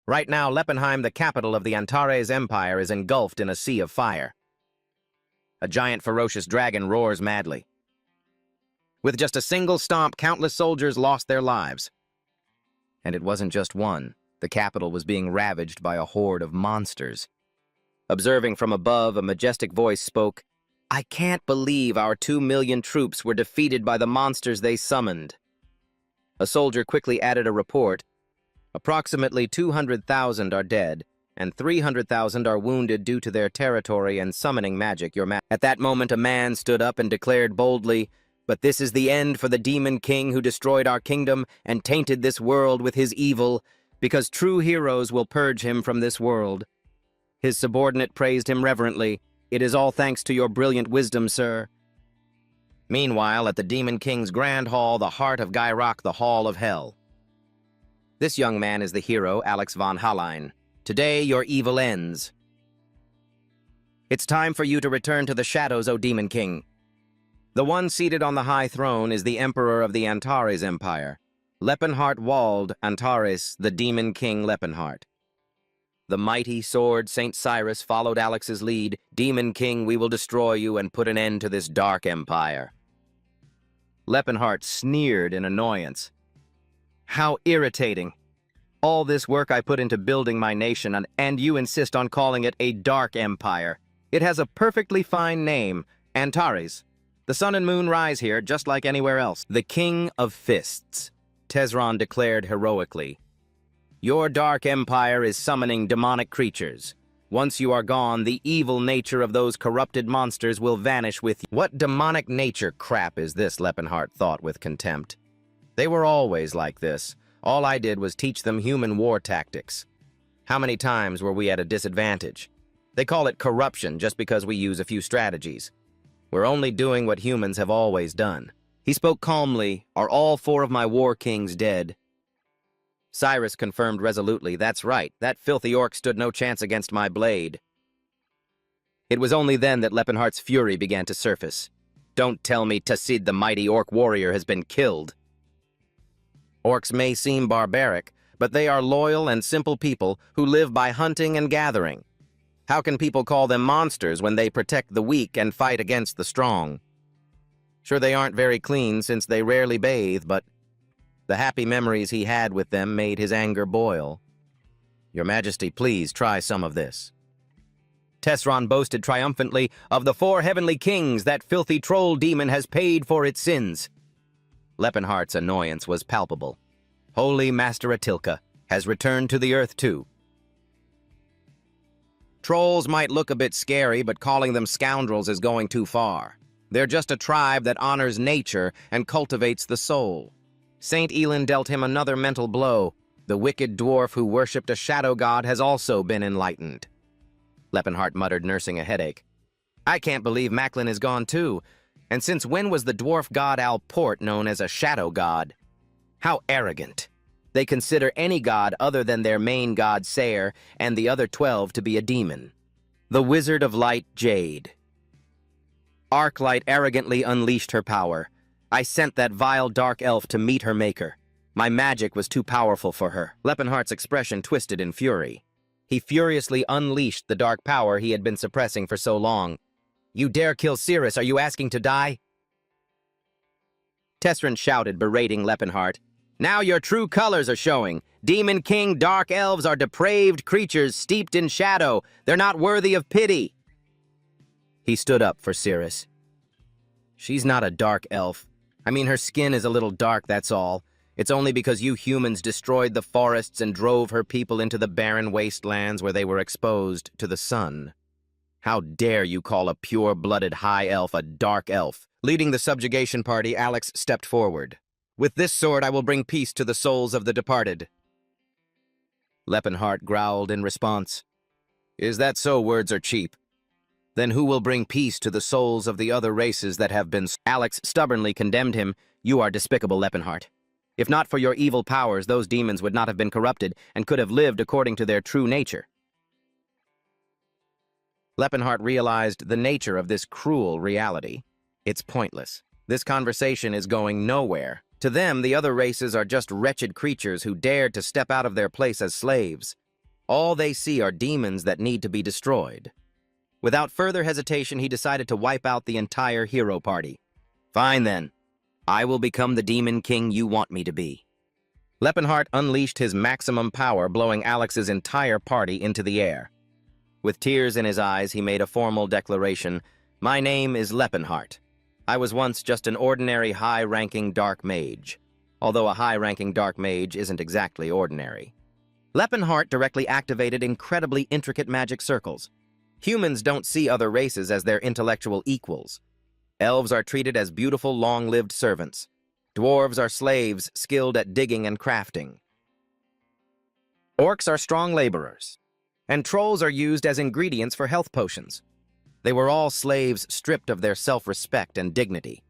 Right now, Leppenheim, the capital of the Antares Empire, is engulfed in a sea of fire. A giant ferocious dragon roars madly. With just a single stomp, countless soldiers lost their lives. And it wasn't just one. The capital was being ravaged by a horde of monsters. Observing from above, a majestic voice spoke, "I can't believe our 2 million troops were defeated by the monsters they summoned." A soldier quickly added a report. Approximately 200,000 are dead, and 300,000 are wounded due to their territory and summoning magic. At that moment, a man stood up and declared boldly, "But this is the end for the demon king who destroyed our kingdom and tainted this world with his evil, because true heroes will purge him from this world." His subordinate praised him reverently. "It is all thanks to your brilliant wisdom, sir." Meanwhile, at the Demon King's Grand Hall, the heart of Gyrok, the Hall of Hell. This young man is the hero, Alex von Hallein. Today, your evil ends. It's time for you to return to the shadows, O Demon King. The one seated on the high throne is the Emperor of the Antares Empire, Leppenhart Wald Antares, the Demon King Leppenhart. The mighty sword Saint Cyrus followed Alex's lead. "Demon King, we will destroy you and put an end to this dark empire." Leppenhart sneered in annoyance. "How irritating. All this work I put into building my nation, and you insist on calling it a dark empire. It has a perfectly fine name, Antares. The sun and moon rise here just like anywhere else." "The King of Fists," Tesron declared heroically. "Your dark empire is summoning demonic creatures. Once you are gone, the evil nature of those corrupted monsters will vanish with you." "What demonic nature crap is this?" Leppenhart thought with contempt. "They were always like this. All I did was teach them human war tactics. How many times were we at a disadvantage? They call it corruption just because we use a few strategies. We're only doing what humans have always done." He spoke calmly. "Are all 4 of my war kings dead?" Cyrus confirmed resolutely, "That's right. That filthy orc stood no chance against my blade." It was only then that Leppenhart's fury began to surface. "Don't tell me Tassid, the mighty orc warrior, has been killed." Orcs may seem barbaric, but they are loyal and simple people who live by hunting and gathering. How can people call them monsters when they protect the weak and fight against the strong? Sure, they aren't very clean since they rarely bathe, but the happy memories he had with them made his anger boil. "Your Majesty, please try some of this." Tesron boasted triumphantly, "Of the 4 heavenly kings, that filthy troll demon has paid for its sins." Leppenhart's annoyance was palpable. "Holy Master Atilka has returned to the earth too." Trolls might look a bit scary, but calling them scoundrels is going too far. They're just a tribe that honors nature and cultivates the soul. Saint Elin dealt him another mental blow. The wicked dwarf who worshipped a shadow god has also been enlightened. Leppenhart muttered, nursing a headache. "I can't believe Macklin is gone too. And since when was the dwarf god Alport known as a shadow god? How arrogant. They consider any god other than their main god Sayre and the other 12 to be a demon." The Wizard of Light Jade. Arclight arrogantly unleashed her power. "I sent that vile dark elf to meet her maker. My magic was too powerful for her." Leppenhart's expression twisted in fury. He furiously unleashed the dark power he had been suppressing for so long. "You dare kill Cyrus, are you asking to die?" Tesron shouted, berating Leppenhart. "Now your true colors are showing. Demon King dark elves are depraved creatures steeped in shadow. They're not worthy of pity." He stood up for Cyrus. "She's not a dark elf. I mean, her skin is a little dark, that's all. It's only because you humans destroyed the forests and drove her people into the barren wastelands where they were exposed to the sun. How dare you call a pure-blooded high elf a dark elf?" Leading the subjugation party, Alex stepped forward. "With this sword I will bring peace to the souls of the departed." Leppenhart growled in response. "Is that so? Words are cheap. Then who will bring peace to the souls of the other races that have been—" Alex stubbornly condemned him. "You are despicable, Leppenhart. If not for your evil powers, those demons would not have been corrupted and could have lived according to their true nature." Leppenhart realized the nature of this cruel reality. It's pointless. This conversation is going nowhere. To them, the other races are just wretched creatures who dared to step out of their place as slaves. All they see are demons that need to be destroyed. Without further hesitation, he decided to wipe out the entire hero party. Fine then. I will become the demon king you want me to be. Leppenhart unleashed his maximum power, blowing Alex's entire party into the air. With tears in his eyes, he made a formal declaration. My name is Leppenhart. I was once just an ordinary high-ranking dark mage, although a high-ranking dark mage isn't exactly ordinary. Leppenhart directly activated incredibly intricate magic circles. Humans don't see other races as their intellectual equals. Elves are treated as beautiful, long-lived servants. Dwarves are slaves skilled at digging and crafting. Orcs are strong laborers. And trolls are used as ingredients for health potions. They were all slaves stripped of their self-respect and dignity.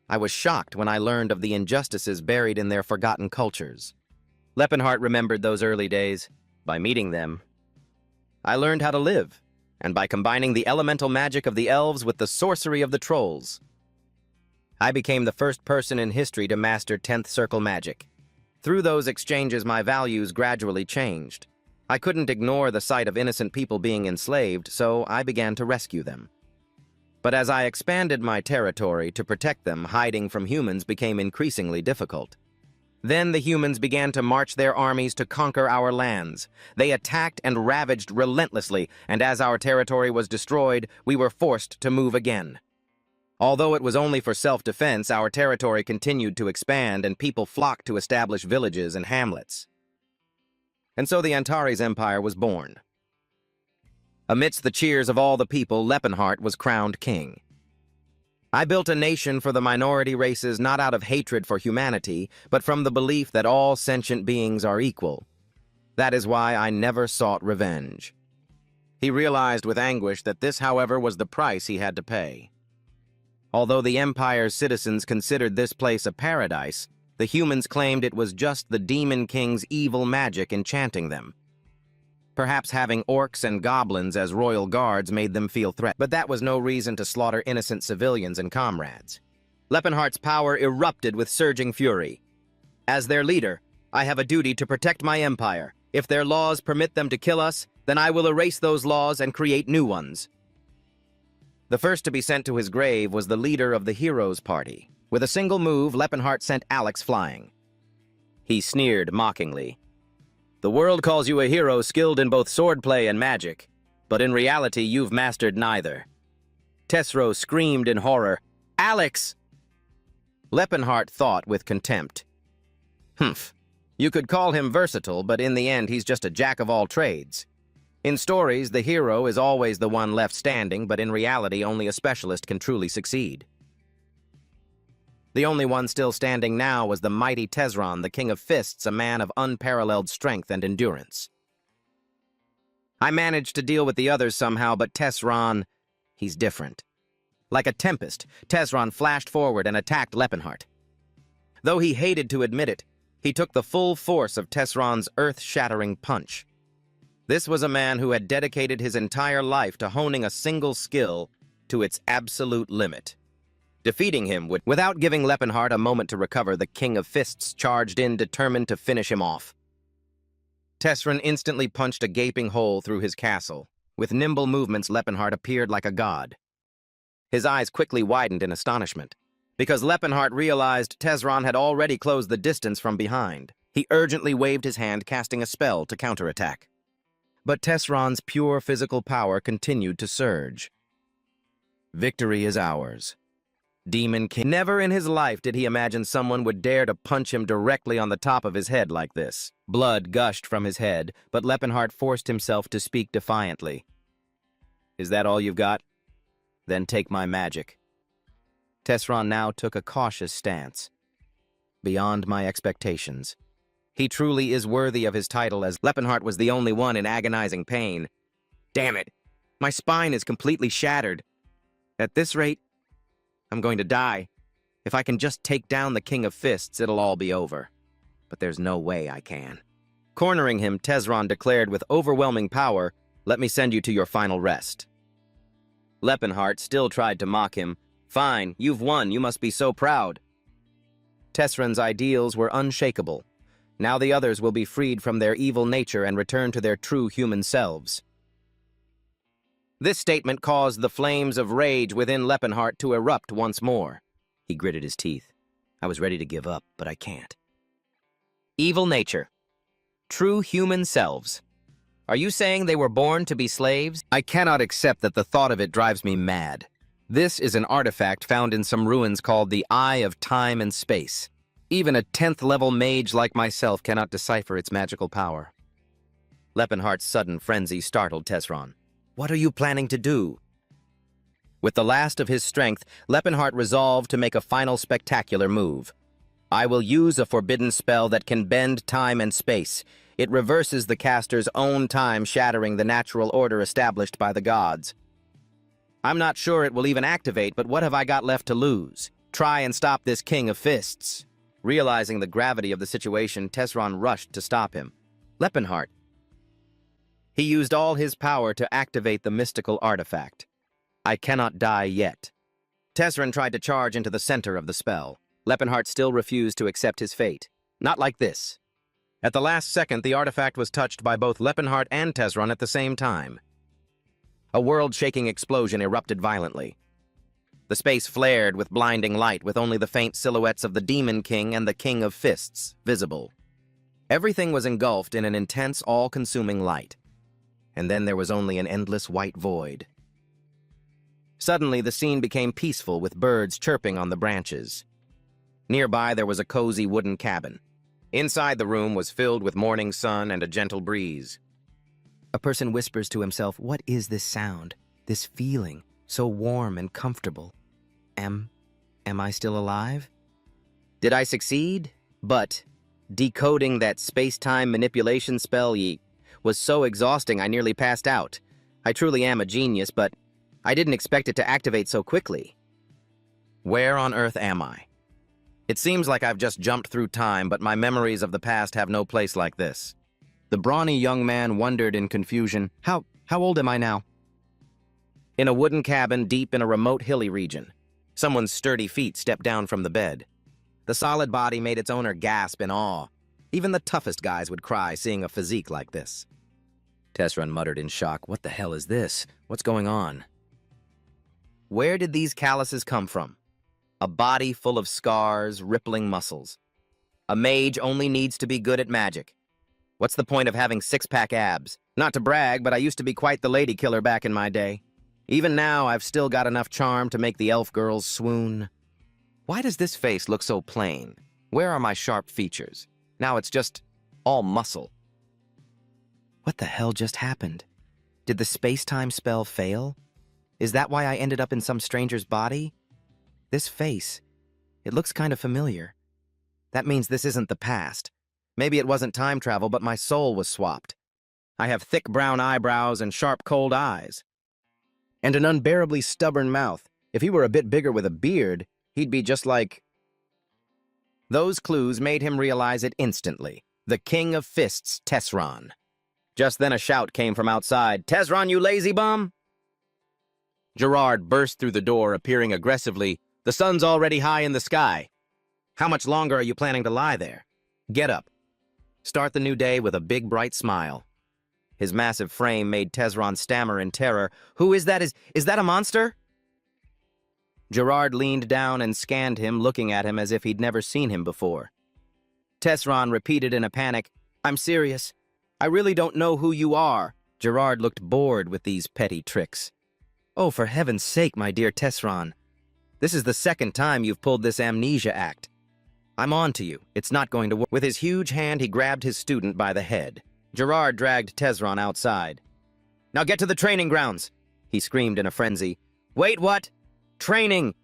I was shocked when I learned of the injustices buried in their forgotten cultures. Leppenhart remembered those early days. By meeting them, I learned how to live, and by combining the elemental magic of the elves with the sorcery of the trolls, I became the first person in history to master 10th circle magic. Through those exchanges, my values gradually changed. I couldn't ignore the sight of innocent people being enslaved, so I began to rescue them. But as I expanded my territory to protect them, hiding from humans became increasingly difficult. Then the humans began to march their armies to conquer our lands. They attacked and ravaged relentlessly, and as our territory was destroyed, we were forced to move again. Although it was only for self-defense, our territory continued to expand and people flocked to establish villages and hamlets. And so the Antares Empire was born. Amidst the cheers of all the people, Leppenhart was crowned king. I built a nation for the minority races not out of hatred for humanity, but from the belief that all sentient beings are equal. That is why I never sought revenge. He realized with anguish that this, however, was the price he had to pay. Although the Empire's citizens considered this place a paradise, the humans claimed it was just the Demon King's evil magic enchanting them. Perhaps having orcs and goblins as royal guards made them feel threatened, but that was no reason to slaughter innocent civilians and comrades. Leppenhart's power erupted with surging fury. As their leader, I have a duty to protect my empire. If their laws permit them to kill us, then I will erase those laws and create new ones. The first to be sent to his grave was the leader of the Heroes Party. With a single move, Leppenhart sent Alex flying. He sneered mockingly. The world calls you a hero skilled in both swordplay and magic, but in reality you've mastered neither. Tesro screamed in horror. Alex! Leppenhart thought with contempt. Humph. You could call him versatile, but in the end he's just a jack of all trades. In stories, the hero is always the one left standing, but in reality only a specialist can truly succeed. The only one still standing now was the mighty Tesron, the King of Fists, a man of unparalleled strength and endurance. I managed to deal with the others somehow, but Tesron, he's different. Like a tempest, Tesron flashed forward and attacked Leppenhart. Though he hated to admit it, he took the full force of Tesron's earth-shattering punch. This was a man who had dedicated his entire life to honing a single skill to its absolute limit. Defeating him without giving Leppenhart a moment to recover, the King of Fists charged in, determined to finish him off. Tesron instantly punched a gaping hole through his castle. With nimble movements, Leppenhart appeared like a god. His eyes quickly widened in astonishment. Because Leppenhart realized Tesron had already closed the distance from behind, he urgently waved his hand, casting a spell to counterattack. But Tesron's pure physical power continued to surge. Victory is ours. Demon King. Never in his life did he imagine someone would dare to punch him directly on the top of his head like this. Blood gushed from his head, but Leppenhart forced himself to speak defiantly. Is that all you've got? Then take my magic. Tesron now took a cautious stance. Beyond my expectations. He truly is worthy of his title, as Leppenhart was the only one in agonizing pain. Damn it! My spine is completely shattered. At this rate, I'm going to die. If I can just take down the King of Fists, it'll all be over. But there's no way I can. Cornering him, Tesron declared with overwhelming power, "Let me send you to your final rest." Leppenhart still tried to mock him. Fine, you've won, you must be so proud. Tesron's ideals were unshakable. Now the others will be freed from their evil nature and return to their true human selves. This statement caused the flames of rage within Leppenhart to erupt once more. He gritted his teeth. I was ready to give up, but I can't. Evil nature. True human selves. Are you saying they were born to be slaves? I cannot accept that the thought of it drives me mad. This is an artifact found in some ruins called the Eye of Time and Space. Even a 10th-level mage like myself cannot decipher its magical power. Leppenhart's sudden frenzy startled Tesron. What are you planning to do? With the last of his strength, Leppenhart resolved to make a final spectacular move. I will use a forbidden spell that can bend time and space. It reverses the caster's own time, shattering the natural order established by the gods. I'm not sure it will even activate, but what have I got left to lose? Try and stop this King of Fists. Realizing the gravity of the situation, Tesron rushed to stop him. Leppenhart. He used all his power to activate the mystical artifact. I cannot die yet. Tesron tried to charge into the center of the spell. Leppenhart still refused to accept his fate. Not like this. At the last second, the artifact was touched by both Leppenhart and Tesron at the same time. A world-shaking explosion erupted violently. The space flared with blinding light, with only the faint silhouettes of the Demon King and the King of Fists visible. Everything was engulfed in an intense, all-consuming light. And then there was only an endless white void. Suddenly, the scene became peaceful, with birds chirping on the branches. Nearby, there was a cozy wooden cabin. Inside, the room was filled with morning sun and a gentle breeze. A person whispers to himself, what is this sound, this feeling, so warm and comfortable? Am I still alive? Did I succeed? But decoding that space-time manipulation spell was so exhausting I nearly passed out. I truly am a genius, but I didn't expect it to activate so quickly. Where on earth am I? It seems like I've just jumped through time, but my memories of the past have no place like this. The brawny young man wondered in confusion, How old am I now? In a wooden cabin deep in a remote hilly region, someone's sturdy feet stepped down from the bed. The solid body made its owner gasp in awe. Even the toughest guys would cry seeing a physique like this. Tesron muttered in shock, what the hell is this? What's going on? Where did these calluses come from? A body full of scars, rippling muscles. A mage only needs to be good at magic. What's the point of having six-pack abs? Not to brag, but I used to be quite the lady killer back in my day. Even now, I've still got enough charm to make the elf girls swoon. Why does this face look so plain? Where are my sharp features? Now it's just all muscle. What the hell just happened? Did the space-time spell fail? Is that why I ended up in some stranger's body? This face, it looks kind of familiar. That means this isn't the past. Maybe it wasn't time travel, but my soul was swapped. I have thick brown eyebrows and sharp, cold eyes. And an unbearably stubborn mouth. If he were a bit bigger with a beard, he'd be just like... Those clues made him realize it instantly. The King of Fists, Tesron. Just then a shout came from outside. Tesron, you lazy bum! Gerard burst through the door, appearing aggressively. The sun's already high in the sky. How much longer are you planning to lie there? Get up. Start the new day with a big, bright smile. His massive frame made Tesron stammer in terror. Who is that? Is that a monster? Gerard leaned down and scanned him, looking at him as if he'd never seen him before. Tesron repeated in a panic, I'm serious. I really don't know who you are. Gerard looked bored with these petty tricks. Oh, for heaven's sake, my dear Tesron. This is the second time you've pulled this amnesia act. I'm on to you. It's not going to work. With his huge hand, he grabbed his student by the head. Gerard dragged Tesron outside. Now get to the training grounds, he screamed in a frenzy. Wait, what? Training!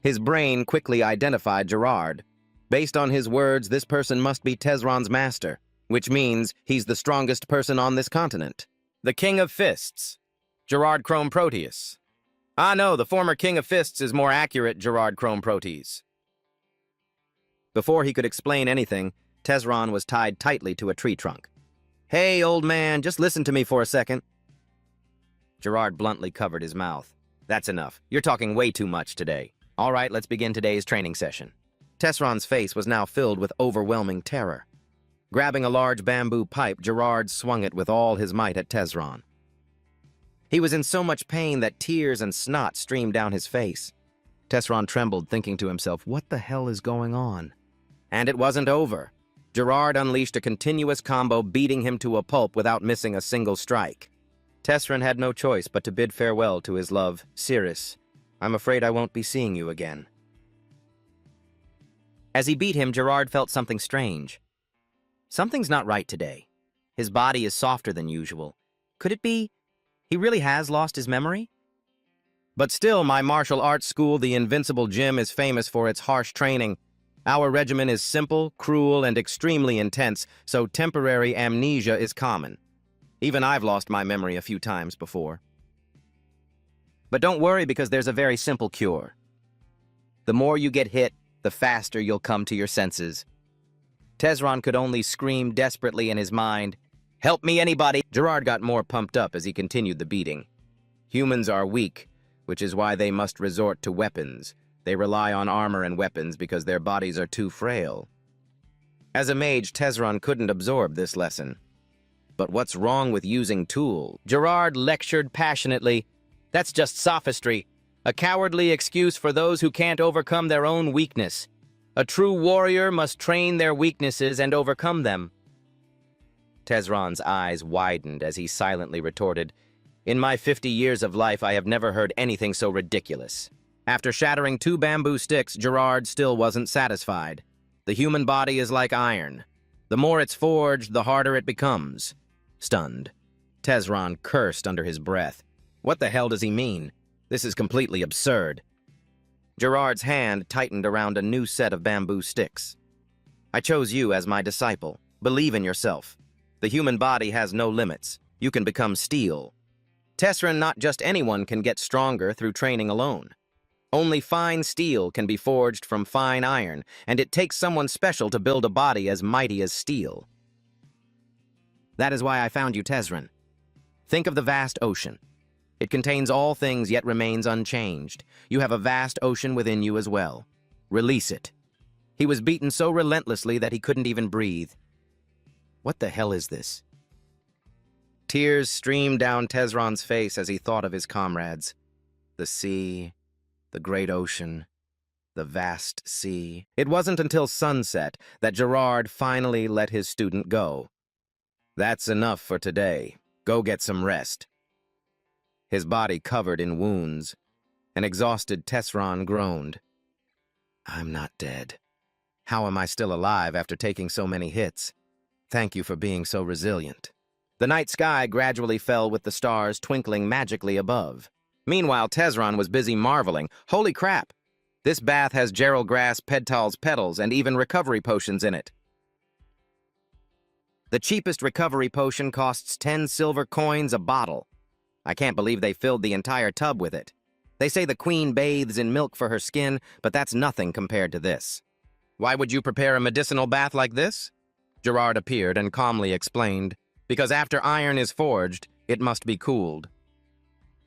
His brain quickly identified Gerard. Based on his words, this person must be Tesron's master, which means he's the strongest person on this continent. The King of Fists, Gerard Chrome Proteus. Ah, no, the former King of Fists is more accurate, Gerard Chrome Proteus. Before he could explain anything, Tesron was tied tightly to a tree trunk. Hey, old man, just listen to me for a second. Gerard bluntly covered his mouth. That's enough. You're talking way too much today. All right, let's begin today's training session. Tesron's face was now filled with overwhelming terror. Grabbing a large bamboo pipe, Gerard swung it with all his might at Tesron. He was in so much pain that tears and snot streamed down his face. Tesron trembled, thinking to himself, what the hell is going on? And it wasn't over. Gerard unleashed a continuous combo, beating him to a pulp without missing a single strike. Tesron had no choice but to bid farewell to his love, Cirrus. I'm afraid I won't be seeing you again. As he beat him, Gerard felt something strange. Something's not right today. His body is softer than usual. Could it be he really has lost his memory? But still, my martial arts school, the Invincible Gym, is famous for its harsh training. Our regimen is simple, cruel, and extremely intense, so temporary amnesia is common. Even I've lost my memory a few times before. But don't worry, because there's a very simple cure. The more you get hit, the faster you'll come to your senses. Tesron could only scream desperately in his mind, "Help me, anybody!" Gerard got more pumped up as he continued the beating. Humans are weak, which is why they must resort to weapons. They rely on armor and weapons because their bodies are too frail. As a mage, Tesron couldn't absorb this lesson. But what's wrong with using tools? Gerard lectured passionately. That's just sophistry, a cowardly excuse for those who can't overcome their own weakness. A true warrior must train their weaknesses and overcome them. Tesron's eyes widened as he silently retorted, "In my 50 years of life, I have never heard anything so ridiculous." After shattering 2 bamboo sticks, Gerard still wasn't satisfied. The human body is like iron. The more it's forged, the harder it becomes. Stunned, Tesron cursed under his breath. What the hell does he mean? This is completely absurd. Gerard's hand tightened around a new set of bamboo sticks. "I chose you as my disciple. Believe in yourself. The human body has no limits. You can become steel. Tesron, not just anyone can get stronger through training alone. Only fine steel can be forged from fine iron, and it takes someone special to build a body as mighty as steel. That is why I found you, Tesron. Think of the vast ocean. It contains all things yet remains unchanged. You have a vast ocean within you as well. Release it." He was beaten so relentlessly that he couldn't even breathe. What the hell is this? Tears streamed down Tesron's face as he thought of his comrades. The sea, the great ocean, the vast sea. It wasn't until sunset that Gerard finally let his student go. "That's enough for today. Go get some rest." His body covered in wounds. An exhausted Tesron groaned. "I'm not dead. How am I still alive after taking so many hits? Thank you for being so resilient." The night sky gradually fell with the stars twinkling magically above. Meanwhile, Tesron was busy marveling. Holy crap! This bath has Gerald Grass Pedtal's petals and even recovery potions in it. The cheapest recovery potion costs 10 silver coins a bottle. I can't believe they filled the entire tub with it. They say the queen bathes in milk for her skin, but that's nothing compared to this. Why would you prepare a medicinal bath like this? Gerard appeared and calmly explained, because after iron is forged, it must be cooled.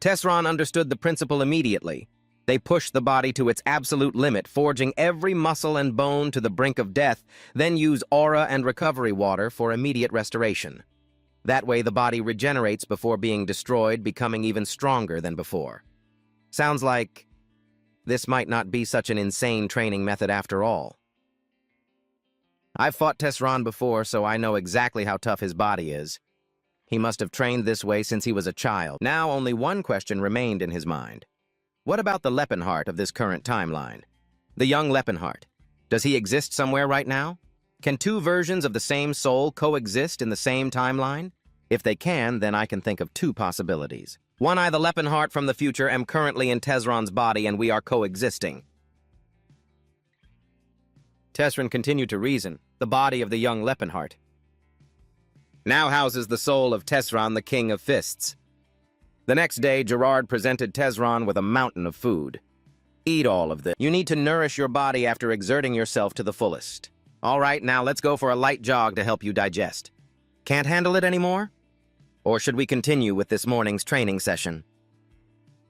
Tesron understood the principle immediately. They push the body to its absolute limit, forging every muscle and bone to the brink of death, then use aura and recovery water for immediate restoration. That way the body regenerates before being destroyed, becoming even stronger than before. Sounds like this might not be such an insane training method after all. I've fought Tesron before, so I know exactly how tough his body is. He must have trained this way since he was a child. Now only one question remained in his mind. What about the Leppenheart of this current timeline? The young Leppenheart. Does he exist somewhere right now? Can 2 versions of the same soul coexist in the same timeline? If they can, then I can think of 2 possibilities. One, I, the Leppenheart from the future, am currently in Tesron's body and we are coexisting. Tesron continued to reason. The body of the young Leppenheart now houses the soul of Tesron, the King of Fists. The next day, Gerard presented Tesron with a mountain of food. Eat all of this. You need to nourish your body after exerting yourself to the fullest. All right, now let's go for a light jog to help you digest. Can't handle it anymore? Or should we continue with this morning's training session?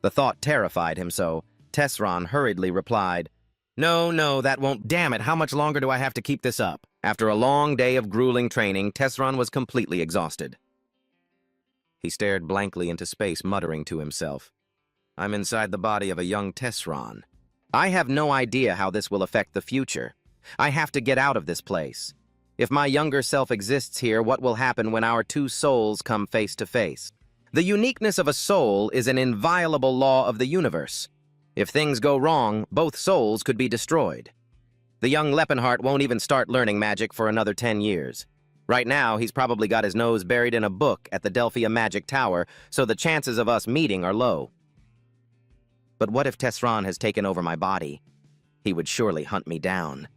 The thought terrified him so. Tesron hurriedly replied, No, that won't. Damn it, how much longer do I have to keep this up? After a long day of grueling training, Tesron was completely exhausted. He stared blankly into space, muttering to himself, "I'm inside the body of a young Tesron. I have no idea how this will affect the future. I have to get out of this place. If my younger self exists here, what will happen when our two souls come face to face? The uniqueness of a soul is an inviolable law of the universe. If things go wrong, both souls could be destroyed. The young Leppenhart won't even start learning magic for another 10 years. Right now, he's probably got his nose buried in a book at the Delphia Magic Tower, so the chances of us meeting are low. But what if Tesron has taken over my body? He would surely hunt me down.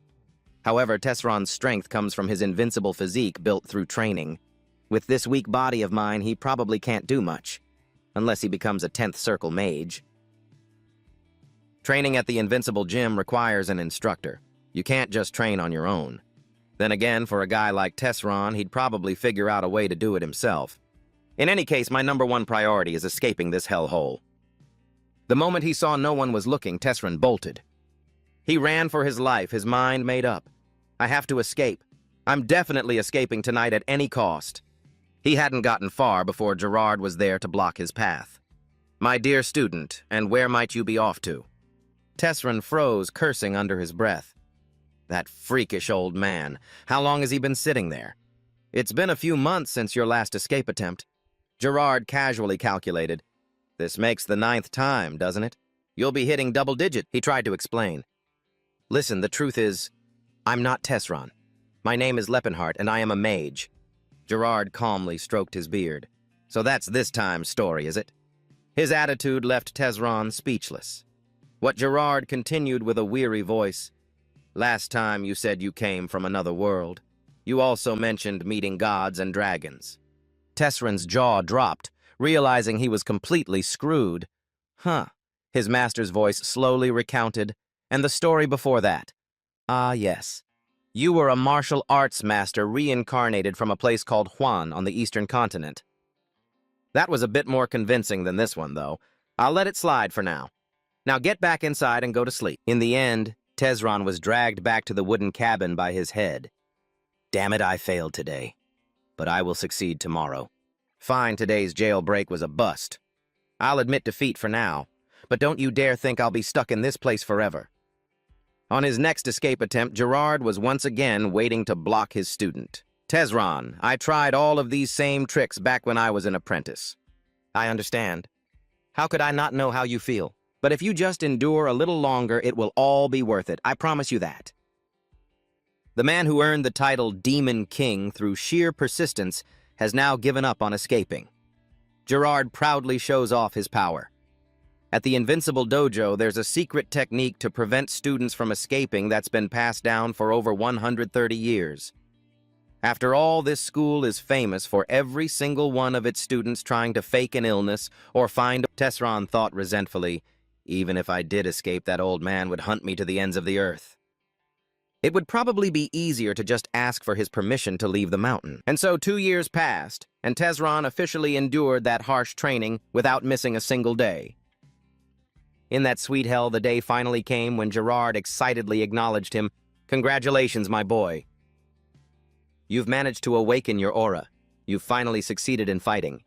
However, Tesron's strength comes from his invincible physique built through training. With this weak body of mine, he probably can't do much, unless he becomes a 10th Circle mage. Training at the Invincible Gym requires an instructor. You can't just train on your own. Then again, for a guy like Tesron, he'd probably figure out a way to do it himself. In any case, my #1 priority is escaping this hellhole." The moment he saw no one was looking, Tesron bolted. He ran for his life, his mind made up. I have to escape. I'm definitely escaping tonight at any cost. He hadn't gotten far before Gerard was there to block his path. "My dear student, and where might you be off to?" Tesron froze, cursing under his breath. That freakish old man. How long has he been sitting there? "It's been a few months since your last escape attempt." Gerard casually calculated. "This makes the 9th time, doesn't it? You'll be hitting double digit," he tried to explain. "Listen, the truth is, I'm not Tesron. My name is Leppenhart, and I am a mage." Gerard calmly stroked his beard. "So that's this time's story, is it?" His attitude left Tesron speechless. What Gerard continued with a weary voice. "Last time you said you came from another world. You also mentioned meeting gods and dragons." Tesron's jaw dropped, realizing he was completely screwed. "Huh." His master's voice slowly recounted, "And the story before that?" "Ah, yes. You were a martial arts master reincarnated from a place called Huan on the eastern continent." That was a bit more convincing than this one, though. I'll let it slide for now. Now get back inside and go to sleep. In the end, Tesron was dragged back to the wooden cabin by his head. "Damn it, I failed today. But I will succeed tomorrow. Fine, today's jailbreak was a bust. I'll admit defeat for now, but don't you dare think I'll be stuck in this place forever." On his next escape attempt, Gerard was once again waiting to block his student. "Tesron, I tried all of these same tricks back when I was an apprentice." "I understand. How could I not know how you feel? But if you just endure a little longer, it will all be worth it. I promise you that." The man who earned the title Demon King through sheer persistence has now given up on escaping. Gerard proudly shows off his power. At the Invincible Dojo, there's a secret technique to prevent students from escaping that's been passed down for over 130 years. After all, this school is famous for every single one of its students trying to fake an illness or find... Tesron thought resentfully, "Even if I did escape, that old man would hunt me to the ends of the earth." It would probably be easier to just ask for his permission to leave the mountain. And so 2 years passed, and Tesron officially endured that harsh training without missing a single day. In that sweet hell, the day finally came when Gerard excitedly acknowledged him. "Congratulations, my boy. You've managed to awaken your aura. You've finally succeeded in fighting."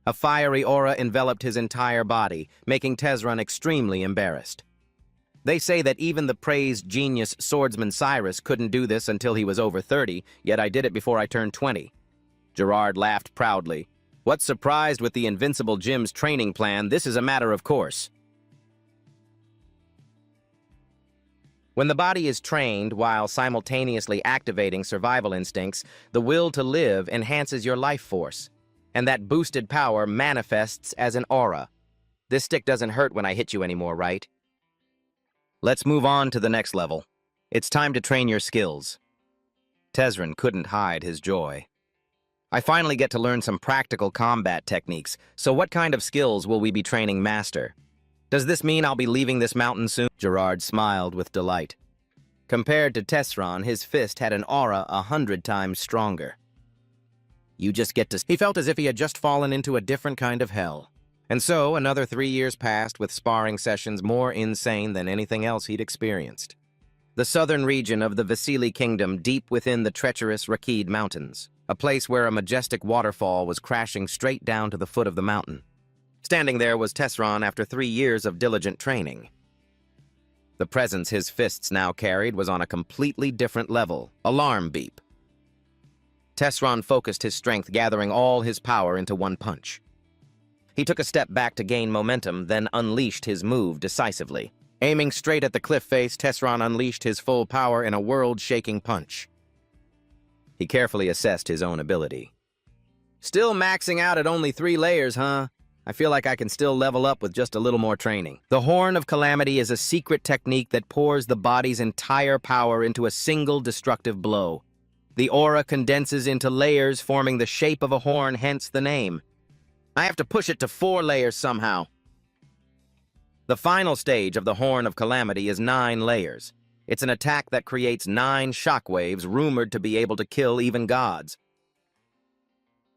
A fiery aura enveloped his entire body, making Tesron extremely embarrassed. They say that even the praised genius swordsman Cyrus couldn't do this until he was over 30, yet I did it before I turned 20. Gerard laughed proudly. "What's surprised with the Invincible Gym's training plan? This is a matter of course." When the body is trained while simultaneously activating survival instincts, the will to live enhances your life force, and that boosted power manifests as an aura. This stick doesn't hurt when I hit you anymore, right? Let's move on to the next level. It's time to train your skills. Tesron couldn't hide his joy. I finally get to learn some practical combat techniques, so what kind of skills will we be training Master? Does this mean I'll be leaving this mountain soon? Gerard smiled with delight. Compared to Tesron, his fist had an aura 100 times stronger. You just get to... He felt as if he had just fallen into a different kind of hell. And so, another 3 years passed with sparring sessions more insane than anything else he'd experienced. the southern region of the Vasili Kingdom deep within the treacherous Rakid Mountains, a place where a majestic waterfall was crashing straight down to the foot of the mountain. Standing there was Tesron after 3 years of diligent training. The presence his fists now carried was on a completely different level. Alarm beep. Tesron focused his strength, gathering all his power into one punch. He took a step back to gain momentum, then unleashed his move decisively. Aiming straight at the cliff face, Tesron unleashed his full power in a world-shaking punch. He carefully assessed his own ability. Still maxing out at only 3 layers, huh? I feel like I can still level up with just a little more training. The Horn of Calamity is a secret technique that pours the body's entire power into a single destructive blow. The aura condenses into layers, forming the shape of a horn, hence the name. I have to push it to 4 layers somehow. The final stage of the Horn of Calamity is 9 layers. It's an attack that creates 9 shockwaves rumored to be able to kill even gods.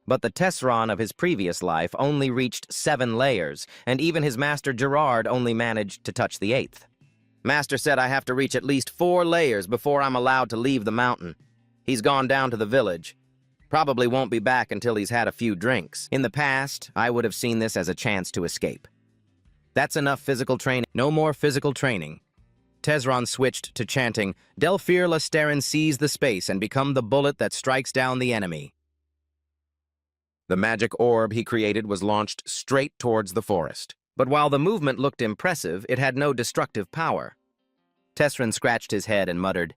But the Tesron of his previous life only reached 7 layers, and even his master Gerard only managed to touch the 8th. Master said I have to reach at least 4 layers before I'm allowed to leave the mountain. He's gone down to the village. Probably won't be back until he's had a few drinks. In the past, I would have seen this as a chance to escape. That's enough physical training. No more physical training. Tesron switched to chanting, Delphir Lesterin seize the space and become the bullet that strikes down the enemy. The magic orb he created was launched straight towards the forest. But while the movement looked impressive, it had no destructive power. Tesron scratched his head and muttered,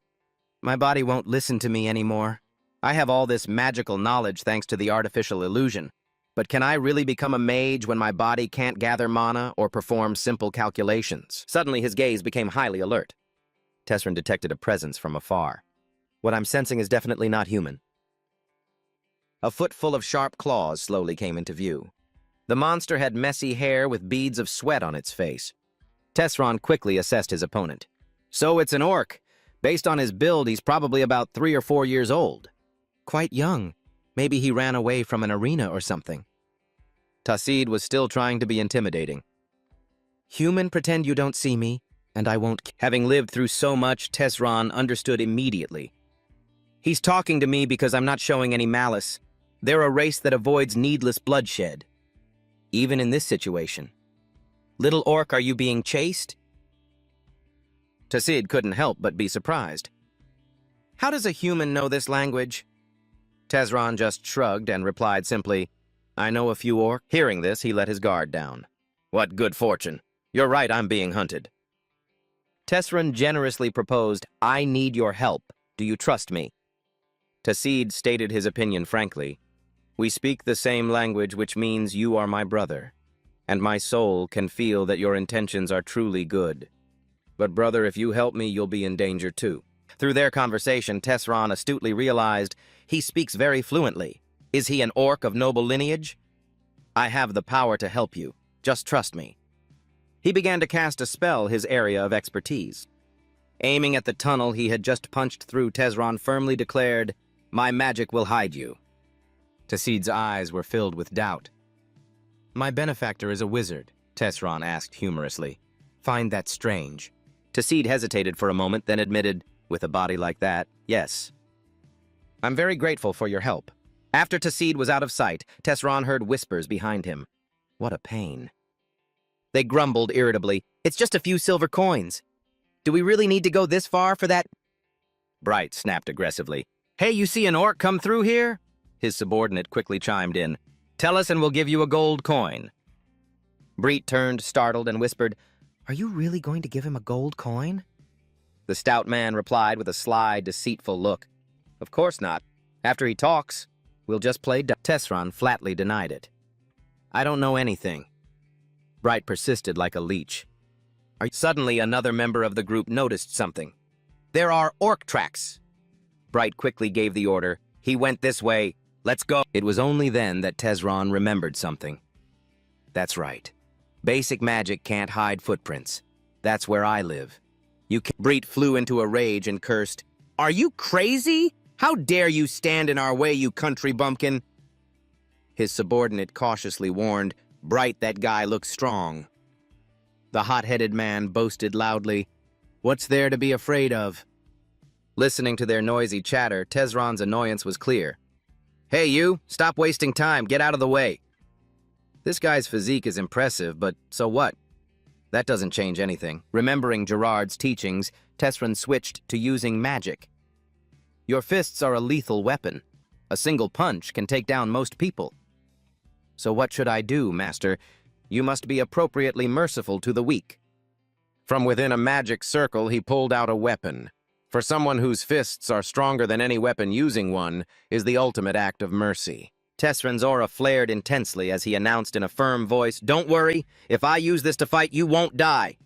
My body won't listen to me anymore. I have all this magical knowledge thanks to the artificial illusion. But can I really become a mage when my body can't gather mana or perform simple calculations? Suddenly his gaze became highly alert. Tesron detected a presence from afar. What I'm sensing is definitely not human. A foot full of sharp claws slowly came into view. The monster had messy hair with beads of sweat on its face. Tesron quickly assessed his opponent. So it's an orc. Based on his build, he's probably about 3 or 4 years old. Quite young. Maybe he ran away from an arena or something. Tassid was still trying to be intimidating. Human, pretend you don't see me, and I won't. Having lived through so much, Tesron understood immediately. He's talking to me because I'm not showing any malice. They're a race that avoids needless bloodshed. Even in this situation. Little orc, are you being chased? Tassid couldn't help but be surprised. How does a human know this language? Tesron just shrugged and replied simply, I know a few orcs. Hearing this, he let his guard down. What good fortune. You're right, I'm being hunted. Tesron generously proposed, I need your help. Do you trust me? Tassid stated his opinion frankly. We speak the same language, which means you are my brother, and my soul can feel that your intentions are truly good. But brother, if you help me, you'll be in danger too. Through their conversation, Tesron astutely realized he speaks very fluently. Is he an orc of noble lineage? I have the power to help you. Just trust me. He began to cast a spell, his area of expertise. Aiming at the tunnel he had just punched through, Tesron firmly declared, My magic will hide you. Tassid's eyes were filled with doubt. My benefactor is a wizard, Tesron asked humorously. Find that strange. Tassid hesitated for a moment, then admitted, with a body like that, yes. I'm very grateful for your help. After Tassid was out of sight, Tesron heard whispers behind him. What a pain. They grumbled irritably, It's just a few silver coins. Do we really need to go this far for that? Bright snapped aggressively. Hey, you see an orc come through here? His subordinate quickly chimed in. Tell us and we'll give you a gold coin. Breet turned, startled, and whispered, Are you really going to give him a gold coin? The stout man replied with a sly, deceitful look. Of course not. After he talks, we'll just play Tesron flatly denied it. I don't know anything. Bright persisted like a leech. Suddenly, another member of the group noticed something. There are orc tracks. Bright quickly gave the order. He went this way. Let's go. It was only then that Tesron remembered something. That's right. Basic magic can't hide footprints. That's where I live. Breet flew into a rage and cursed, Are you crazy? How dare you stand in our way, you country bumpkin? His subordinate cautiously warned, Bright, that guy looks strong. The hot-headed man boasted loudly, What's there to be afraid of? Listening to their noisy chatter, Tezron's annoyance was clear. "Hey you, stop wasting time, get out of the way." This guy's physique is impressive, but so what? That doesn't change anything. Remembering Gerard's teachings, Tezron switched to using magic. Your fists are a lethal weapon. A single punch can take down most people. So what should I do, Master? You must be appropriately merciful to the weak. From within a magic circle, he pulled out a weapon. For someone whose fists are stronger than any weapon using one, is the ultimate act of mercy. Tezron's aura flared intensely as he announced in a firm voice, "Don't worry, if I use this to fight, you won't die."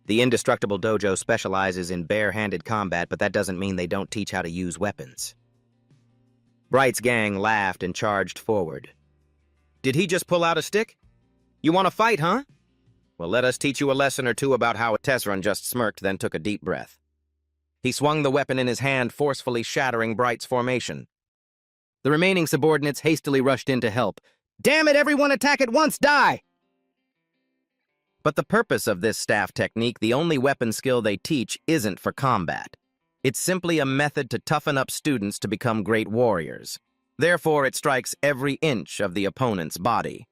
The Indestructible Dojo specializes in bare-handed combat, but that doesn't mean they don't teach how to use weapons. Bright's gang laughed and charged forward. "Did he just pull out a stick? You want to fight, huh? Well, let us teach you a lesson or two about how." Tezron just smirked, then took a deep breath. He swung the weapon in his hand, forcefully shattering Bright's formation. The remaining subordinates hastily rushed in to help. "Damn it, everyone attack at once, die!" But the purpose of this staff technique, the only weapon skill they teach, isn't for combat. It's simply a method to toughen up students to become great warriors. Therefore, it strikes every inch of the opponent's body.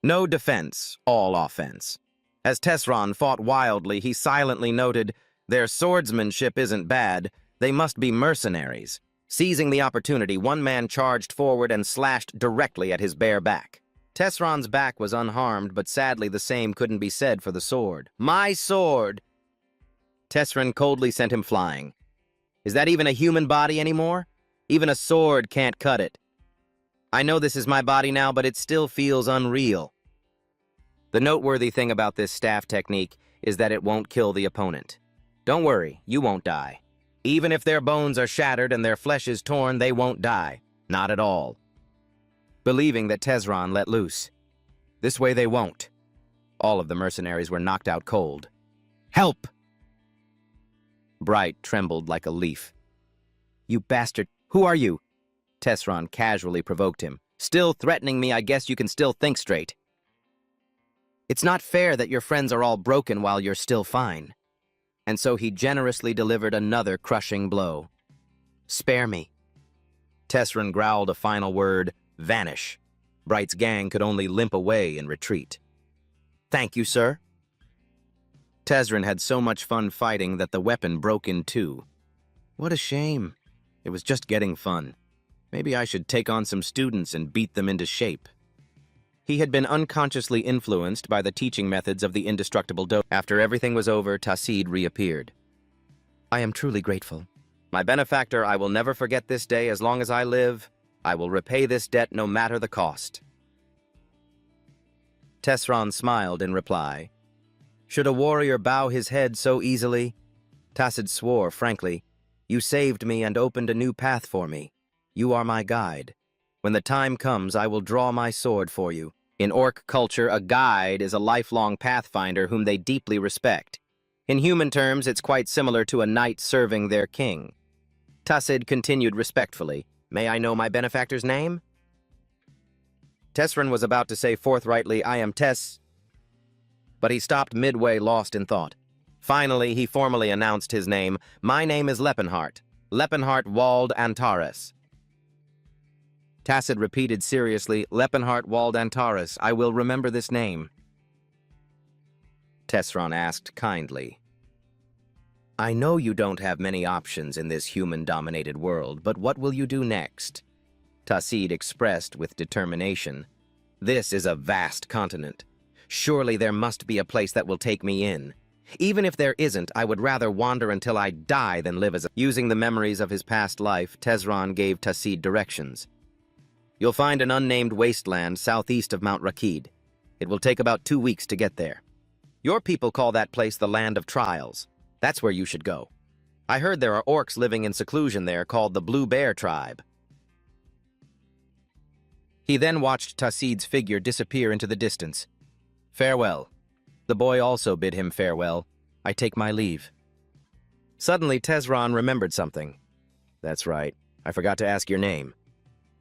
No defense, all offense. As Tezron fought wildly, he silently noted, "Their swordsmanship isn't bad, they must be mercenaries." Seizing the opportunity, one man charged forward and slashed directly at his bare back. Tezron's back was unharmed, but sadly the same couldn't be said for the sword. "My sword!" Tezron coldly sent him flying. "Is that even a human body anymore? Even a sword can't cut it. I know this is my body now, but it still feels unreal." The noteworthy thing about this staff technique is that it won't kill the opponent. Don't worry, you won't die. Even if their bones are shattered and their flesh is torn, they won't die. Not at all. Believing that Tezron let loose. This way they won't. All of the mercenaries were knocked out cold. "Help!" Bright trembled like a leaf. "You bastard, who are you?" Tezron casually provoked him. "Still threatening me, I guess you can still think straight. It's not fair that your friends are all broken while you're still fine." And so he generously delivered another crushing blow. "Spare me." Tezron growled a final word, "Vanish." Bright's gang could only limp away in retreat. "Thank you, sir." Tezron had so much fun fighting that the weapon broke in two. What a shame. It was just getting fun. Maybe I should take on some students and beat them into shape. He had been unconsciously influenced by the teaching methods of the Indestructible Dojo. After everything was over, Tacid reappeared. "I am truly grateful. My benefactor, I will never forget this day as long as I live. I will repay this debt no matter the cost." Tezron smiled in reply. Should a warrior bow his head so easily? Tacid swore, frankly, "You saved me and opened a new path for me. You are my guide. When the time comes, I will draw my sword for you." In orc culture, a guide is a lifelong pathfinder whom they deeply respect. In human terms, it's quite similar to a knight serving their king. Tacid continued respectfully, "May I know my benefactor's name?" Tezron was about to say forthrightly, "I am Tess," but he stopped midway, lost in thought. Finally, he formally announced his name. "My name is Lepenhart. Lepenhart Wald Antares." Tacid repeated seriously, "Lepenhart Wald Antares. I will remember this name." Tezron asked kindly, "I know you don't have many options in this human-dominated world, but what will you do next?" Tacid expressed with determination. "This is a vast continent. Surely there must be a place that will take me in. Even if there isn't, I would rather wander until I die than live as a..." Using the memories of his past life, Tezron gave Tacid directions. "You'll find an unnamed wasteland southeast of Mount Rakid. It will take about 2 weeks to get there. Your people call that place the Land of Trials. That's where you should go. I heard there are orcs living in seclusion there called the Blue Bear Tribe." He then watched Tacid's figure disappear into the distance. "Farewell." The boy also bid him farewell. "I take my leave." Suddenly, Tezron remembered something. "That's right. I forgot to ask your name."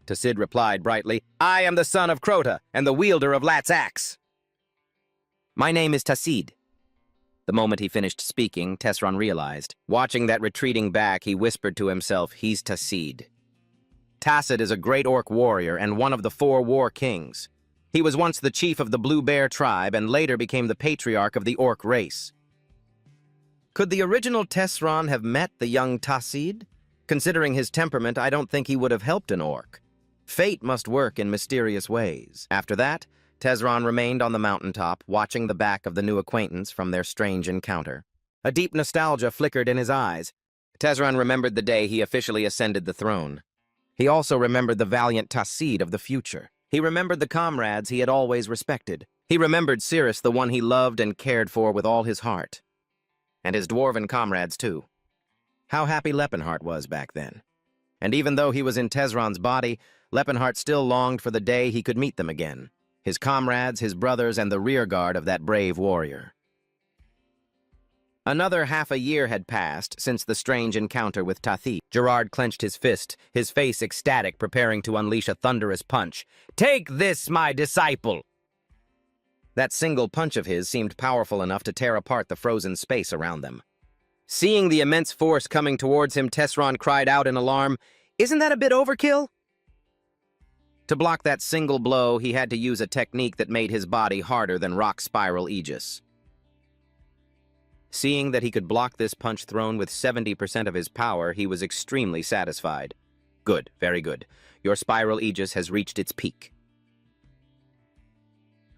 Tacid replied brightly, "I am the son of Crota and the wielder of Lat's axe." "My name is Tacid." The moment he finished speaking, Tesron realized. Watching that retreating back, he whispered to himself, he's Tassid. Tassid is a great orc warrior and one of the 4 war kings. He was once the chief of the Blue Bear tribe and later became the patriarch of the orc race. Could the original Tesron have met the young Tassid? Considering his temperament, I don't think he would have helped an orc. Fate must work in mysterious ways. After that, Tesron remained on the mountaintop, watching the back of the new acquaintance from their strange encounter. A deep nostalgia flickered in his eyes. Tesron remembered the day he officially ascended the throne. He also remembered the valiant Tassid of the future. He remembered the comrades he had always respected. He remembered Cirrus, the one he loved and cared for with all his heart. And his dwarven comrades, too. How happy Lepenhart was back then. And even though he was in Tesron's body, Lepenhart still longed for the day he could meet them again. His comrades, his brothers, and the rearguard of that brave warrior. Another half a year had passed since the strange encounter with Tassid. Gerard clenched his fist, his face ecstatic, preparing to unleash a thunderous punch. "Take this, my disciple!" That single punch of his seemed powerful enough to tear apart the frozen space around them. Seeing the immense force coming towards him, Tesron cried out in alarm, "Isn't that a bit overkill?" To block that single blow, he had to use a technique that made his body harder than rock spiral Aegis. Seeing that he could block this punch thrown with 70% of his power, he was extremely satisfied. Good, very good. Your spiral Aegis has reached its peak.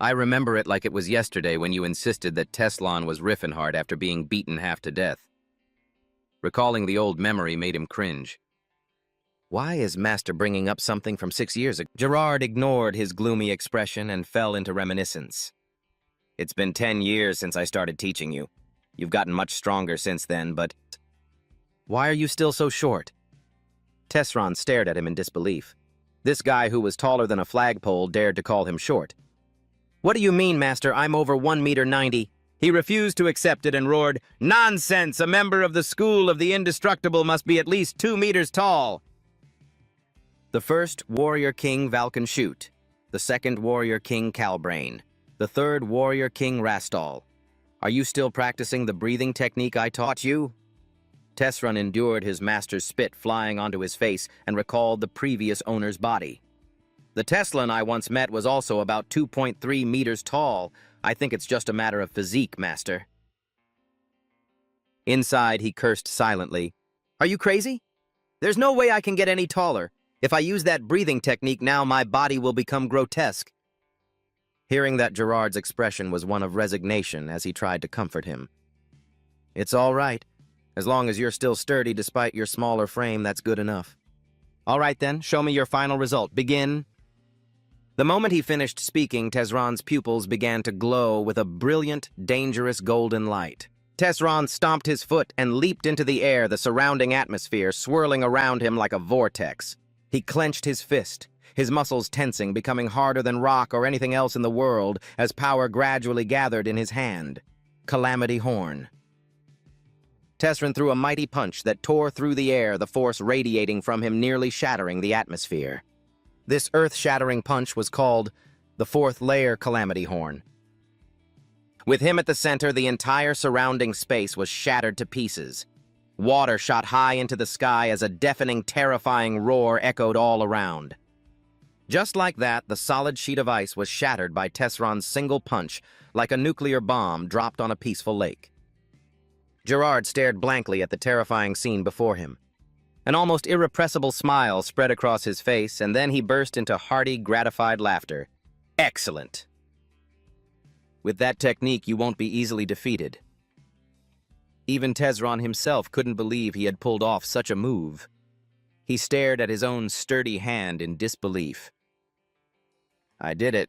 I remember it like it was yesterday when you insisted that Teslan was Riffenhard after being beaten half to death. Recalling the old memory made him cringe. Why is Master bringing up something from 6 years ago? Gerard ignored his gloomy expression and fell into reminiscence. It's been 10 years since I started teaching you. You've gotten much stronger since then, but... Why are you still so short? Tesron stared at him in disbelief. This guy who was taller than a flagpole dared to call him short. What do you mean, Master? I'm over 1.90 meters. He refused to accept it and roared, "Nonsense! A member of the School of the Indestructible must be at least 2 meters tall!" The first warrior king Valkenshut, the second warrior king Calbrain, the third warrior king Rastall. Are you still practicing the breathing technique I taught you? Tesron endured his master's spit flying onto his face and recalled the previous owner's body. The Teslan I once met was also about 2.3 meters tall. I think it's just a matter of physique, Master. Inside, he cursed silently. Are you crazy? There's no way I can get any taller. If I use that breathing technique now, my body will become grotesque. Hearing that, Gerard's expression was one of resignation as he tried to comfort him. It's all right. As long as you're still sturdy despite your smaller frame, that's good enough. All right then, show me your final result. Begin. The moment he finished speaking, Tesron's pupils began to glow with a brilliant, dangerous golden light. Tesron stomped his foot and leaped into the air, the surrounding atmosphere swirling around him like a vortex. He clenched his fist, his muscles tensing, becoming harder than rock or anything else in the world as power gradually gathered in his hand. Calamity Horn. Tesron threw a mighty punch that tore through the air, the force radiating from him nearly shattering the atmosphere. This earth-shattering punch was called the fourth layer Calamity Horn. With him at the center, the entire surrounding space was shattered to pieces. Water shot high into the sky as a deafening, terrifying roar echoed all around. Just like that, the solid sheet of ice was shattered by Tesron's single punch, like a nuclear bomb dropped on a peaceful lake. Gerard stared blankly at the terrifying scene before him. An almost irrepressible smile spread across his face, and then he burst into hearty, gratified laughter. Excellent! With that technique, you won't be easily defeated. Even Tesron himself couldn't believe he had pulled off such a move. He stared at his own sturdy hand in disbelief. I did it.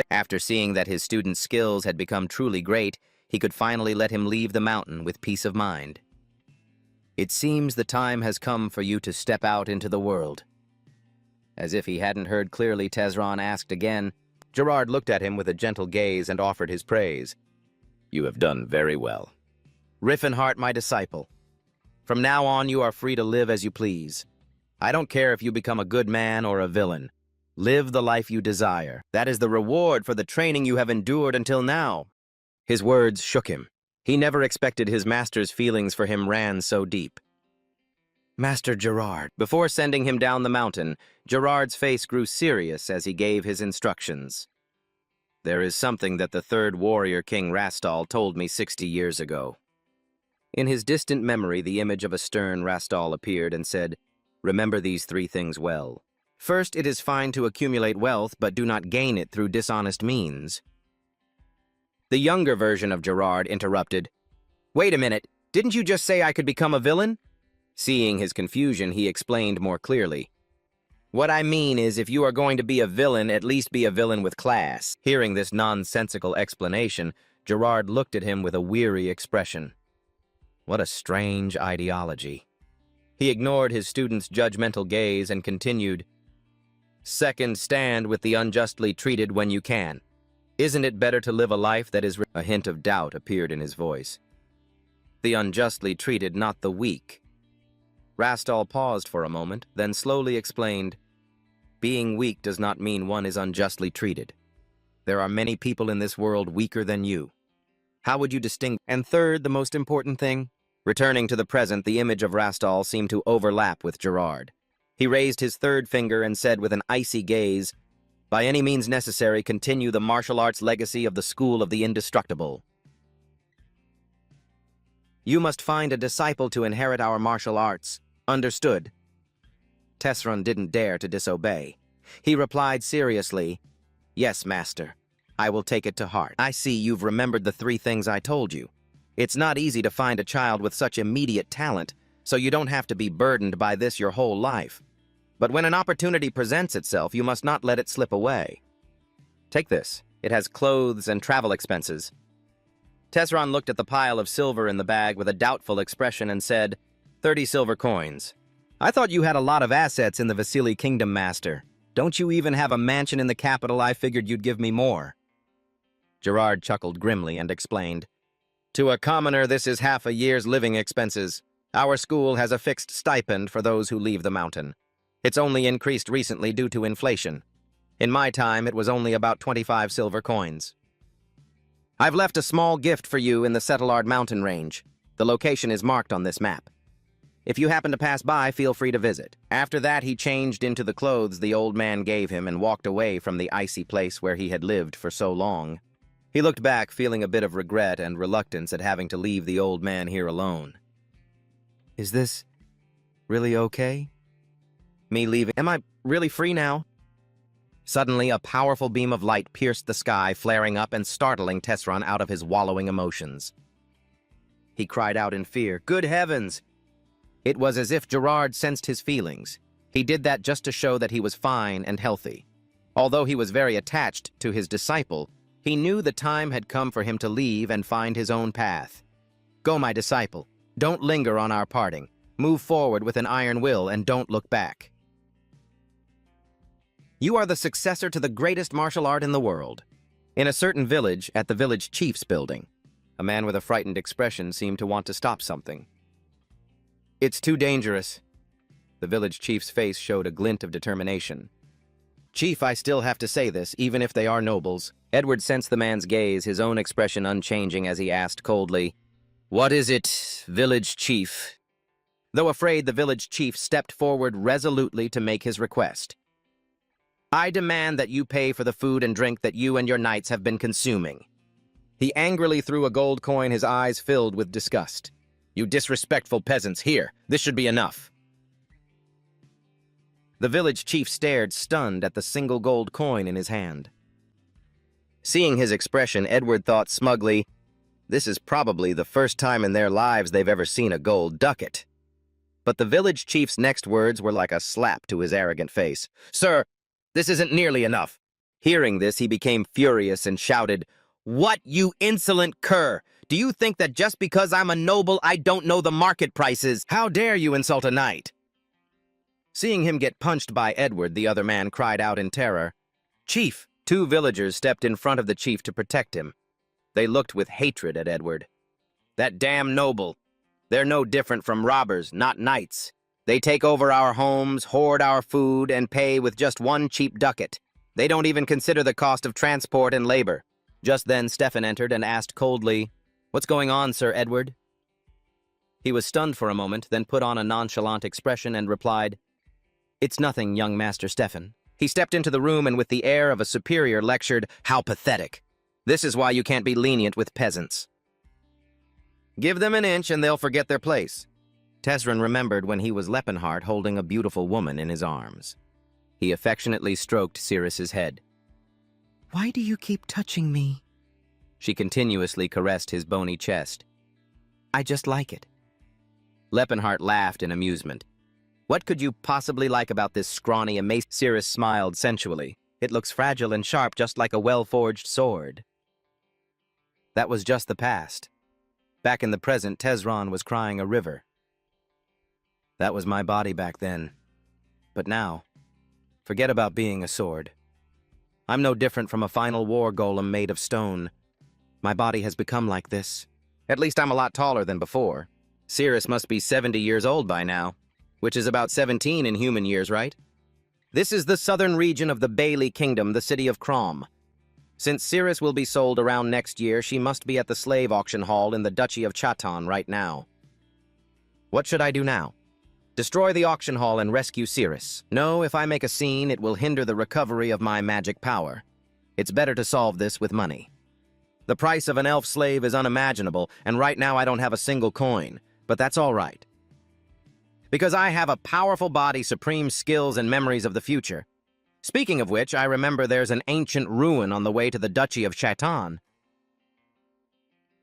After seeing that his student's skills had become truly great, he could finally let him leave the mountain with peace of mind. It seems the time has come for you to step out into the world. As if he hadn't heard clearly, Tesron asked again. Gerard looked at him with a gentle gaze and offered his praise. You have done very well. Riffenhart, my disciple. From now on, you are free to live as you please. I don't care if you become a good man or a villain. Live the life you desire. That is the reward for the training you have endured until now. His words shook him. He never expected his master's feelings for him ran so deep. Master Gerard. Before sending him down the mountain, Gerard's face grew serious as he gave his instructions. There is something that the third warrior King Rastal told me 60 years ago. In his distant memory, the image of a stern Rastal appeared and said, "Remember these 3 things well. First, it is fine to accumulate wealth, but do not gain it through dishonest means." The younger version of Gerard interrupted, "Wait a minute, didn't you just say I could become a villain?" Seeing his confusion, he explained more clearly. "What I mean is, if you are going to be a villain, at least be a villain with class." Hearing this nonsensical explanation, Gerard looked at him with a weary expression. What a strange ideology. He ignored his student's judgmental gaze and continued, "Second, stand with the unjustly treated when you can. Isn't it better to live a life that is..." A hint of doubt appeared in his voice. "The unjustly treated, not the weak." Rastal paused for a moment, then slowly explained, "Being weak does not mean one is unjustly treated. There are many people in this world weaker than you. How would you distinguish? And third, the most important thing?" Returning to the present, the image of Rastal seemed to overlap with Gerard. He raised his third finger and said with an icy gaze, "By any means necessary, continue the martial arts legacy of the School of the Indestructible. You must find a disciple to inherit our martial arts. Understood?" Tesron didn't dare to disobey. He replied seriously, "Yes, master. I will take it to heart. I see you've remembered the 3 things I told you. It's not easy to find a child with such immediate talent, so you don't have to be burdened by this your whole life. But when an opportunity presents itself, you must not let it slip away. Take this. It has clothes and travel expenses." Tesron looked at the pile of silver in the bag with a doubtful expression and said, 30 silver coins. "I thought you had a lot of assets in the Vasily Kingdom, master. Don't you even have a mansion in the capital? I figured you'd give me more." Gerard chuckled grimly and explained, "To a commoner, this is half a year's living expenses. Our school has a fixed stipend for those who leave the mountain. It's only increased recently due to inflation. In my time, it was only about 25 silver coins. I've left a small gift for you in the Settlard mountain range. The location is marked on this map. If you happen to pass by, feel free to visit." After that, he changed into the clothes the old man gave him and walked away from the icy place where he had lived for so long. He looked back, feeling a bit of regret and reluctance at having to leave the old man here alone. Is this really okay? Me leaving? Am I really free now? Suddenly, a powerful beam of light pierced the sky, flaring up and startling Tesron out of his wallowing emotions. He cried out in fear, "Good heavens!" It was as if Gerard sensed his feelings. He did that just to show that he was fine and healthy. Although he was very attached to his disciple, he knew the time had come for him to leave and find his own path. "Go, my disciple. Don't linger on our parting. Move forward with an iron will and don't look back. You are the successor to the greatest martial art in the world." In a certain village, at the village chief's building, a man with a frightened expression seemed to want to stop something. "It's too dangerous." The village chief's face showed a glint of determination. "Chief, I still have to say this, even if they are nobles." Edward sensed the man's gaze, his own expression unchanging as he asked coldly, "What is it, village chief?" Though afraid, the village chief stepped forward resolutely to make his request. "I demand that you pay for the food and drink that you and your knights have been consuming." He angrily threw a gold coin, his eyes filled with disgust. "You disrespectful peasants, here, this should be enough." The village chief stared, stunned at the single gold coin in his hand. Seeing his expression, Edward thought smugly, this is probably the first time in their lives they've ever seen a gold ducat. But the village chief's next words were like a slap to his arrogant face. "Sir, this isn't nearly enough." Hearing this, he became furious and shouted, "What, you insolent cur! Do you think that just because I'm a noble, I don't know the market prices? How dare you insult a knight?" Seeing him get punched by Edward, the other man cried out in terror, "Chief!" 2 villagers stepped in front of the chief to protect him. They looked with hatred at Edward. "That damn noble! They're no different from robbers, not knights. They take over our homes, hoard our food, and pay with just 1 cheap ducat. They don't even consider the cost of transport and labor." Just then, Stefan entered and asked coldly, What's going on, Sir Edward? He was stunned for a moment, then put on a nonchalant expression and replied, It's nothing, young Master Stefan. He stepped into the room and with the air of a superior lectured, How pathetic. This is why you can't be lenient with peasants. Give them an inch and they'll forget their place. Tesrin remembered when he was Leppenhart holding a beautiful woman in his arms. He affectionately stroked Cirrus's head. Why do you keep touching me? She continuously caressed his bony chest. I just like it. Leppenhart laughed in amusement. What could you possibly like about this scrawny, emaciated? Cirrus smiled sensually. It looks fragile and sharp, just like a well-forged sword. That was just the past. Back in the present, Tesron was crying a river. That was my body back then. But now, forget about being a sword. I'm no different from a final war golem made of stone. My body has become like this. At least I'm a lot taller than before. Cirrus must be 70 years old by now, which is about 17 in human years, right? This is the southern region of the Bailey Kingdom, the city of Crom. Since Cirrus will be sold around next year, she must be at the slave auction hall in the Duchy of Chaton right now. What should I do now? Destroy the auction hall and rescue Cirrus. No, if I make a scene, it will hinder the recovery of my magic power. It's better to solve this with money. The price of an elf slave is unimaginable, and right now I don't have a single coin, but that's all right. Because I have a powerful body, supreme skills, and memories of the future. Speaking of which, I remember there's an ancient ruin on the way to the Duchy of Chaton.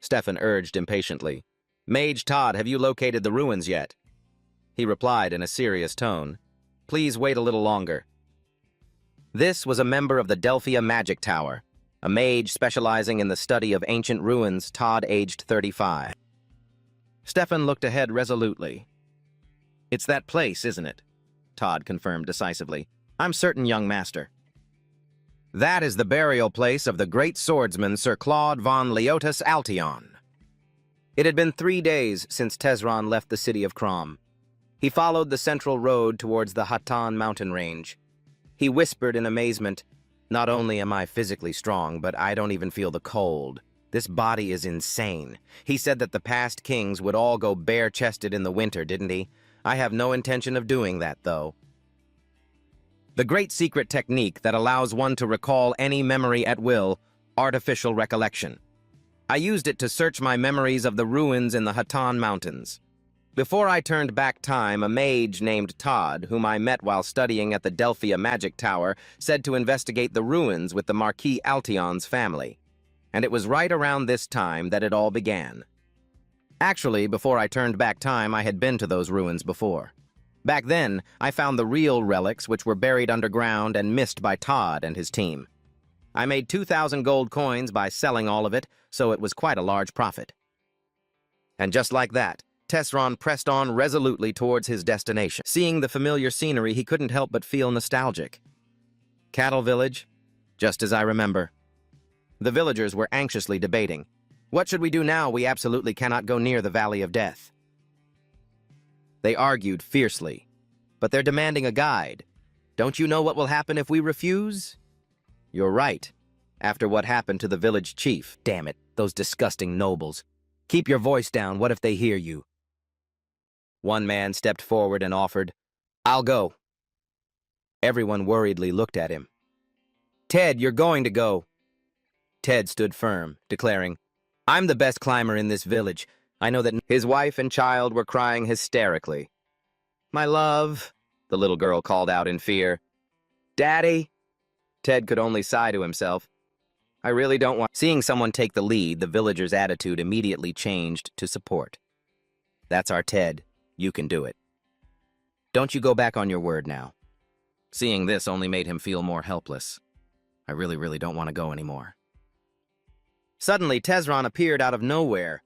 Stefan urged impatiently. Mage Todd, have you located the ruins yet? He replied in a serious tone. Please wait a little longer. This was a member of the Delphia Magic Tower, a mage specializing in the study of ancient ruins, Todd aged 35. Stefan looked ahead resolutely. It's that place, isn't it? Todd confirmed decisively. I'm certain, young master. That is the burial place of the great swordsman Sir Claude von Leotus Altion. It had been 3 days since Tesron left the city of Crom. He followed the central road towards the Hatan mountain range. He whispered in amazement, Not only am I physically strong, but I don't even feel the cold. This body is insane. He said that the past kings would all go bare-chested in the winter, didn't he? I have no intention of doing that, though. The great secret technique that allows one to recall any memory at will, artificial recollection. I used it to search my memories of the ruins in the Hatan Mountains. Before I turned back time, a mage named Todd, whom I met while studying at the Delphia Magic Tower, said to investigate the ruins with the Marquis Altion's family. And it was right around this time that it all began. Actually, before I turned back time, I had been to those ruins before. Back then, I found the real relics which were buried underground and missed by Todd and his team. I made 2,000 gold coins by selling all of it, so it was quite a large profit. And just like that, Tesron pressed on resolutely towards his destination. Seeing the familiar scenery, he couldn't help but feel nostalgic. Cattle village, just as I remember. The villagers were anxiously debating. What should we do now? We absolutely cannot go near the Valley of Death. They argued fiercely, but they're demanding a guide. Don't you know what will happen if we refuse? You're right. After what happened to the village chief. Damn it, those disgusting nobles. Keep your voice down. What if they hear you? One man stepped forward and offered, I'll go. Everyone worriedly looked at him. Ted, you're going to go. Ted stood firm, declaring, I'm the best climber in this village. I know that his wife and child were crying hysterically. My love, the little girl called out in fear. Daddy? Ted could only sigh to himself. I really don't want... Seeing someone take the lead, the villagers' attitude immediately changed to support. That's our Ted. You can do it. Don't you go back on your word now. Seeing this only made him feel more helpless. I really don't want to go anymore. Suddenly, Tesron appeared out of nowhere.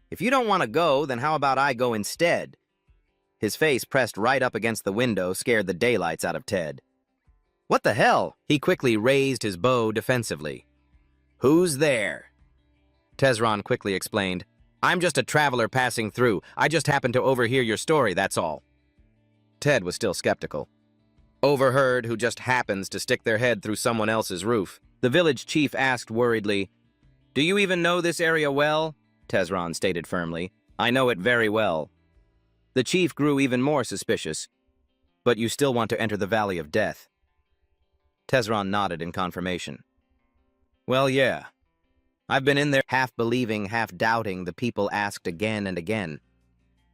If you don't want to go, then how about I go instead? His face pressed right up against the window scared the daylights out of Ted. What the hell? He quickly raised his bow defensively. Who's there? Tesron quickly explained. I'm just a traveler passing through. I just happened to overhear your story, that's all. Ted was still skeptical. Overheard who just happens to stick their head through someone else's roof. The village chief asked worriedly, Do you even know this area well? Tezron stated firmly. "I know it very well." The chief grew even more suspicious. "But you still want to enter the Valley of Death?" Tezron nodded in confirmation. "Well, yeah. I've been in there half believing, half doubting," the people asked again and again.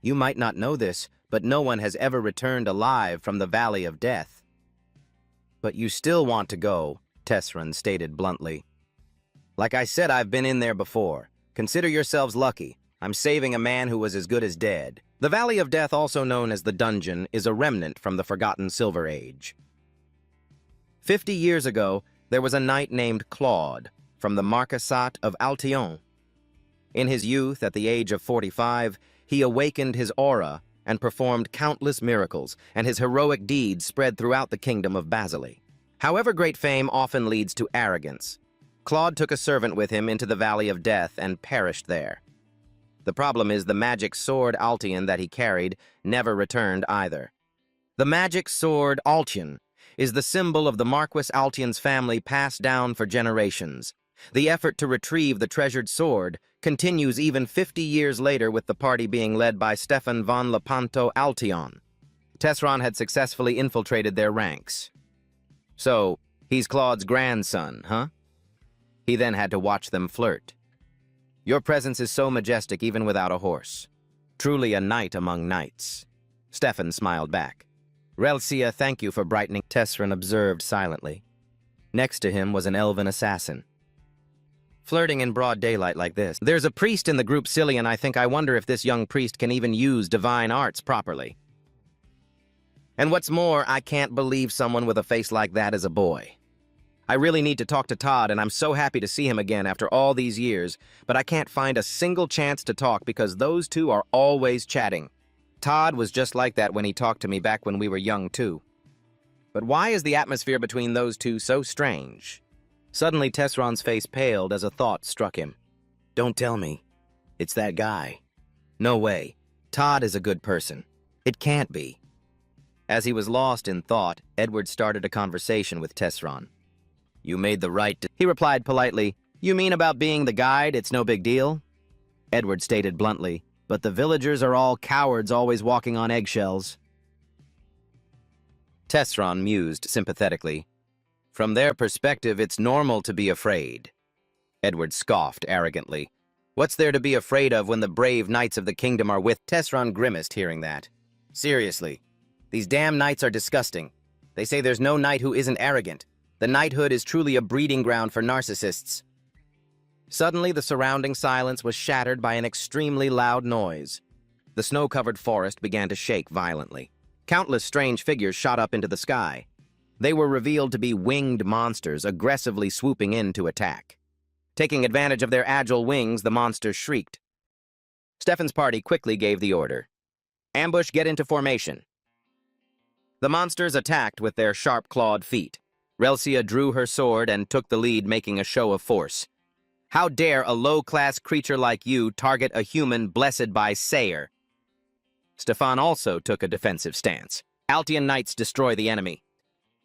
"You might not know this, but no one has ever returned alive from the Valley of Death." "But you still want to go," Tezron stated bluntly. "Like I said, I've been in there before. Consider yourselves lucky. I'm saving a man who was as good as dead." The Valley of Death, also known as the Dungeon, is a remnant from the forgotten Silver Age. 50 years ago, there was a knight named Claude from the Marquisate of Altion. In his youth, at the age of 45, he awakened his aura and performed countless miracles, and his heroic deeds spread throughout the kingdom of Basile. However, great fame often leads to arrogance. Claude took a servant with him into the Valley of Death and perished there. The problem is the magic sword Altion that he carried never returned either. The magic sword Altion is the symbol of the Marquis Altion's family passed down for generations. The effort to retrieve the treasured sword continues even 50 years later, with the party being led by Stefan von Lepanto Altion. Tezron had successfully infiltrated their ranks. "So, he's Claude's grandson, huh?" He then had to watch them flirt. "Your presence is so majestic even without a horse. Truly a knight among knights." Stefan smiled back. "Relsia, thank you for brightening," Tezron observed silently. Next to him was an elven assassin. "Flirting in broad daylight like this. There's a priest in the group, Cillian. I wonder if this young priest can even use divine arts properly. And what's more, I can't believe someone with a face like that is a boy. I really need to talk to Todd, and I'm so happy to see him again after all these years, but I can't find a single chance to talk because those two are always chatting. Todd was just like that when he talked to me back when we were young, too. But why is the atmosphere between those two so strange?" Suddenly, Tezron's face paled as a thought struck him. "Don't tell me. It's that guy. No way. Todd is a good person. It can't be." As he was lost in thought, Edward started a conversation with Tezron. "You made the right he replied politely. "You mean about being the guide? It's no big deal." Edward stated bluntly, "But the villagers are all cowards, always walking on eggshells." Tezron mused sympathetically. "From their perspective, it's normal to be afraid." Edward scoffed arrogantly. "What's there to be afraid of when the brave knights of the kingdom are with—" Tezron grimaced hearing that. "Seriously, these damn knights are disgusting. They say there's no knight who isn't arrogant. The knighthood is truly a breeding ground for narcissists." Suddenly, the surrounding silence was shattered by an extremely loud noise. The snow-covered forest began to shake violently. Countless strange figures shot up into the sky. They were revealed to be winged monsters aggressively swooping in to attack. Taking advantage of their agile wings, the monsters shrieked. Stefan's party quickly gave the order. "Ambush, get into formation." The monsters attacked with their sharp-clawed feet. Relsia drew her sword and took the lead, making a show of force. "How dare a low-class creature like you target a human blessed by Sayer?" Stefan also took a defensive stance. Altion knights destroy the enemy.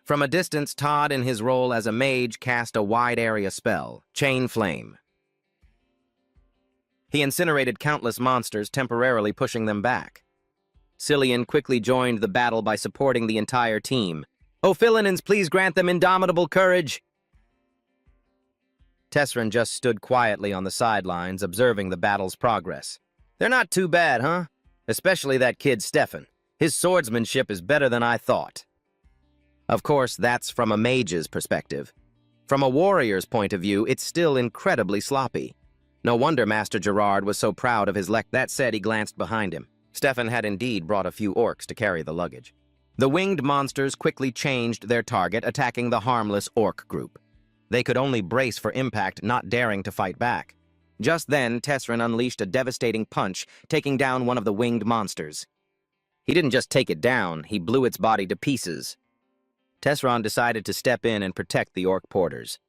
From a distance, Todd, in his role as a mage, cast a wide-area spell, Chain Flame. He incinerated countless monsters, temporarily pushing them back. Cillian quickly joined the battle by supporting the entire team. "Oh, Philonins, please grant them indomitable courage!" Tezron just stood quietly on the sidelines, observing the battle's progress. "They're not too bad, huh? Especially that kid Stefan. His swordsmanship is better than I thought." Of course, that's from a mage's perspective. From a warrior's point of view, it's still incredibly sloppy. No wonder Master Gerard was so proud of his That said, he glanced behind him. Stefan had indeed brought a few orcs to carry the luggage. The winged monsters quickly changed their target, attacking the harmless orc group. They could only brace for impact, not daring to fight back. Just then, Tezron unleashed a devastating punch, taking down one of the winged monsters. He didn't just take it down, he blew its body to pieces. Tezron decided to step in and protect the orc porters.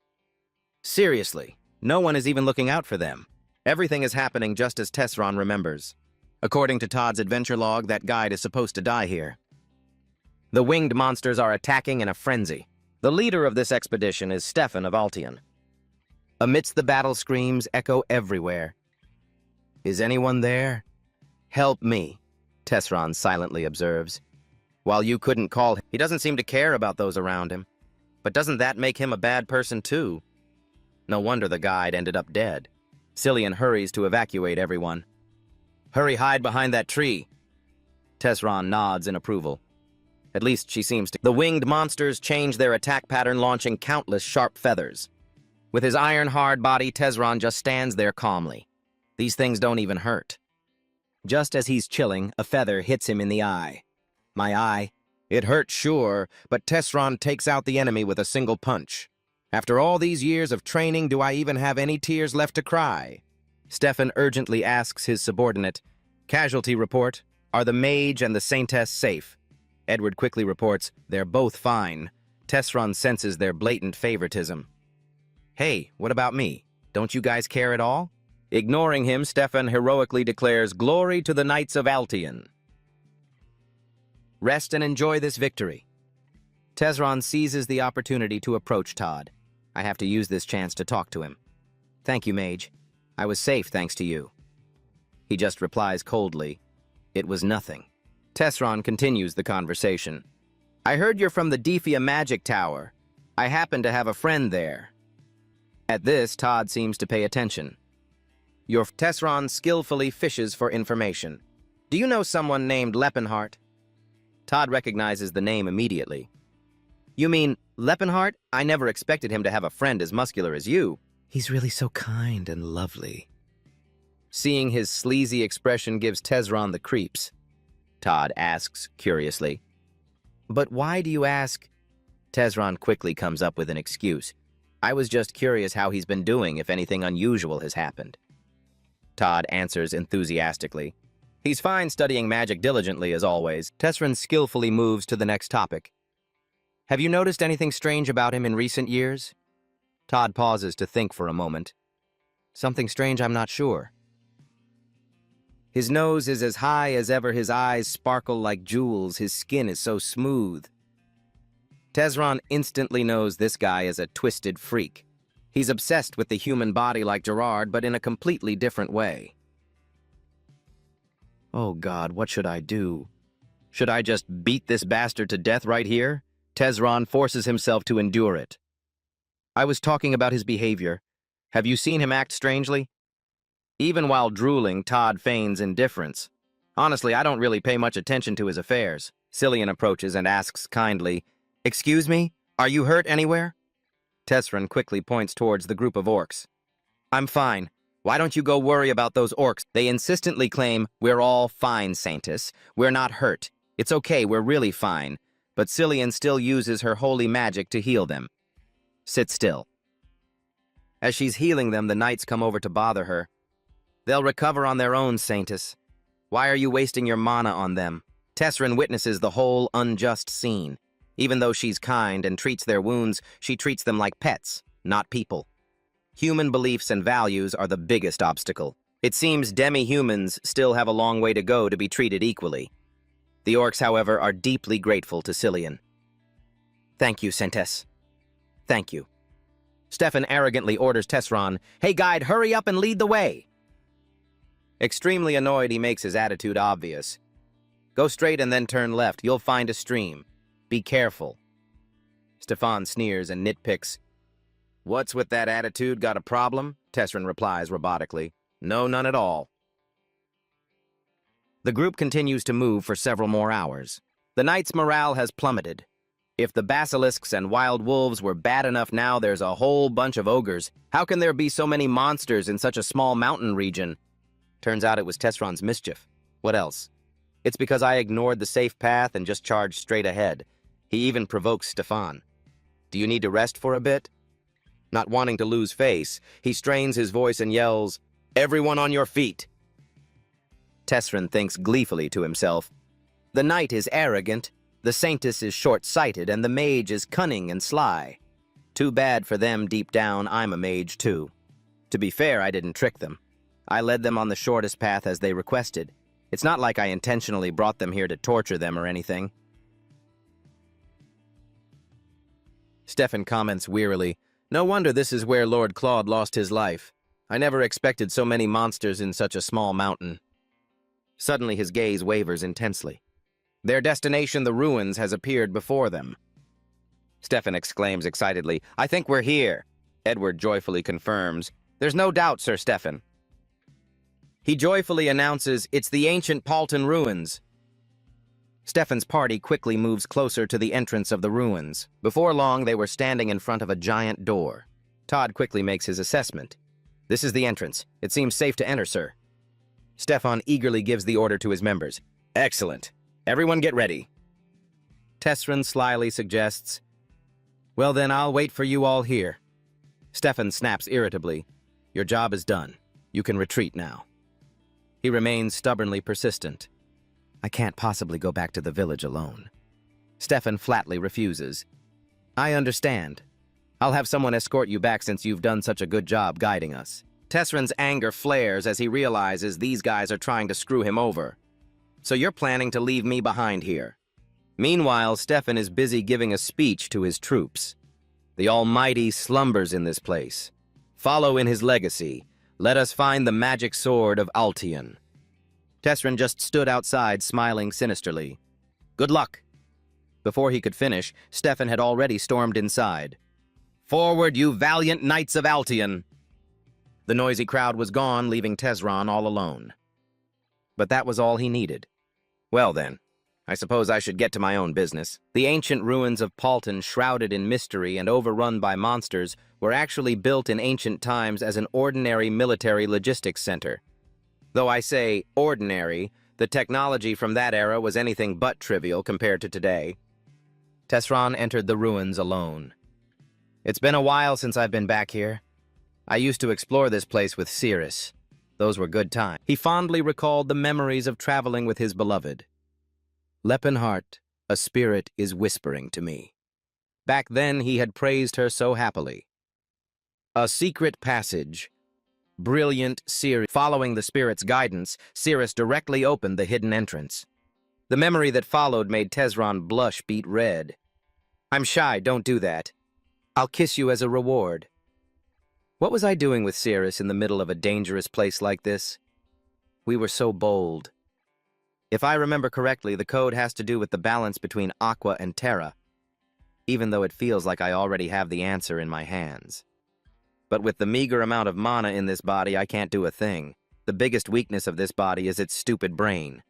Seriously, no one is even looking out for them. Everything is happening just as Tezron remembers. According to Todd's adventure log, that guide is supposed to die here. The winged monsters are attacking in a frenzy. The leader of this expedition is Stefan of Altion. Amidst the battle, screams echo everywhere. Is anyone there? Help me, Tesron silently observes. While you couldn't call him, he doesn't seem to care about those around him. But doesn't that make him a bad person too? No wonder the guide ended up dead. Cillian hurries to evacuate everyone. Hurry, hide behind that tree. Tesron nods in approval. At least she seems to. The winged monsters change their attack pattern, launching countless sharp feathers. With his iron-hard body, Tesron just stands there calmly. These things don't even hurt. Just as he's chilling, a feather hits him in the eye. My eye. It hurts, sure, but Tesron takes out the enemy with a single punch. After all these years of training, do I even have any tears left to cry? Stefan urgently asks his subordinate, Casualty report. Are the mage and the saintess safe? Edward quickly reports, they're both fine. Tesron senses their blatant favoritism. Hey, what about me? Don't you guys care at all? Ignoring him, Stefan heroically declares, Glory to the Knights of Altian. Rest and enjoy this victory. Tesron seizes the opportunity to approach Todd. I have to use this chance to talk to him. Thank you, Mage. I was safe thanks to you. He just replies coldly, It was nothing. Tesron continues the conversation. I heard you're from the Defia Magic Tower. I happen to have a friend there. At this, Todd seems to pay attention. Your Tesron skillfully fishes for information. Do you know someone named Leppenhart? Todd recognizes the name immediately. You mean Leppenhart? I never expected him to have a friend as muscular as you. He's really so kind and lovely. Seeing his sleazy expression gives Tesron the creeps. Todd asks curiously. But why do you ask? Tesron quickly comes up with an excuse. I was just curious how he's been doing, if anything unusual has happened. Todd answers enthusiastically. He's fine, studying magic diligently as always. Tesron skillfully moves to the next topic. Have you noticed anything strange about him in recent years? Todd pauses to think for a moment. Something strange, I'm not sure. His nose is as high as ever, his eyes sparkle like jewels, his skin is so smooth. Tesron instantly knows this guy is a twisted freak. He's obsessed with the human body like Gerard, but in a completely different way. Oh God, what should I do? Should I just beat this bastard to death right here? Tesron forces himself to endure it. I was talking about his behavior. Have you seen him act strangely? Even while drooling, Todd feigns indifference. Honestly, I don't really pay much attention to his affairs. Cillian approaches and asks kindly, Excuse me, are you hurt anywhere? Tesron quickly points towards the group of orcs. I'm fine. Why don't you go worry about those orcs? They insistently claim, we're all fine, Saintess. We're not hurt. It's okay, we're really fine. But Cillian still uses her holy magic to heal them. Sit still. As she's healing them, the knights come over to bother her. They'll recover on their own, Saintess. Why are you wasting your mana on them? Tesron witnesses the whole unjust scene. Even though she's kind and treats their wounds, she treats them like pets, not people. Human beliefs and values are the biggest obstacle. It seems demi-humans still have a long way to go to be treated equally. The orcs, however, are deeply grateful to Cillian. Thank you, Saintess. Thank you. Stefan arrogantly orders Tesron, Hey guide, hurry up and lead the way. Extremely annoyed, he makes his attitude obvious. Go straight and then turn left. You'll find a stream. Be careful. Stefan sneers and nitpicks. What's with that attitude? Got a problem? Tesron replies robotically. No, none at all. The group continues to move for several more hours. The knights' morale has plummeted. If the basilisks and wild wolves were bad enough, now there's a whole bunch of ogres. How can there be so many monsters in such a small mountain region? Turns out it was Tesron's mischief. What else? It's because I ignored the safe path and just charged straight ahead. He even provokes Stefan. Do you need to rest for a bit? Not wanting to lose face, he strains his voice and yells, Everyone on your feet! Tesron thinks gleefully to himself. The knight is arrogant, the saintess is short-sighted, and the mage is cunning and sly. Too bad for them deep down, I'm a mage too. To be fair, I didn't trick them. I led them on the shortest path as they requested. It's not like I intentionally brought them here to torture them or anything. Stefan comments wearily, No wonder this is where Lord Claude lost his life. I never expected so many monsters in such a small mountain. Suddenly his gaze wavers intensely. Their destination, the ruins, has appeared before them. Stefan exclaims excitedly, "I think we're here." Edward joyfully confirms, "There's no doubt, Sir Stefan." He joyfully announces, "It's the ancient Paulton ruins." Stefan's party quickly moves closer to the entrance of the ruins. Before long, they were standing in front of a giant door. Todd quickly makes his assessment. "This is the entrance. It seems safe to enter, sir." Stefan eagerly gives the order to his members. "Excellent. Everyone get ready." Tesrin slyly suggests, "Well then, I'll wait for you all here." Stefan snaps irritably, "Your job is done. You can retreat now." He remains stubbornly persistent. "I can't possibly go back to the village alone." Stefan flatly refuses. "I understand. I'll have someone escort you back since you've done such a good job guiding us." Tesrin's anger flares as he realizes these guys are trying to screw him over. "So you're planning to leave me behind here?" Meanwhile, Stefan is busy giving a speech to his troops. "The Almighty slumbers in this place. Follow in his legacy. Let us find the magic sword of Altion." Tesrin just stood outside, smiling sinisterly. "Good luck." Before he could finish, Stefan had already stormed inside. "Forward, you valiant knights of Altion!" The noisy crowd was gone, leaving Tesron all alone. But that was all he needed. Well then, I suppose I should get to my own business. The ancient ruins of Paulton, shrouded in mystery and overrun by monsters, were actually built in ancient times as an ordinary military logistics center. Though I say ordinary, the technology from that era was anything but trivial compared to today. Tesron entered the ruins alone. "It's been a while since I've been back here. I used to explore this place with Cirrus. Those were good times." He fondly recalled the memories of traveling with his beloved. "Lepenhart, a spirit is whispering to me." Back then he had praised her so happily. A secret passage. Brilliant Cirrus. Following the spirit's guidance, Cirrus directly opened the hidden entrance. The memory that followed made Tesron blush beet red. "I'm shy, don't do that. I'll kiss you as a reward." What was I doing with Cirrus in the middle of a dangerous place like this? We were so bold. If I remember correctly, the code has to do with the balance between Aqua and Terra, even though it feels like I already have the answer in my hands. But with the meager amount of mana in this body, I can't do a thing. The biggest weakness of this body is its stupid brain.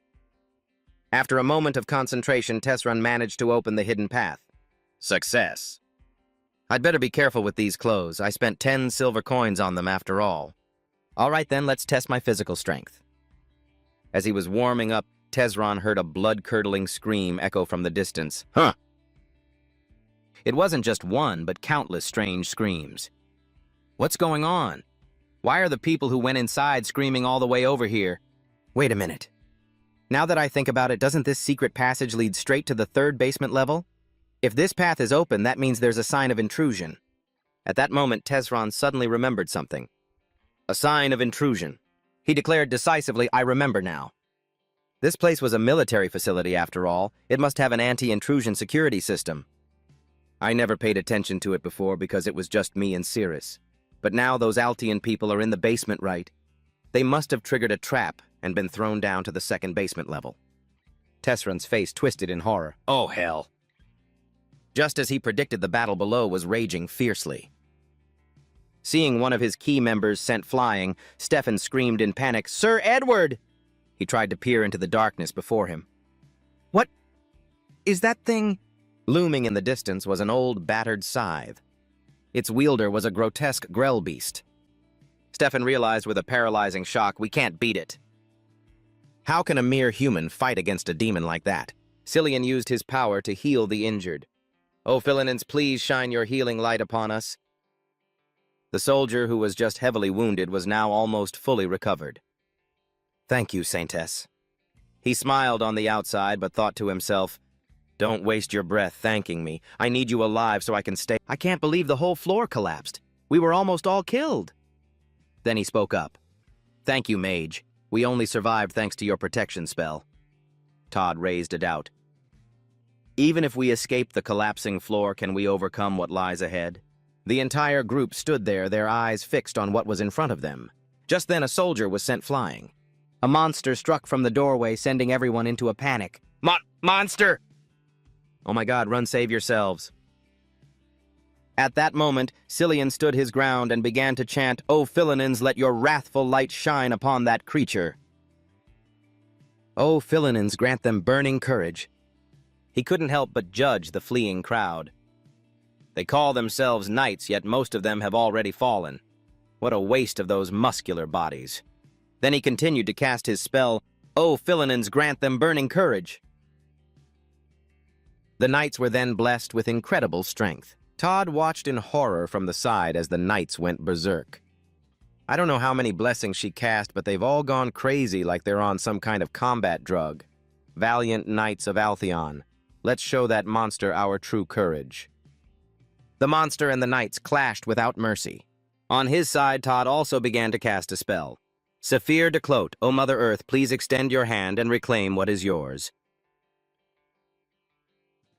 After a moment of concentration, Tesron managed to open the hidden path. Success. I'd better be careful with these clothes. I spent 10 silver coins on them after all. All right then, let's test my physical strength. As he was warming up, Tesron heard a blood-curdling scream echo from the distance. Huh! It wasn't just one, but countless strange screams. What's going on? Why are the people who went inside screaming all the way over here? Wait a minute. Now that I think about it, doesn't this secret passage lead straight to the third basement level? If this path is open, that means there's a sign of intrusion. At that moment, Tesron suddenly remembered something. A sign of intrusion. He declared decisively, "I remember now." This place was a military facility after all. It must have an anti-intrusion security system. I never paid attention to it before because it was just me and Cirrus. But now those Altian people are in the basement, right? They must have triggered a trap and been thrown down to the second basement level. Tesron's face twisted in horror. Oh, hell. Just as he predicted, the battle below was raging fiercely. Seeing one of his key members sent flying, Stefan screamed in panic, "Sir Edward!" He tried to peer into the darkness before him. What is that thing? Looming in the distance was an old, battered scythe. Its wielder was a grotesque grell beast. Stefan realized with a paralyzing shock, we can't beat it. How can a mere human fight against a demon like that? Cillian used his power to heal the injured. "Oh, Philinins, please shine your healing light upon us." The soldier, who was just heavily wounded, was now almost fully recovered. "Thank you, Saintess." He smiled on the outside, but thought to himself, "Don't waste your breath thanking me. I need you alive so I can stay." I can't believe the whole floor collapsed. We were almost all killed. Then he spoke up. "Thank you, mage. We only survived thanks to your protection spell." Todd raised a doubt. "Even if we escape the collapsing floor, can we overcome what lies ahead?" The entire group stood there, their eyes fixed on what was in front of them. Just then a soldier was sent flying. A monster struck from the doorway, sending everyone into a panic. Monster! Oh my God, run save yourselves. At that moment, Cillian stood his ground and began to chant, "O Philinins, let your wrathful light shine upon that creature. O Philinins, grant them burning courage." He couldn't help but judge the fleeing crowd. They call themselves knights, yet most of them have already fallen. What a waste of those muscular bodies. Then he continued to cast his spell, "O Philinins, grant them burning courage." The knights were then blessed with incredible strength. Todd watched in horror from the side as the knights went berserk. I don't know how many blessings she cast, but they've all gone crazy like they're on some kind of combat drug. Valiant knights of Altheon, let's show that monster our true courage. The monster and the knights clashed without mercy. On his side, Todd also began to cast a spell. "Saphir de Clote, O Mother Earth, please extend your hand and reclaim what is yours."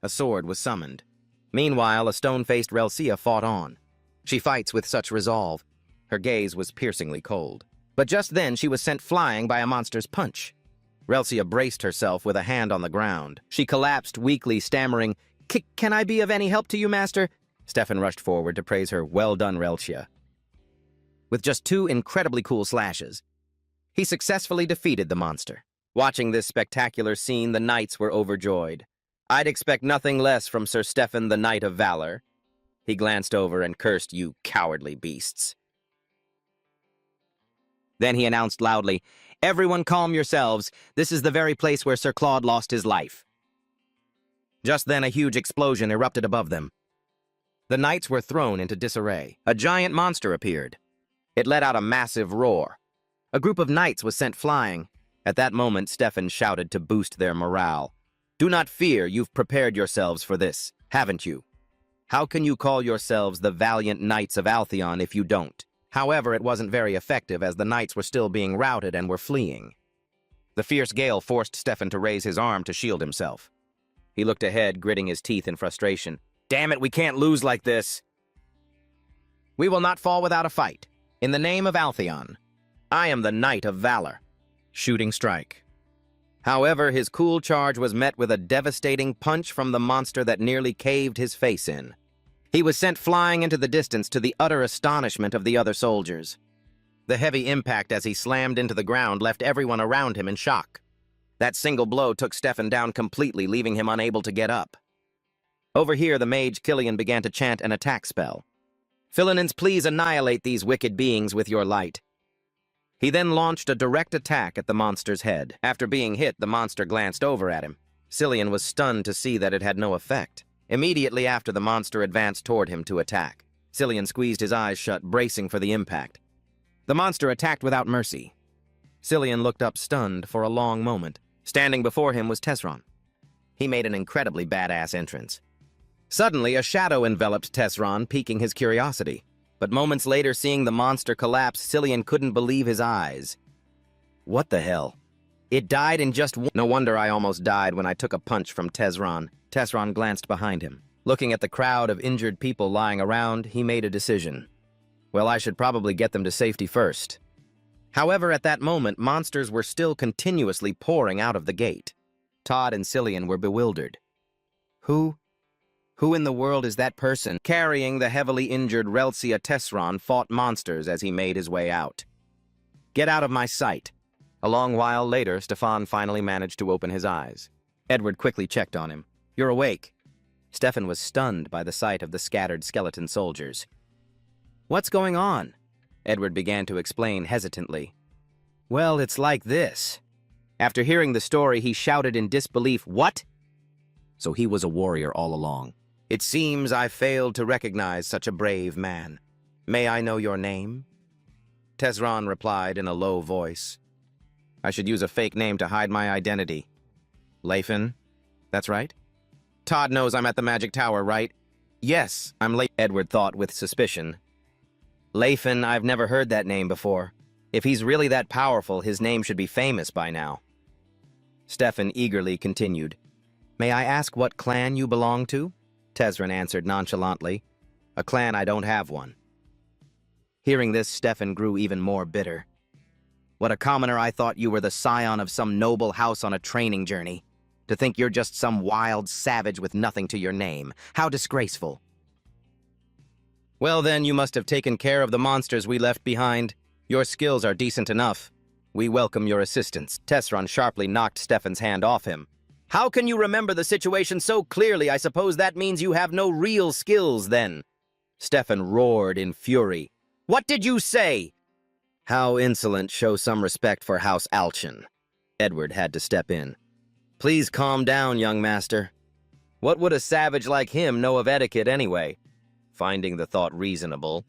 A sword was summoned. Meanwhile, a stone-faced Relsia fought on. She fights with such resolve. Her gaze was piercingly cold. But just then she was sent flying by a monster's punch. Relsia braced herself with a hand on the ground. She collapsed weakly, stammering, Can I be of any help to you, Master?" Stefan rushed forward to praise her. "Well done, Relsia." With just 2 incredibly cool slashes, he successfully defeated the monster. Watching this spectacular scene, the knights were overjoyed. I'd expect nothing less from Sir Stefan, the Knight of Valor. He glanced over and cursed, "You cowardly beasts." Then he announced loudly, "Everyone calm yourselves. This is the very place where Sir Claude lost his life." Just then a huge explosion erupted above them. The knights were thrown into disarray. A giant monster appeared. It let out a massive roar. A group of knights was sent flying. At that moment, Stefan shouted to boost their morale. "Do not fear, you've prepared yourselves for this, haven't you? How can you call yourselves the valiant knights of Altheon if you don't?" However, it wasn't very effective as the knights were still being routed and were fleeing. The fierce gale forced Stefan to raise his arm to shield himself. He looked ahead, gritting his teeth in frustration. "Damn it, we can't lose like this. We will not fall without a fight. In the name of Altheon, I am the Knight of Valor." Shooting strike. However, his cool charge was met with a devastating punch from the monster that nearly caved his face in. He was sent flying into the distance to the utter astonishment of the other soldiers. The heavy impact as he slammed into the ground left everyone around him in shock. That single blow took Stefan down completely, leaving him unable to get up. Over here, the mage Cillian began to chant an attack spell. "Philinins, please annihilate these wicked beings with your light." He then launched a direct attack at the monster's head. After being hit, the monster glanced over at him. Cillian was stunned to see that it had no effect. Immediately after, the monster advanced toward him to attack. Cillian squeezed his eyes shut, bracing for the impact. The monster attacked without mercy. Cillian looked up stunned for a long moment. Standing before him was Tesron. He made an incredibly badass entrance. Suddenly, a shadow enveloped Tesron, piquing his curiosity. But moments later, seeing the monster collapse, Cillian couldn't believe his eyes. What the hell? It died in just one— No wonder I almost died when I took a punch from Tesron. Tesron glanced behind him. Looking at the crowd of injured people lying around, he made a decision. Well, I should probably get them to safety first. However, at that moment, monsters were still continuously pouring out of the gate. Todd and Cillian were bewildered. Who in the world is that person? Carrying the heavily injured Relsia, Tesron fought monsters as he made his way out. "Get out of my sight." A long while later, Stefan finally managed to open his eyes. Edward quickly checked on him. "You're awake." Stefan was stunned by the sight of the scattered skeleton soldiers. "What's going on?" Edward began to explain hesitantly. "Well, it's like this." After hearing the story, he shouted in disbelief, "What?" So he was a warrior all along. "It seems I failed to recognize such a brave man. May I know your name?" Tesron replied in a low voice. "I should use a fake name to hide my identity." "Leifin? That's right?" "Todd knows I'm at the Magic Tower, right?" "Yes, I'm Leifin," Edward thought with suspicion. "Leifin, I've never heard that name before. If he's really that powerful, his name should be famous by now." Stefan eagerly continued. "May I ask what clan you belong to?" Tesrin answered nonchalantly. A clan, I don't have one. Hearing this, Stefan grew even more bitter. What a commoner, I thought you were the scion of some noble house on a training journey. To think you're just some wild savage with nothing to your name. How disgraceful. Well then, you must have taken care of the monsters we left behind. Your skills are decent enough. We welcome your assistance. Tesron sharply knocked Stefan's hand off him. How can you remember the situation so clearly? I suppose that means you have no real skills then. Stefan roared in fury. What did you say? How insolent. Show some respect for House Alchin. Edward had to step in. Please calm down, young master. What would a savage like him know of etiquette anyway? Finding the thought reasonable,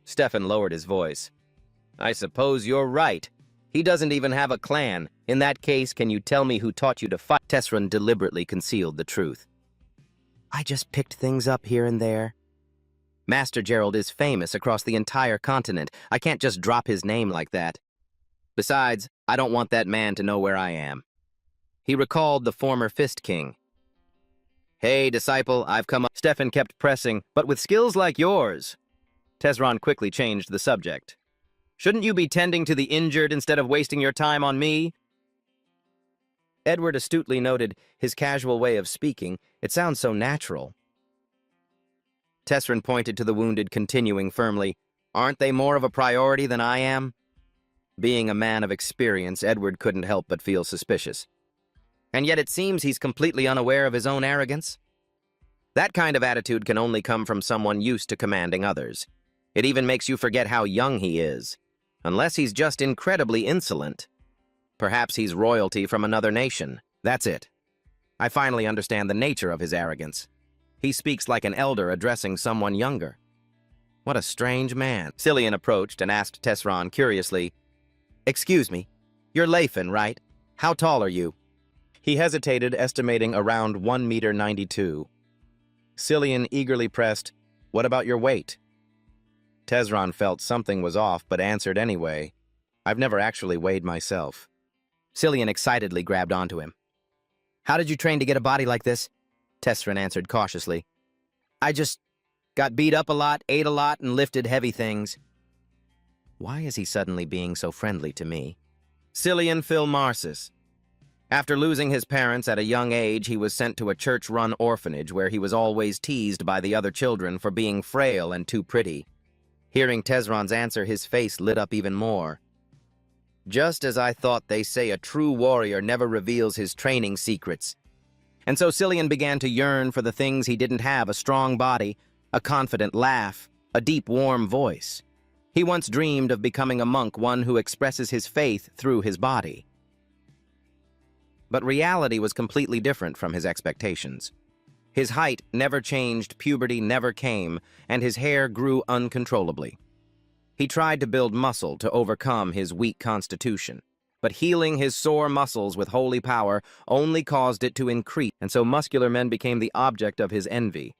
Stefan lowered his voice. I suppose you're right. He doesn't even have a clan. In that case, can you tell me who taught you to fight? Tesron deliberately concealed the truth. I just picked things up here and there. Master Gerald is famous across the entire continent. I can't just drop his name like that. Besides, I don't want that man to know where I am. He recalled the former Fist King. Hey, disciple, I've come up. Stefan kept pressing, but with skills like yours. Tesron quickly changed the subject. Shouldn't you be tending to the injured instead of wasting your time on me? Edward astutely noted his casual way of speaking. It sounds so natural. Tesron pointed to the wounded, continuing firmly, Aren't they more of a priority than I am? Being a man of experience, Edward couldn't help but feel suspicious. And yet it seems he's completely unaware of his own arrogance. That kind of attitude can only come from someone used to commanding others. It even makes you forget how young he is. Unless he's just incredibly insolent. Perhaps he's royalty from another nation. That's it. I finally understand the nature of his arrogance. He speaks like an elder addressing someone younger. What a strange man. Cillian approached and asked Tesron curiously, Excuse me, you're Leifin, right? How tall are you? He hesitated, estimating around 1.92 meters. Cillian eagerly pressed, What about your weight? Tesron felt something was off, but answered anyway, I've never actually weighed myself. Cillian excitedly grabbed onto him. How did you train to get a body like this? Tesron answered cautiously. I just got beat up a lot, ate a lot, and lifted heavy things. Why is he suddenly being so friendly to me? Cillian Phil Marsis. After losing his parents at a young age, he was sent to a church-run orphanage where he was always teased by the other children for being frail and too pretty. Hearing Tesron's answer, his face lit up even more. Just as I thought, they say a true warrior never reveals his training secrets. And so Cillian began to yearn for the things he didn't have, a strong body, a confident laugh, a deep, warm voice. He once dreamed of becoming a monk, one who expresses his faith through his body. But reality was completely different from his expectations. His height never changed, puberty never came, and his hair grew uncontrollably. He tried to build muscle to overcome his weak constitution, but healing his sore muscles with holy power only caused it to increase, and so muscular men became the object of his envy.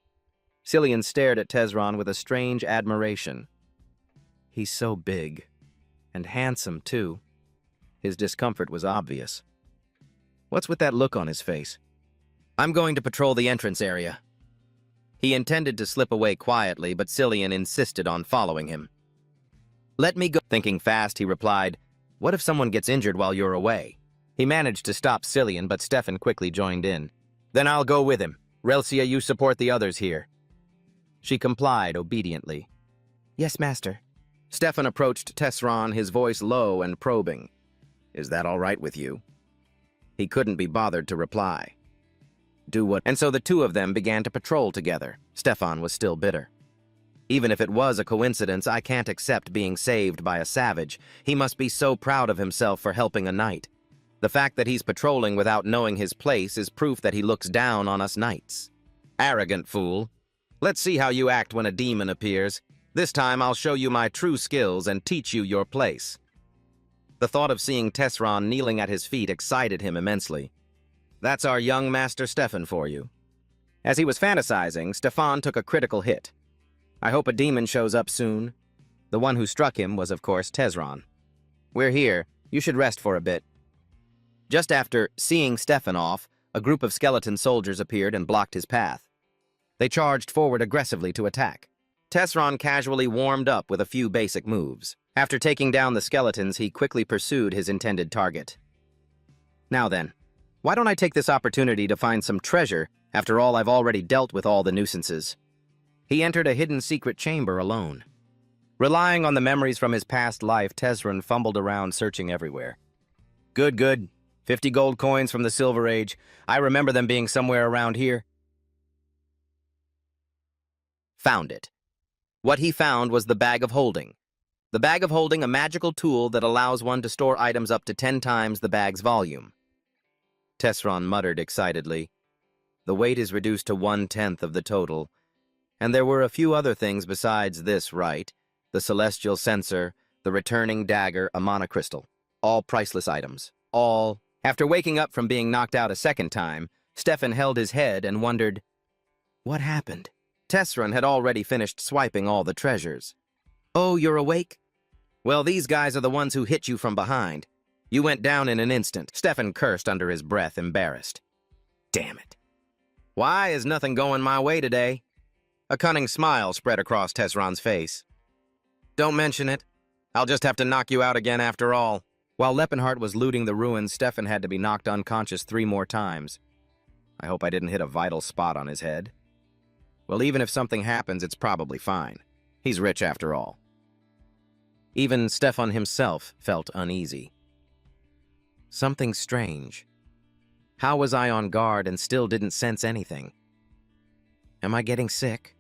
Cillian stared at Tesron with a strange admiration. He's so big, and handsome too. His discomfort was obvious. What's with that look on his face? I'm going to patrol the entrance area. He intended to slip away quietly, but Cillian insisted on following him. Let me go. Thinking fast, he replied, What if someone gets injured while you're away? He managed to stop Cillian, but Stefan quickly joined in. Then I'll go with him. Relsia, you support the others here. She complied obediently. Yes, master. Stefan approached Tesron, his voice low and probing. Is that all right with you? He couldn't be bothered to reply. Do what? And so the two of them began to patrol together. Stefan was still bitter. Even if it was a coincidence, I can't accept being saved by a savage. He must be so proud of himself for helping a knight. The fact that he's patrolling without knowing his place is proof that he looks down on us knights. Arrogant fool. Let's see how you act when a demon appears. This time I'll show you my true skills and teach you your place. The thought of seeing Tesron kneeling at his feet excited him immensely. That's our young master Stefan for you. As he was fantasizing, Stefan took a critical hit. I hope a demon shows up soon. The one who struck him was, of course, Tesron. We're here. You should rest for a bit. Just after seeing Stefan off, a group of skeleton soldiers appeared and blocked his path. They charged forward aggressively to attack. Tesron casually warmed up with a few basic moves. After taking down the skeletons, he quickly pursued his intended target. Now then, why don't I take this opportunity to find some treasure after all I've already dealt with all the nuisances? He entered a hidden secret chamber alone. Relying on the memories from his past life, Tesron fumbled around searching everywhere. Good. 50 gold coins from the Silver Age. I remember them being somewhere around here. Found it. What he found was the Bag of Holding. The Bag of Holding, a magical tool that allows one to store items up to 10 times the bag's volume. Tesron muttered excitedly. The weight is reduced to 1/10 of the total. And there were a few other things besides this, right? The celestial censer, the returning dagger, a monocrystal. All priceless items. All. After waking up from being knocked out a second time, Stefan held his head and wondered, what happened? Tesron had already finished swiping all the treasures. Oh, you're awake? Well, these guys are the ones who hit you from behind. You went down in an instant. Stefan cursed under his breath, embarrassed. Damn it. Why is nothing going my way today? A cunning smile spread across Tesron's face. Don't mention it. I'll just have to knock you out again after all. While Leppenhart was looting the ruins, Stefan had to be knocked unconscious 3 more times. I hope I didn't hit a vital spot on his head. Well, even if something happens, it's probably fine. He's rich after all. Even Stefan himself felt uneasy. Something strange. How was I on guard and still didn't sense anything? Am I getting sick?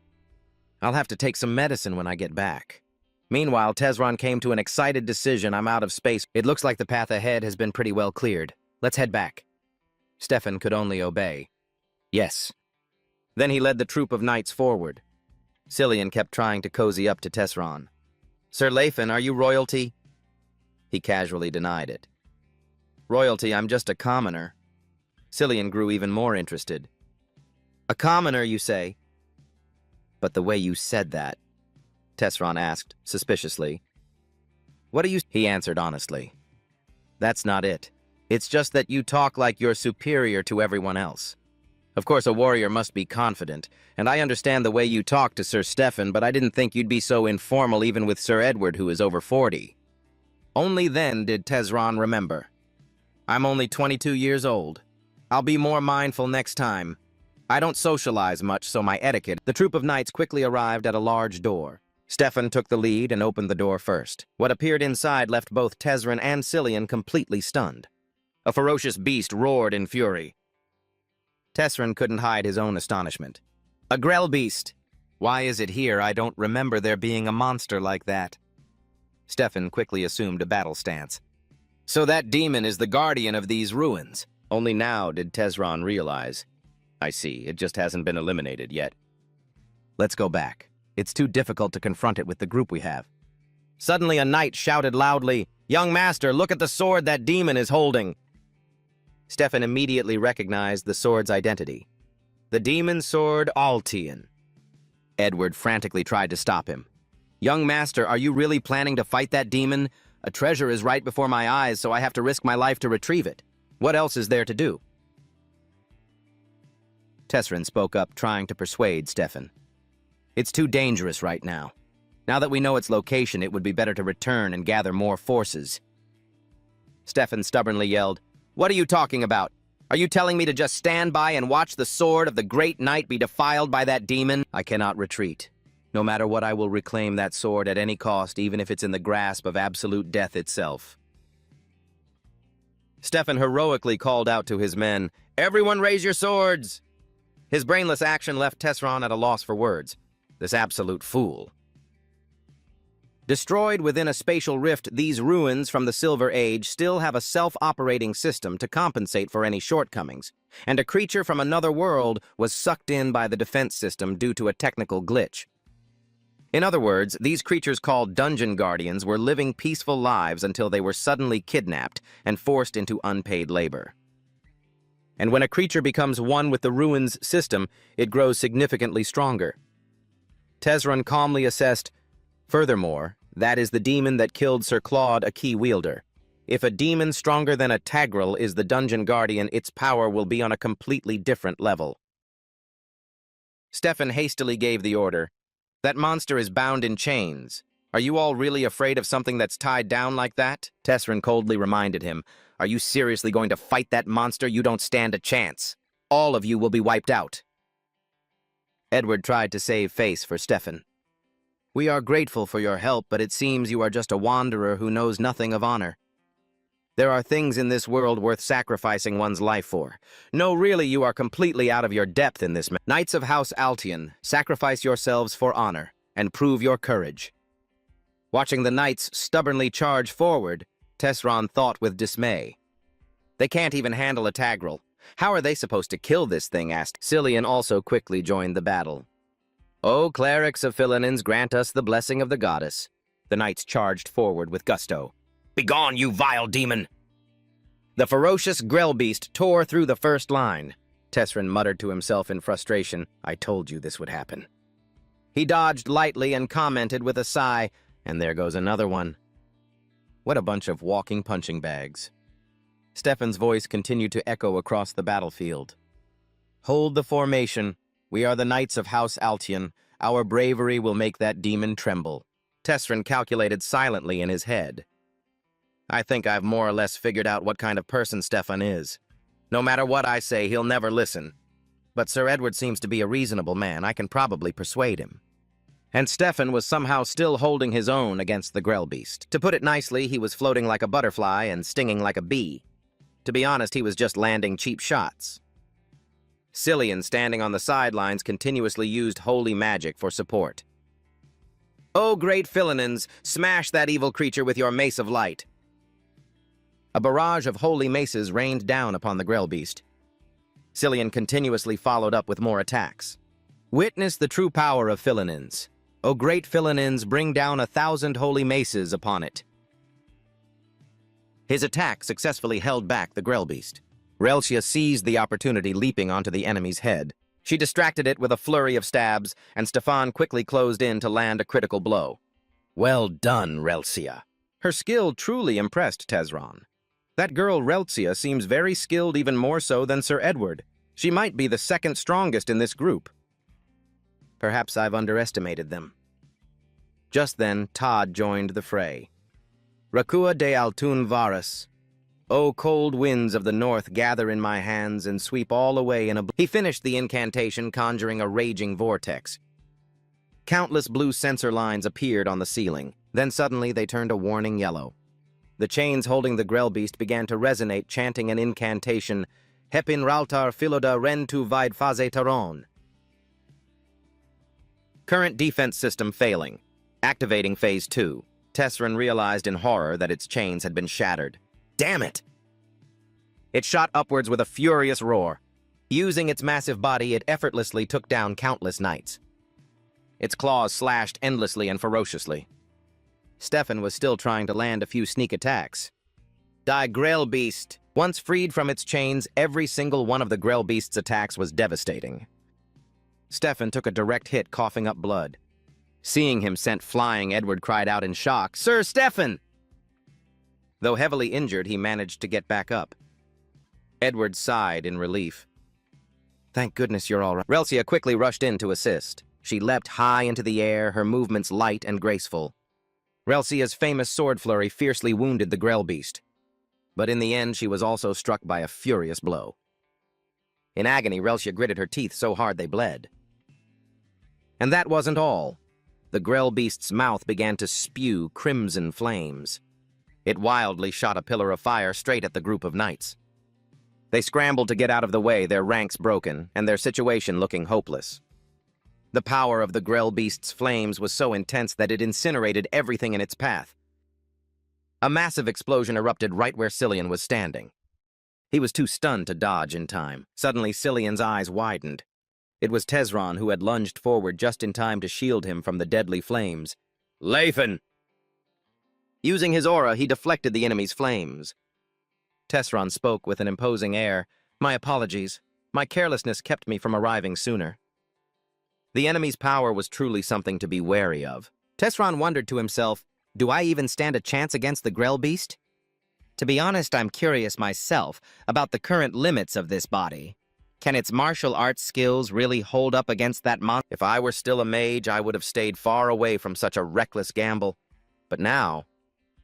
I'll have to take some medicine when I get back. Meanwhile, Tesron came to an excited decision. I'm out of space. It looks like the path ahead has been pretty well cleared. Let's head back. Stefan could only obey. Yes. Then he led the troop of knights forward. Cillian kept trying to cozy up to Tesron. Sir Leifin, are you royalty? He casually denied it. Royalty, I'm just a commoner. Cillian grew even more interested. A commoner, you say? But the way you said that, Tesron asked, suspiciously. What do you... He answered honestly. That's not it. It's just that you talk like you're superior to everyone else. Of course, a warrior must be confident, and I understand the way you talk to Sir Stefan, but I didn't think you'd be so informal even with Sir Edward, who is over 40. Only then did Tesron remember. I'm only 22 years old. I'll be more mindful next time. I don't socialize much, so my etiquette... The troop of knights quickly arrived at a large door. Stefan took the lead and opened the door first. What appeared inside left both Tesron and Cillian completely stunned. A ferocious beast roared in fury. Tesron couldn't hide his own astonishment. A grell beast! Why is it here? I don't remember there being a monster like that. Stefan quickly assumed a battle stance. So that demon is the guardian of these ruins. Only now did Tesron realize. I see, it just hasn't been eliminated yet. Let's go back. It's too difficult to confront it with the group we have. Suddenly a knight shouted loudly, Young master, look at the sword that demon is holding. Stefan immediately recognized the sword's identity. The demon's sword, Altian. Edward frantically tried to stop him. Young master, are you really planning to fight that demon? A treasure is right before my eyes, so I have to risk my life to retrieve it. What else is there to do? Tesron spoke up, trying to persuade Stefan. It's too dangerous right now. Now that we know its location, it would be better to return and gather more forces. Stefan stubbornly yelled, What are you talking about? Are you telling me to just stand by and watch the sword of the great knight be defiled by that demon? I cannot retreat. No matter what, I will reclaim that sword at any cost, even if it's in the grasp of absolute death itself. Stefan heroically called out to his men, Everyone raise your swords! His brainless action left Tesron at a loss for words. This absolute fool. Destroyed within a spatial rift, these ruins from the Silver Age still have a self-operating system to compensate for any shortcomings, and a creature from another world was sucked in by the defense system due to a technical glitch. In other words, these creatures called Dungeon Guardians were living peaceful lives until they were suddenly kidnapped and forced into unpaid labor. And when a creature becomes one with the ruins system, it grows significantly stronger. Tesron calmly assessed, Furthermore, that is the demon that killed Sir Claude, a key wielder. If a demon stronger than a Tagrel is the Dungeon Guardian, its power will be on a completely different level. Stefan hastily gave the order, That monster is bound in chains. Are you all really afraid of something that's tied down like that? Tessrin coldly reminded him. Are you seriously going to fight that monster? You don't stand a chance. All of you will be wiped out. Edward tried to save face for Stefan. We are grateful for your help, but it seems you are just a wanderer who knows nothing of honor. There are things in this world worth sacrificing one's life for. No, really, you are completely out of your depth in this matter. Knights of House Altian, sacrifice yourselves for honor, and prove your courage. Watching the knights stubbornly charge forward, Tessron thought with dismay. They can't even handle a Tagrel. How are they supposed to kill this thing? Asked. Cillian also quickly joined the battle. O clerics of Philinins, grant us the blessing of the goddess. The knights charged forward with gusto. Begone, you vile demon! The ferocious Grell beast tore through the first line. Tessrin muttered to himself in frustration, I told you this would happen. He dodged lightly and commented with a sigh, and there goes another one. What a bunch of walking punching bags. Stefan's voice continued to echo across the battlefield. Hold the formation. We are the Knights of House Altian. Our bravery will make that demon tremble. Tessrin calculated silently in his head. I think I've more or less figured out what kind of person Stefan is. No matter what I say, he'll never listen. But Sir Edward seems to be a reasonable man. I can probably persuade him. And Stefan was somehow still holding his own against the Grell beast. To put it nicely, he was floating like a butterfly and stinging like a bee. To be honest, he was just landing cheap shots. Cillian, standing on the sidelines, continuously used holy magic for support. O great Philinins, smash that evil creature with your mace of light. A barrage of holy maces rained down upon the Grell beast. Cillian continuously followed up with more attacks. Witness the true power of Philinins. O great Philinins, bring down 1,000 holy maces upon it. His attack successfully held back the Grell beast. Relcia seized the opportunity, leaping onto the enemy's head. She distracted it with a flurry of stabs, and Stefan quickly closed in to land a critical blow. Well done, Relcia. Her skill truly impressed Tessron. That girl Relcia seems very skilled, even more so than Sir Edward. She might be the second strongest in this group. Perhaps I've underestimated them. Just then, Todd joined the fray. Rakua de Altun Varus. O cold winds of the north, gather in my hands and sweep all away in a... He finished the incantation, conjuring a raging vortex. Countless blue sensor lines appeared on the ceiling. Then suddenly they turned a warning yellow. The chains holding the Grell beast began to resonate, chanting an incantation, Hepin Raltar Philoda Ren tu Vide Phase Taron. Current defense system failing. Activating Phase 2. Tessrin realized in horror that its chains had been shattered. Damn it! It shot upwards with a furious roar. Using its massive body, it effortlessly took down countless knights. Its claws slashed endlessly and ferociously. Stefan was still trying to land a few sneak attacks. Die Grell beast! Once freed from its chains, every single one of the Grell beast's attacks was devastating. Stefan took a direct hit, coughing up blood. Seeing him sent flying, Edward cried out in shock, Sir Stefan! Though heavily injured, he managed to get back up. Edward sighed in relief. Thank goodness you're all right. Relcia quickly rushed in to assist. She leapt high into the air, her movements light and graceful. Relcia's famous sword flurry fiercely wounded the Grell beast. But in the end, she was also struck by a furious blow. In agony, Relcia gritted her teeth so hard they bled. And that wasn't all. The Grell beast's mouth began to spew crimson flames. It wildly shot a pillar of fire straight at the group of knights. They scrambled to get out of the way, their ranks broken, and their situation looking hopeless. The power of the Grell beast's flames was so intense that it incinerated everything in its path. A massive explosion erupted right where Cillian was standing. He was too stunned to dodge in time. Suddenly, Cillian's eyes widened. It was Tessron who had lunged forward just in time to shield him from the deadly flames. Lathan! Using his aura, he deflected the enemy's flames. Tessron spoke with an imposing air. My apologies. My carelessness kept me from arriving sooner. The enemy's power was truly something to be wary of. Tessron wondered to himself, do I even stand a chance against the Grell beast? To be honest, I'm curious myself about the current limits of this body. Can its martial arts skills really hold up against that monster? If I were still a mage, I would have stayed far away from such a reckless gamble. But now,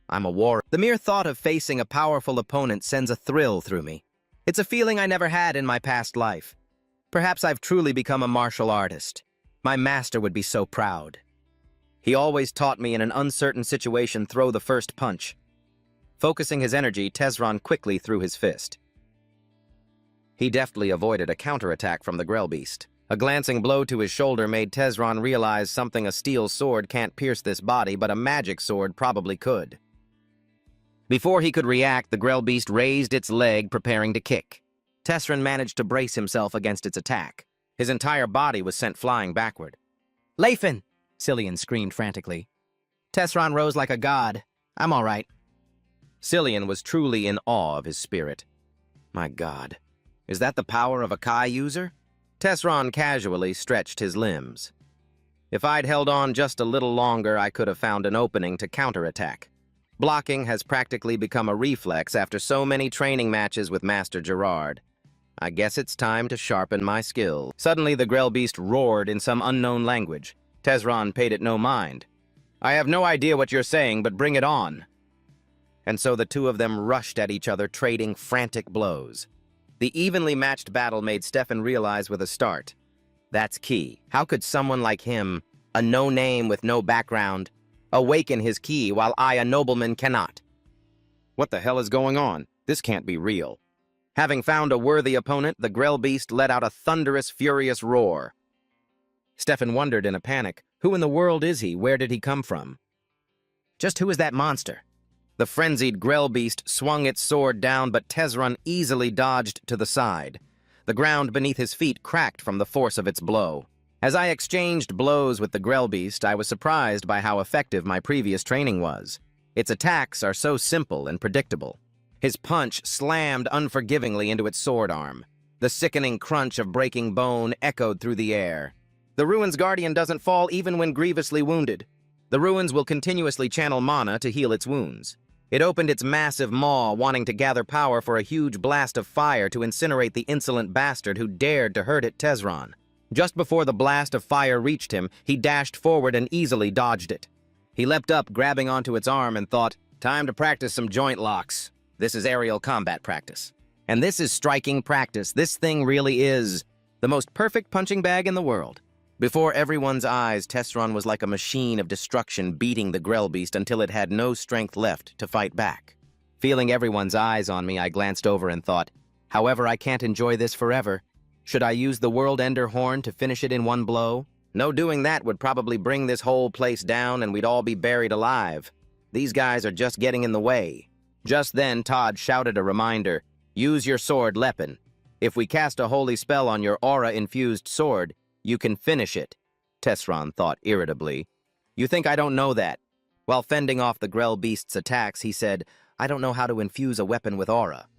I'm a warrior. The mere thought of facing a powerful opponent sends a thrill through me. It's a feeling I never had in my past life. Perhaps I've truly become a martial artist. My master would be so proud. He always taught me in an uncertain situation throw the first punch. Focusing his energy, Tezron quickly threw his fist. He deftly avoided a counterattack from the Grellbeast. A glancing blow to his shoulder made Tezron realize something a steel sword can't pierce this body, but a magic sword probably could. Before he could react, the Grellbeast raised its leg, preparing to kick. Tezron managed to brace himself against its attack. His entire body was sent flying backward. "Leifin!" Cillian screamed frantically. Tezron rose like a god. "I'm all right." Cillian was truly in awe of his spirit. My god. Is that the power of a Kai user? Tezron casually stretched his limbs. If I'd held on just a little longer, I could have found an opening to counterattack. Blocking has practically become a reflex after so many training matches with Master Gerard. I guess it's time to sharpen my skill. Suddenly, the Grellbeast roared in some unknown language. Tezron paid it no mind. "I have no idea what you're saying, but bring it on." And so the two of them rushed at each other, trading frantic blows. The evenly matched battle made Stefan realize with a start. That's key. How could someone like him, a no-name with no background, awaken his ki while I, a nobleman, cannot? What the hell is going on? This can't be real. Having found a worthy opponent, the Grellbeast let out a thunderous, furious roar. Stefan wondered in a panic, who in the world is he? Where did he come from? Just who is that monster? The frenzied Grellbeast swung its sword down, but Tezron easily dodged to the side. The ground beneath his feet cracked from the force of its blow. As I exchanged blows with the Grellbeast, I was surprised by how effective my previous training was. Its attacks are so simple and predictable. His punch slammed unforgivingly into its sword arm. The sickening crunch of breaking bone echoed through the air. The Ruins Guardian doesn't fall even when grievously wounded. The Ruins will continuously channel mana to heal its wounds. It opened its massive maw, wanting to gather power for a huge blast of fire to incinerate the insolent bastard who dared to hurt at Tezron. Just before the blast of fire reached him, he dashed forward and easily dodged it. He leapt up, grabbing onto its arm, and thought, "Time to practice some joint locks. This is aerial combat practice. And this is striking practice. This thing really is the most perfect punching bag in the world." Before everyone's eyes, Tezron was like a machine of destruction beating the Grellbeast until it had no strength left to fight back. Feeling everyone's eyes on me, I glanced over and thought, however, I can't enjoy this forever. Should I use the World Ender Horn to finish it in one blow? No, doing that would probably bring this whole place down and we'd all be buried alive. These guys are just getting in the way. Just then, Todd shouted a reminder, "Use your sword, Lepin. If we cast a holy spell on your aura-infused sword, you can finish it," Tezron thought irritably. "You think I don't know that?" While fending off the Grellbeast's attacks, he said, "I don't know how to infuse a weapon with aura."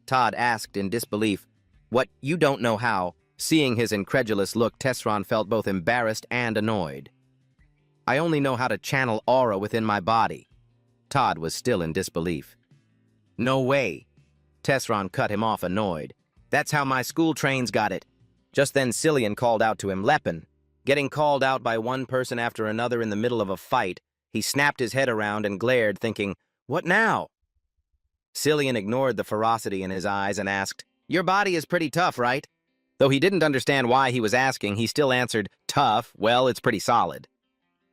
Todd asked in disbelief, "What, you don't know how?" Seeing his incredulous look, Tezron felt both embarrassed and annoyed. "I only know how to channel aura within my body." Todd was still in disbelief. "No way." Tezron cut him off, annoyed. "That's how my school trains got it." Just then Cillian called out to him, "Lepin." Getting called out by one person after another in the middle of a fight, he snapped his head around and glared, thinking, "What now?" Cillian ignored the ferocity in his eyes and asked, "Your body is pretty tough, right?" Though he didn't understand why he was asking, he still answered, "Tough? Well, it's pretty solid."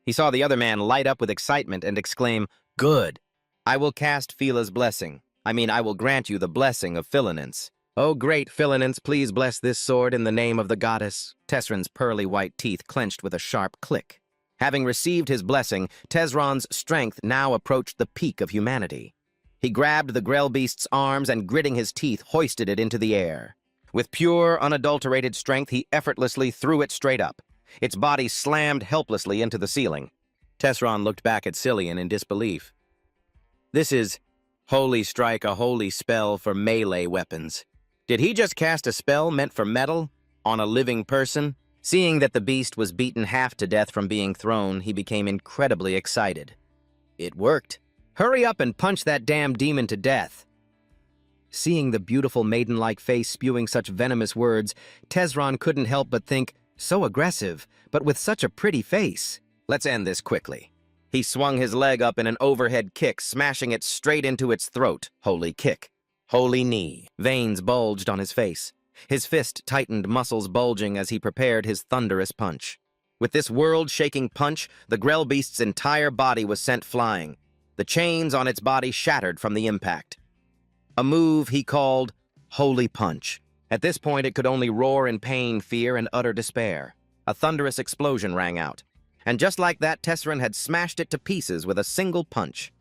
He saw the other man light up with excitement and exclaim, "Good. I will cast Phila's blessing. I will grant you the blessing of Philinance." "Oh, great, Philinance, please bless this sword in the name of the goddess." Tezron's pearly white teeth clenched with a sharp click. Having received his blessing, Tezron's strength now approached the peak of humanity. He grabbed the Grellbeast's arms and, gritting his teeth, hoisted it into the air. With pure, unadulterated strength, he effortlessly threw it straight up. Its body slammed helplessly into the ceiling. Tezron looked back at Cillian in disbelief. "This is Holy Strike, a holy spell for melee weapons. Did he just cast a spell meant for metal on a living person?" Seeing that the beast was beaten half to death from being thrown, he became incredibly excited. "It worked. Hurry up and punch that damn demon to death." Seeing the beautiful maiden-like face spewing such venomous words, Tezron couldn't help but think, so aggressive, but with such a pretty face. Let's end this quickly. He swung his leg up in an overhead kick, smashing it straight into its throat. Holy kick. Holy knee. Veins bulged on his face. His fist tightened, muscles bulging as he prepared his thunderous punch. With this world-shaking punch, the Grell Beast's entire body was sent flying. The chains on its body shattered from the impact. A move he called Holy Punch. At this point, it could only roar in pain, fear, and utter despair. A thunderous explosion rang out. And just like that, Tezron had smashed it to pieces with a single punch.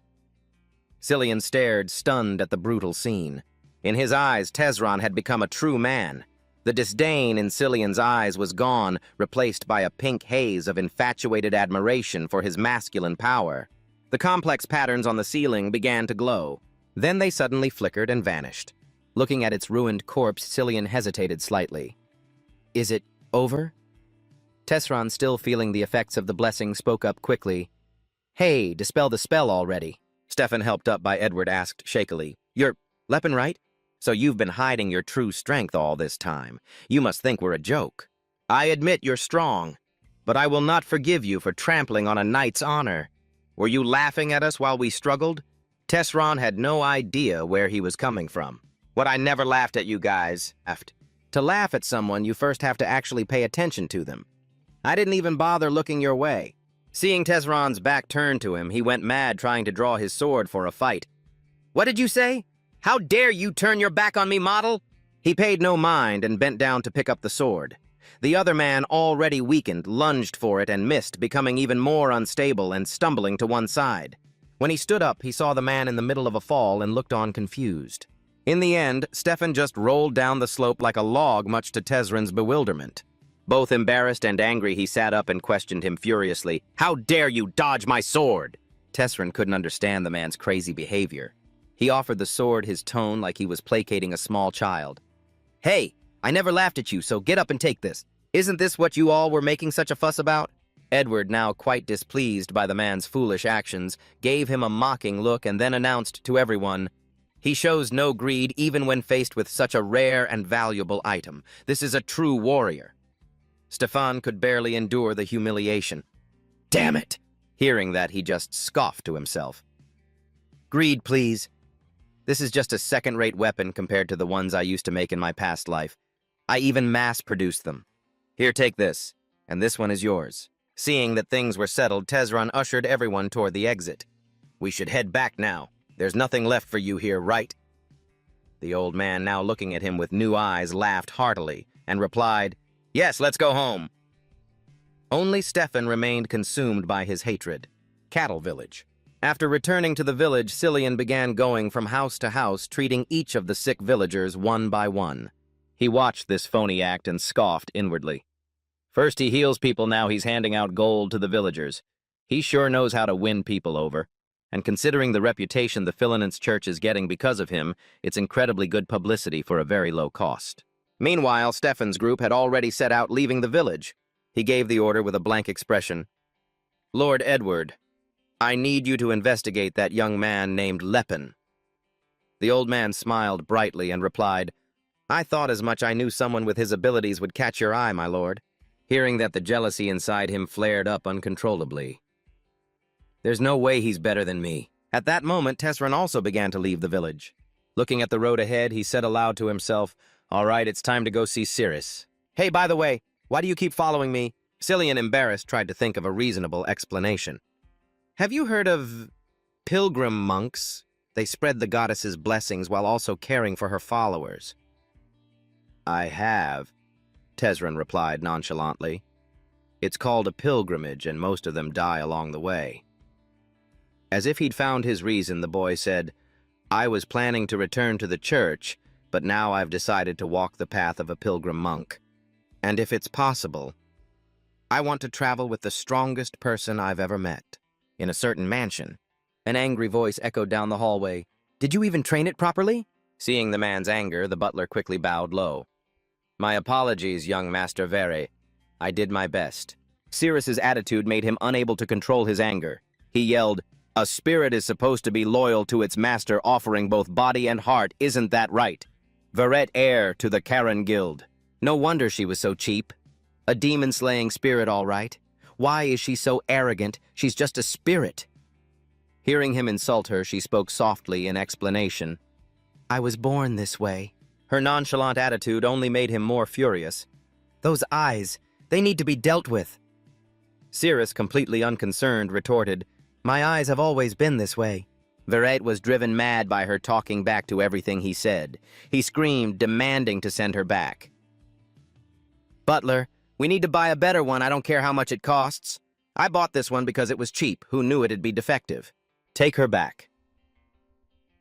Cillian stared, stunned at the brutal scene. In his eyes, Tezron had become a true man. The disdain in Cillian's eyes was gone, replaced by a pink haze of infatuated admiration for his masculine power. The complex patterns on the ceiling began to glow. Then they suddenly flickered and vanished. Looking at its ruined corpse, Cillian hesitated slightly. Is it over? Tezron, still feeling the effects of the blessing, spoke up quickly. Hey, dispel the spell already. Stefan, helped up by Edward, asked shakily. You're Leppin, right? So you've been hiding your true strength all this time. You must think we're a joke. I admit you're strong, but I will not forgive you for trampling on a knight's honor. Were you laughing at us while we struggled? Tezron had no idea where he was coming from. What, I never laughed at you guys. To laugh at someone, you first have to actually pay attention to them. I didn't even bother looking your way. Seeing Tezron's back turned to him, he went mad trying to draw his sword for a fight. What did you say? How dare you turn your back on me, model? He paid no mind and bent down to pick up the sword. The other man, already weakened, lunged for it and missed, becoming even more unstable and stumbling to one side. When he stood up, he saw the man in the middle of a fall and looked on confused. In the end, Stefan just rolled down the slope like a log, much to Tezron's bewilderment. Both embarrassed and angry, he sat up and questioned him furiously. How dare you dodge my sword? Tezron couldn't understand the man's crazy behavior. He offered the sword his tone like he was placating a small child. Hey, I never laughed at you, so get up and take this. Isn't this what you all were making such a fuss about? Edward, now quite displeased by the man's foolish actions, gave him a mocking look and then announced to everyone, he shows no greed even when faced with such a rare and valuable item. This is a true warrior. Stefan could barely endure the humiliation. Damn it! Hearing that, he just scoffed to himself. Greed, please. This is just a second-rate weapon compared to the ones I used to make in my past life. I even mass-produced them. Here, take this, and this one is yours. Seeing that things were settled, Tezron ushered everyone toward the exit. We should head back now. There's nothing left for you here, right? The old man, now looking at him with new eyes, laughed heartily and replied, Yes, let's go home. Only Stefan remained consumed by his hatred. Cattle Village. After returning to the village, Cillian began going from house to house, treating each of the sick villagers one by one. He watched this phony act and scoffed inwardly. First he heals people, now he's handing out gold to the villagers. He sure knows how to win people over. And considering the reputation the Philinance Church is getting because of him, it's incredibly good publicity for a very low cost. Meanwhile, Stefan's group had already set out, leaving the village. He gave the order with a blank expression. Lord Edward, I need you to investigate that young man named Leppin. The old man smiled brightly and replied, I thought as much. I knew someone with his abilities would catch your eye, my lord. Hearing that, the jealousy inside him flared up uncontrollably. There's no way he's better than me. At that moment, Tezron also began to leave the village. Looking at the road ahead, he said aloud to himself, All right, it's time to go see Cirrus. Hey, by the way, why do you keep following me? Cillian, embarrassed, tried to think of a reasonable explanation. Have you heard of pilgrim monks? They spread the goddess's blessings while also caring for her followers. I have, Tezron replied nonchalantly. It's called a pilgrimage, and most of them die along the way. As if he'd found his reason, the boy said, I was planning to return to the church, but now I've decided to walk the path of a pilgrim monk. And if it's possible, I want to travel with the strongest person I've ever met. In a certain mansion. An angry voice echoed down the hallway. Did you even train it properly? Seeing the man's anger, the butler quickly bowed low. My apologies, young Master Vere. I did my best. Cirrus's attitude made him unable to control his anger. He yelled, A spirit is supposed to be loyal to its master, offering both body and heart, isn't that right? Verret heir to the Karen Guild. No wonder she was so cheap. A demon-slaying spirit, all right. Why is she so arrogant? She's just a spirit. Hearing him insult her, she spoke softly in explanation. I was born this way. Her nonchalant attitude only made him more furious. Those eyes, they need to be dealt with. Cirrus, completely unconcerned, retorted, My eyes have always been this way. Verret was driven mad by her talking back to everything he said. He screamed, demanding to send her back. Butler, we need to buy a better one. I don't care how much it costs. I bought this one because it was cheap. Who knew it'd be defective? Take her back.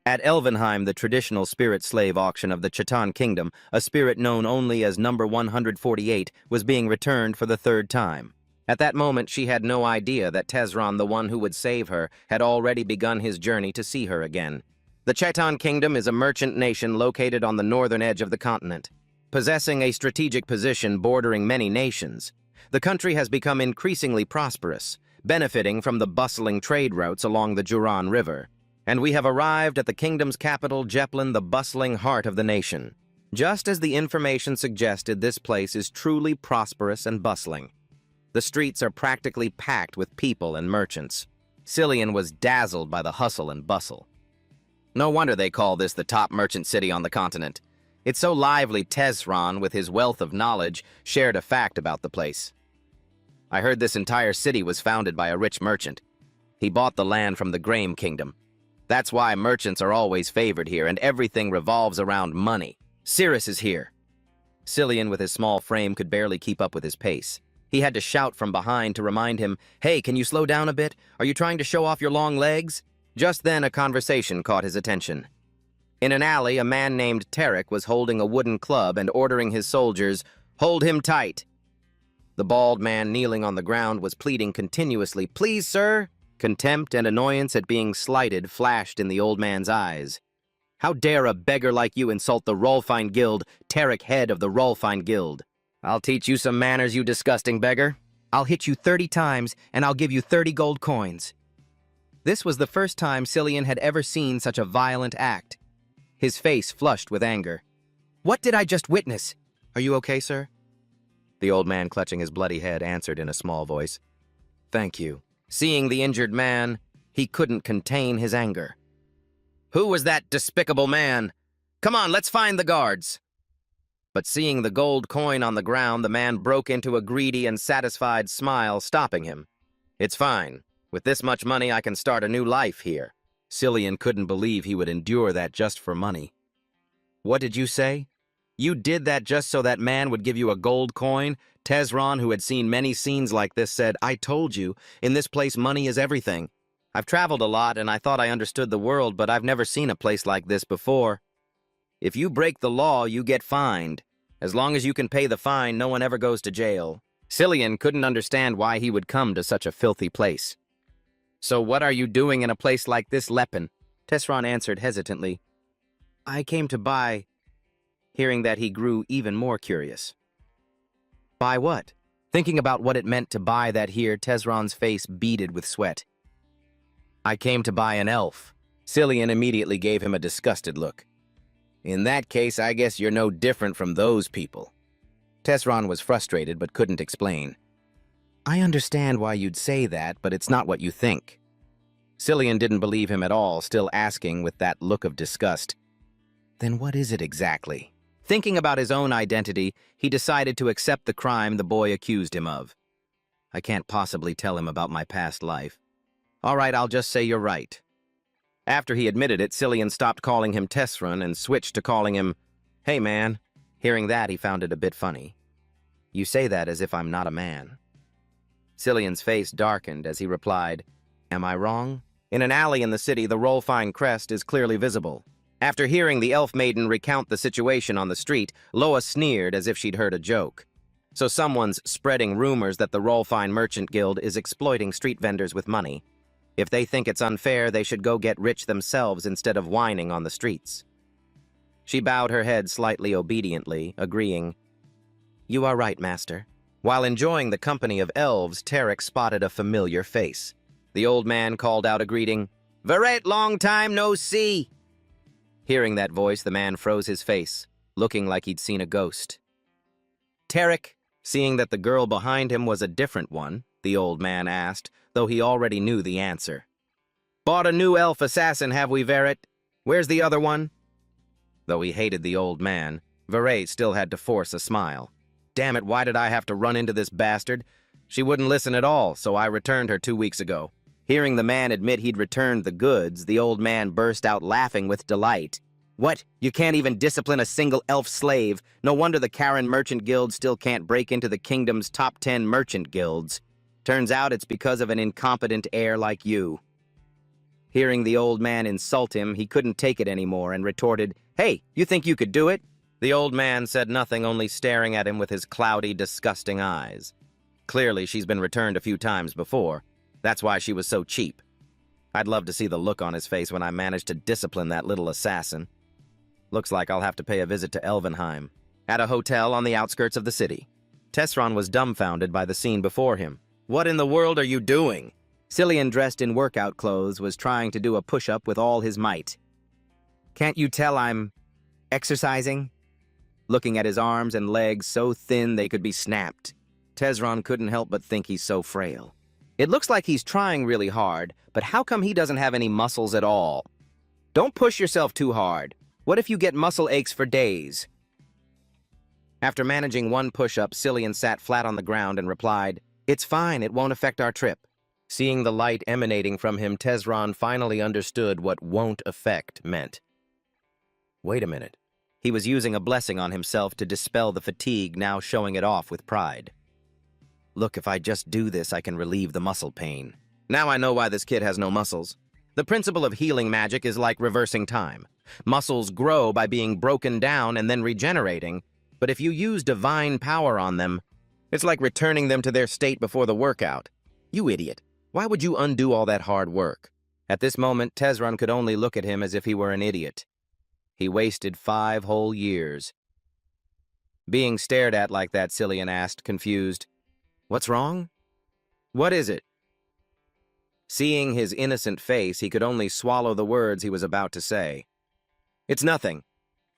At Elvenheim, the traditional spirit slave auction of the Chitan Kingdom, a spirit known only as number 148 was being returned for the third time. At that moment, she had no idea that Tezron, the one who would save her, had already begun his journey to see her again. The Chitan Kingdom is a merchant nation located on the northern edge of the continent. Possessing a strategic position bordering many nations, the country has become increasingly prosperous, benefiting from the bustling trade routes along the Juran River. And we have arrived at the kingdom's capital, Jeplin, the bustling heart of the nation. Just as the information suggested, this place is truly prosperous and bustling. The streets are practically packed with people and merchants. Cillian was dazzled by the hustle and bustle. No wonder they call this the top merchant city on the continent. It's so lively. Tezron, with his wealth of knowledge, shared a fact about the place. I heard this entire city was founded by a rich merchant. He bought the land from the Graham Kingdom. That's why merchants are always favored here, and everything revolves around money. Cirrus is here. Cillian, with his small frame, could barely keep up with his pace. He had to shout from behind to remind him, Hey, can you slow down a bit? Are you trying to show off your long legs? Just then, a conversation caught his attention. In an alley, a man named Tarek was holding a wooden club and ordering his soldiers, Hold him tight. The bald man kneeling on the ground was pleading continuously, Please, sir. Contempt and annoyance at being slighted flashed in the old man's eyes. How dare a beggar like you insult the Rolfine Guild, Tarek, head of the Rolfine Guild? I'll teach you some manners, you disgusting beggar. I'll hit you 30 times, and I'll give you 30 gold coins. This was the first time Cillian had ever seen such a violent act. His face flushed with anger. What did I just witness? Are you okay, sir? The old man, clutching his bloody head, answered in a small voice. Thank you. Seeing the injured man, he couldn't contain his anger. Who was that despicable man? Come on, let's find the guards. But seeing the gold coin on the ground, the man broke into a greedy and satisfied smile, stopping him. It's fine. With this much money, I can start a new life here. Cillian couldn't believe he would endure that just for money. What did you say? You did that just so that man would give you a gold coin? Tezron, who had seen many scenes like this, said, I told you, in this place money is everything. I've traveled a lot and I thought I understood the world, but I've never seen a place like this before. If you break the law, you get fined. As long as you can pay the fine, no one ever goes to jail. Cillian couldn't understand why he would come to such a filthy place. So what are you doing in a place like this, Lepin? Tezron answered hesitantly. I came to buy... Hearing that, he grew even more curious. Buy what? Thinking about what it meant to buy that here, Tezron's face beaded with sweat. I came to buy an elf. Cillian immediately gave him a disgusted look. In that case, I guess you're no different from those people. Tezron was frustrated but couldn't explain. I understand why you'd say that, but it's not what you think. Cillian didn't believe him at all, still asking with that look of disgust. Then what is it exactly? Thinking about his own identity, he decided to accept the crime the boy accused him of. I can't possibly tell him about my past life. All right, I'll just say you're right. After he admitted it, Cillian stopped calling him Tezron and switched to calling him, Hey, man. Hearing that, he found it a bit funny. You say that as if I'm not a man. Cillian's face darkened as he replied, Am I wrong? In an alley in the city, the Rolfine crest is clearly visible. After hearing the elf maiden recount the situation on the street, Loa sneered as if she'd heard a joke. So someone's spreading rumors that the Rolfine Merchant Guild is exploiting street vendors with money. If they think it's unfair, they should go get rich themselves instead of whining on the streets. She bowed her head slightly obediently, agreeing, You are right, master. While enjoying the company of elves, Tarek spotted a familiar face. The old man called out a greeting. "Verret, long time no see!" Hearing that voice, the man froze his face, looking like he'd seen a ghost. "Tarek," seeing that the girl behind him was a different one, the old man asked, though he already knew the answer. "Bought a new elf assassin, have we, Verret? Where's the other one?" Though he hated the old man, Verret still had to force a smile. "Damn it, why did I have to run into this bastard? She wouldn't listen at all, so I returned her 2 weeks ago." Hearing the man admit he'd returned the goods, the old man burst out laughing with delight. "What? You can't even discipline a single elf slave? No wonder the Karen Merchant Guild still can't break into the kingdom's top 10 merchant guilds. Turns out it's because of an incompetent heir like you." Hearing the old man insult him, he couldn't take it anymore and retorted, "Hey, you think you could do it?" The old man said nothing, only staring at him with his cloudy, disgusting eyes. Clearly, she's been returned a few times before. That's why she was so cheap. I'd love to see the look on his face when I managed to discipline that little assassin. Looks like I'll have to pay a visit to Elvenheim, at a hotel on the outskirts of the city. Tesron was dumbfounded by the scene before him. "What in the world are you doing?" Cillian, dressed in workout clothes, was trying to do a push-up with all his might. "Can't you tell I'm exercising?" Looking at his arms and legs so thin they could be snapped, Tesron couldn't help but think he's so frail. It looks like he's trying really hard, but how come he doesn't have any muscles at all? Don't push yourself too hard. What if you get muscle aches for days? After managing one push-up, Cillian sat flat on the ground and replied, "It's fine, it won't affect our trip." Seeing the light emanating from him, Tesron finally understood what "won't affect" meant. Wait a minute. He was using a blessing on himself to dispel the fatigue, now showing it off with pride. "Look, if I just do this, I can relieve the muscle pain. Now I know why this kid has no muscles. The principle of healing magic is like reversing time. Muscles grow by being broken down and then regenerating, but if you use divine power on them, it's like returning them to their state before the workout. You idiot. Why would you undo all that hard work?" At this moment, Tesron could only look at him as if he were an idiot. He wasted 5 whole years. Being stared at like that, Cillian asked, confused, "What's wrong? What is it?" Seeing his innocent face, he could only swallow the words he was about to say. "It's nothing.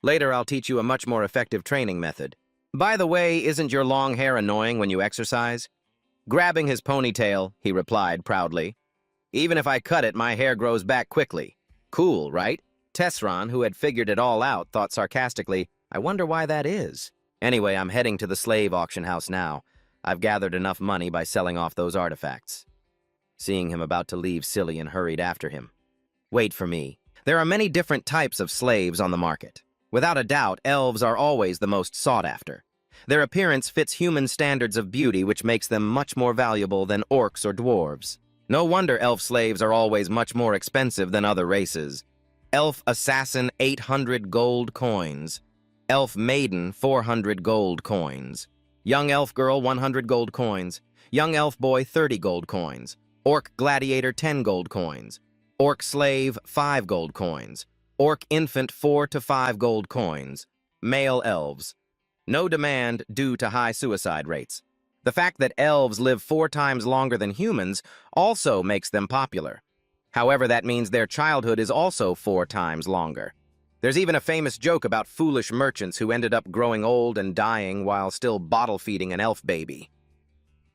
Later I'll teach you a much more effective training method. By the way, isn't your long hair annoying when you exercise?" Grabbing his ponytail, he replied proudly, "Even if I cut it, my hair grows back quickly. Cool, right?" Tesron, who had figured it all out, thought sarcastically, "I wonder why that is. Anyway, I'm heading to the slave auction house now. I've gathered enough money by selling off those artifacts." Seeing him about to leave, Cillian hurried after him. "Wait for me. There are many different types of slaves on the market. Without a doubt, elves are always the most sought after. Their appearance fits human standards of beauty, which makes them much more valuable than orcs or dwarves. No wonder elf slaves are always much more expensive than other races. Elf assassin, 800 gold coins. Elf maiden, 400 gold coins. Young elf girl, 100 gold coins. Young elf boy, 30 gold coins. Orc gladiator, 10 gold coins. Orc slave, 5 gold coins. Orc infant, 4 to 5 gold coins. Male elves. No demand due to high suicide rates. The fact that elves live 4 times longer than humans also makes them popular. However, that means their childhood is also 4 times longer. There's even a famous joke about foolish merchants who ended up growing old and dying while still bottle-feeding an elf baby.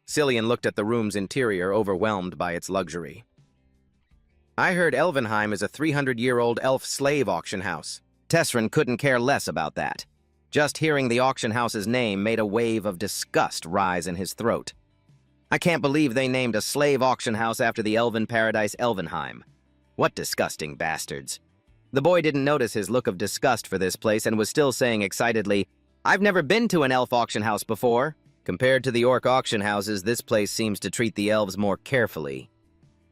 Cillian looked at the room's interior, overwhelmed by its luxury. "I heard Elvenheim is a 300-year-old elf slave auction house." Tesron couldn't care less about that. Just hearing the auction house's name made a wave of disgust rise in his throat. "I can't believe they named a slave auction house after the elven paradise Elvenheim. What disgusting bastards." The boy didn't notice his look of disgust for this place and was still saying excitedly, "I've never been to an elf auction house before. Compared to the orc auction houses, this place seems to treat the elves more carefully."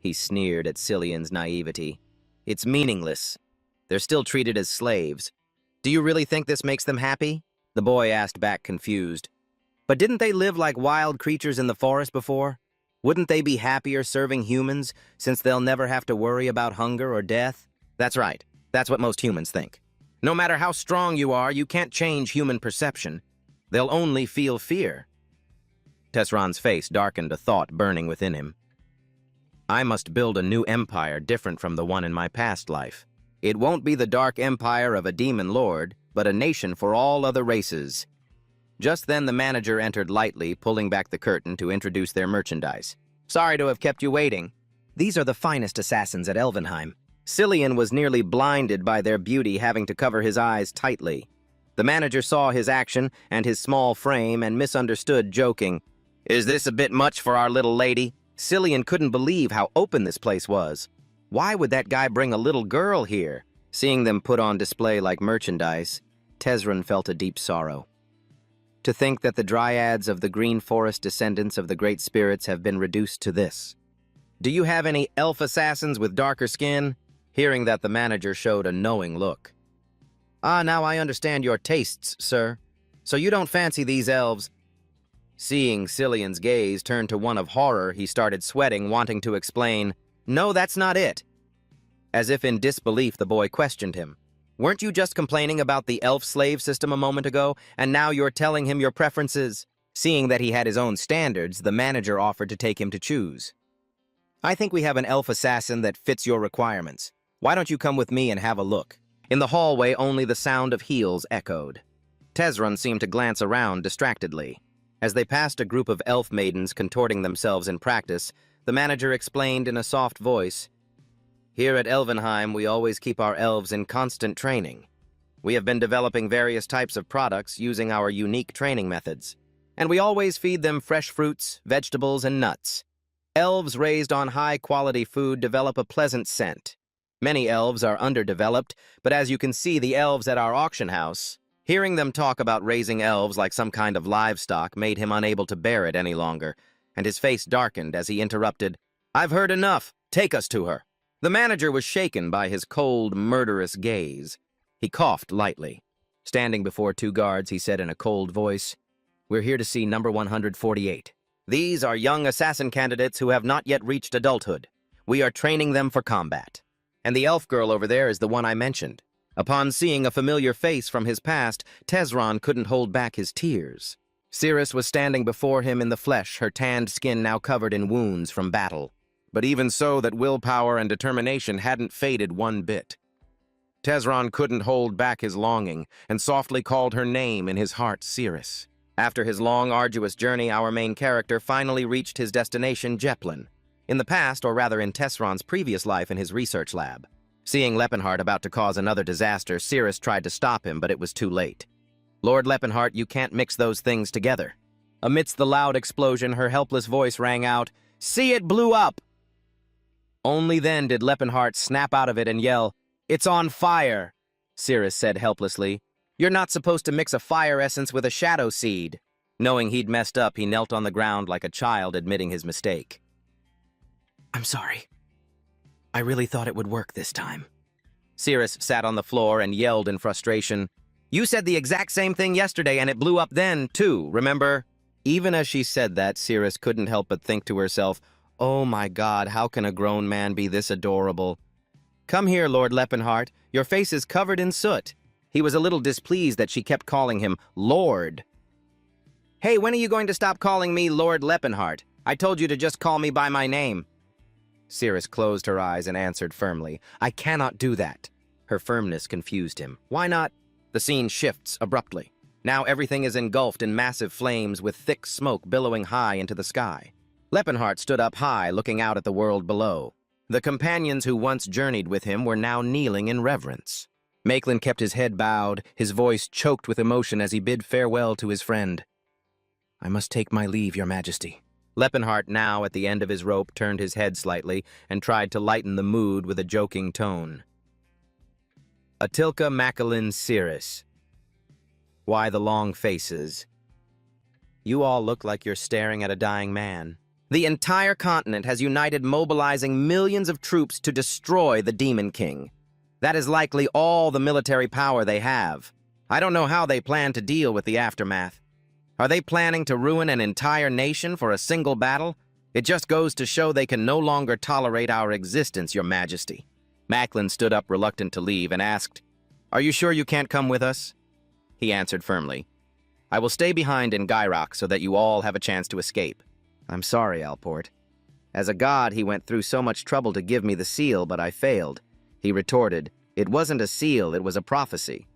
He sneered at Cillian's naivety. "It's meaningless. They're still treated as slaves. Do you really think this makes them happy?" The boy asked back, confused. "But didn't they live like wild creatures in the forest before? Wouldn't they be happier serving humans, since they'll never have to worry about hunger or death?" "That's right. That's what most humans think. No matter how strong you are, you can't change human perception. They'll only feel fear." Tesron's face darkened, a thought burning within him. I must build a new empire different from the one in my past life. It won't be the dark empire of a demon lord, but a nation for all other races. Just then the manager entered lightly, pulling back the curtain to introduce their merchandise. Sorry to have kept you waiting. These are the finest assassins at Elvenheim. Cillian was nearly blinded by their beauty, having to cover his eyes tightly. The manager saw his action and his small frame and misunderstood, joking, "Is this a bit much for our little lady?" Cillian couldn't believe how open this place was. Why would that guy bring a little girl here? Seeing them put on display like merchandise, Tezran felt a deep sorrow. To think that the dryads of the Green Forest descendants of the Great Spirits have been reduced to this. "Do you have any elf assassins with darker skin?" Hearing that, the manager showed a knowing look. "Ah, now I understand your tastes, sir. So you don't fancy these elves?" Seeing Cillian's gaze turn to one of horror, he started sweating, wanting to explain, "No, that's not it." As if in disbelief, the boy questioned him. "Weren't you just complaining about the elf-slave system a moment ago, and now you're telling him your preferences?" Seeing that he had his own standards, the manager offered to take him to choose. "I think we have an elf assassin that fits your requirements. Why don't you come with me and have a look?" In the hallway, only the sound of heels echoed. Tezran seemed to glance around distractedly. As they passed a group of elf maidens contorting themselves in practice, the manager explained in a soft voice, "Here at Elvenheim, we always keep our elves in constant training. We have been developing various types of products using our unique training methods, and we always feed them fresh fruits, vegetables, and nuts. Elves raised on high-quality food develop a pleasant scent. Many elves are underdeveloped, but as you can see, the elves at our auction house..." Hearing them talk about raising elves like some kind of livestock made him unable to bear it any longer, and his face darkened as he interrupted, "I've heard enough. Take us to her." The manager was shaken by his cold, murderous gaze. He coughed lightly. Standing before two guards, he said in a cold voice, "We're here to see number 148. These are young assassin candidates who have not yet reached adulthood. We are training them for combat. And the elf girl over there is the one I mentioned." Upon seeing a familiar face from his past, Tezran couldn't hold back his tears. Cirrus was standing before him in the flesh, her tanned skin now covered in wounds from battle. But even so, that willpower and determination hadn't faded one bit. Tezran couldn't hold back his longing, and softly called her name in his heart, Cirrus. After his long, arduous journey, our main character finally reached his destination, Jeplin. In the past, or rather in Tezran's previous life in his research lab. Seeing Leppenhart about to cause another disaster, Cirrus tried to stop him, but it was too late. "Lord Leppenhart, you can't mix those things together." Amidst the loud explosion, her helpless voice rang out, "See, it blew up!" Only then did Leppenhart snap out of it and yell, "It's on fire!" Cirrus said helplessly, "You're not supposed to mix a fire essence with a shadow seed." Knowing he'd messed up, he knelt on the ground like a child admitting his mistake. "I'm sorry. I really thought it would work this time." Cirrus sat on the floor and yelled in frustration, "You said the exact same thing yesterday and it blew up then, too, remember?" Even as she said that, Cirrus couldn't help but think to herself, "Oh my God, how can a grown man be this adorable?" "Come here, Lord Leppenhart. Your face is covered in soot." He was a little displeased that she kept calling him Lord. "Hey, when are you going to stop calling me Lord Leppenhart? I told you to just call me by my name." Cirrus closed her eyes and answered firmly, "I cannot do that." Her firmness confused him. "Why not?" The scene shifts abruptly. Now everything is engulfed in massive flames with thick smoke billowing high into the sky. Leppenhart stood up high, looking out at the world below. The companions who once journeyed with him were now kneeling in reverence. Maitland kept his head bowed, his voice choked with emotion as he bid farewell to his friend. "I must take my leave, Your Majesty." Leppenhart, now at the end of his rope, turned his head slightly and tried to lighten the mood with a joking tone. "Atilka Macalin Cirrus. Why the long faces? You all look like you're staring at a dying man. The entire continent has united, mobilizing millions of troops to destroy the Demon King. That is likely all the military power they have. I don't know how they plan to deal with the aftermath. Are they planning to ruin an entire nation for a single battle? It just goes to show they can no longer tolerate our existence, Your Majesty." Macklin stood up reluctant to leave and asked, "Are you sure you can't come with us?" He answered firmly, "I will stay behind in Gyrock so that you all have a chance to escape." "I'm sorry, Alport. As a god, he went through so much trouble to give me the seal, but I failed. He retorted, "It wasn't a seal, it was a prophecy."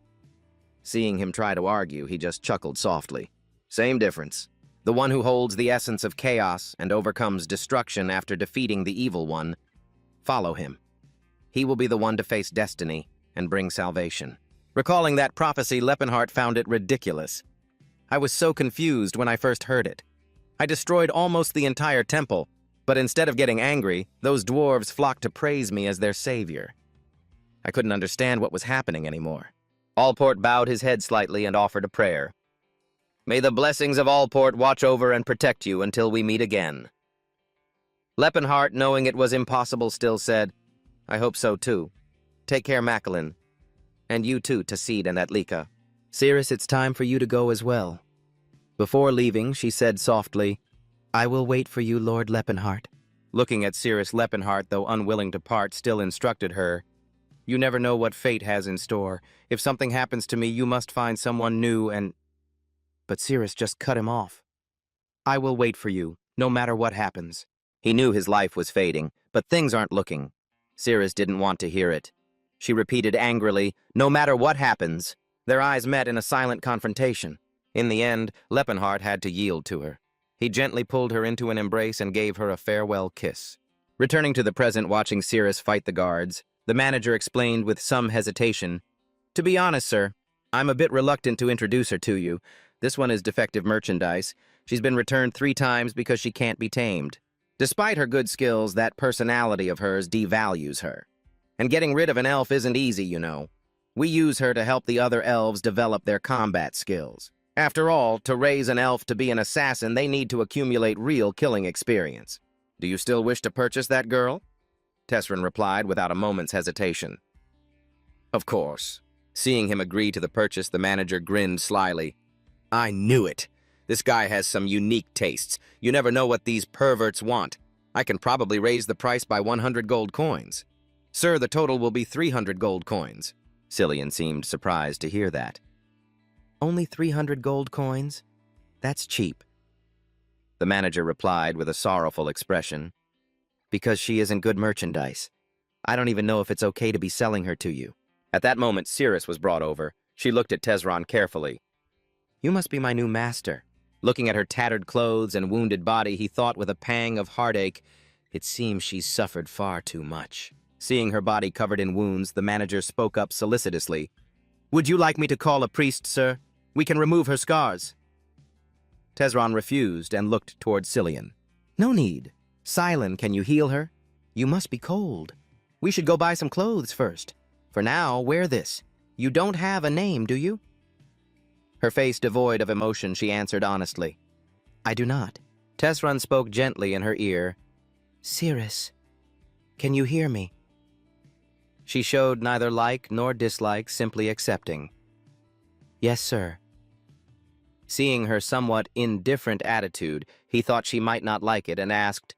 Seeing him try to argue, he just chuckled softly. Same difference. The one who holds the essence of chaos and overcomes destruction after defeating the evil one. Follow him. He will be the one to face destiny and bring salvation. Recalling that prophecy, Leppenhart found it ridiculous. I was so confused when I first heard it. I destroyed almost the entire temple, but instead of getting angry, those dwarves flocked to praise me as their savior. I couldn't understand what was happening anymore. Allport bowed his head slightly and offered a prayer. "May the blessings of Allport watch over and protect you until we meet again." Leppenhart, knowing it was impossible, still said, "I hope so too. Take care, Macklin. And you too, Tassid and Atlika. Cirrus, it's time for you to go as well." Before leaving, she said softly, "I will wait for you, Lord Leppenhart." Looking at Cirrus, Leppenhart, though unwilling to part, still instructed her, "You never know what fate has in store. If something happens to me, you must find someone new and—" But Cirrus just cut him off. "I will wait for you, no matter what happens." He knew his life was fading, but things aren't looking. Cirrus didn't want to hear it. She repeated angrily, "No matter what happens." Their eyes met in a silent confrontation. In the end, Leppenhart had to yield to her. He gently pulled her into an embrace and gave her a farewell kiss. Returning to the present, watching Cirrus fight the guards, the manager explained with some hesitation, "To be honest, sir, I'm a bit reluctant to introduce her to you. This one is defective merchandise. She's been returned 3 times because she can't be tamed. Despite her good skills, that personality of hers devalues her. And getting rid of an elf isn't easy, you know. We use her to help the other elves develop their combat skills. After all, to raise an elf to be an assassin, they need to accumulate real killing experience. Do you still wish to purchase that girl?" Tesrin replied without a moment's hesitation. "Of course." Seeing him agree to the purchase, the manager grinned slyly. "I knew it. This guy has some unique tastes. You never know what these perverts want. I can probably raise the price by 100 gold coins. Sir, the total will be 300 gold coins." Cillian seemed surprised to hear that. "Only 300 gold coins? That's cheap." The manager replied with a sorrowful expression. "Because she isn't good merchandise. I don't even know if it's okay to be selling her to you." At that moment, Cirrus was brought over. She looked at Tesron carefully. "You must be my new master." Looking at her tattered clothes and wounded body, he thought with a pang of heartache, "It seems she's suffered far too much." Seeing her body covered in wounds, the manager spoke up solicitously. "Would you like me to call a priest, sir? We can remove her scars." Tesron refused and looked toward Cillian. "No need. Silent, can you heal her? You must be cold. We should go buy some clothes first. For now, wear this. You don't have a name, do you?" Her face devoid of emotion, she answered honestly, "I do not." Tesron spoke gently in her ear. "Cirrus, can you hear me?" She showed neither like nor dislike, simply accepting. "Yes, sir." Seeing her somewhat indifferent attitude, he thought she might not like it and asked,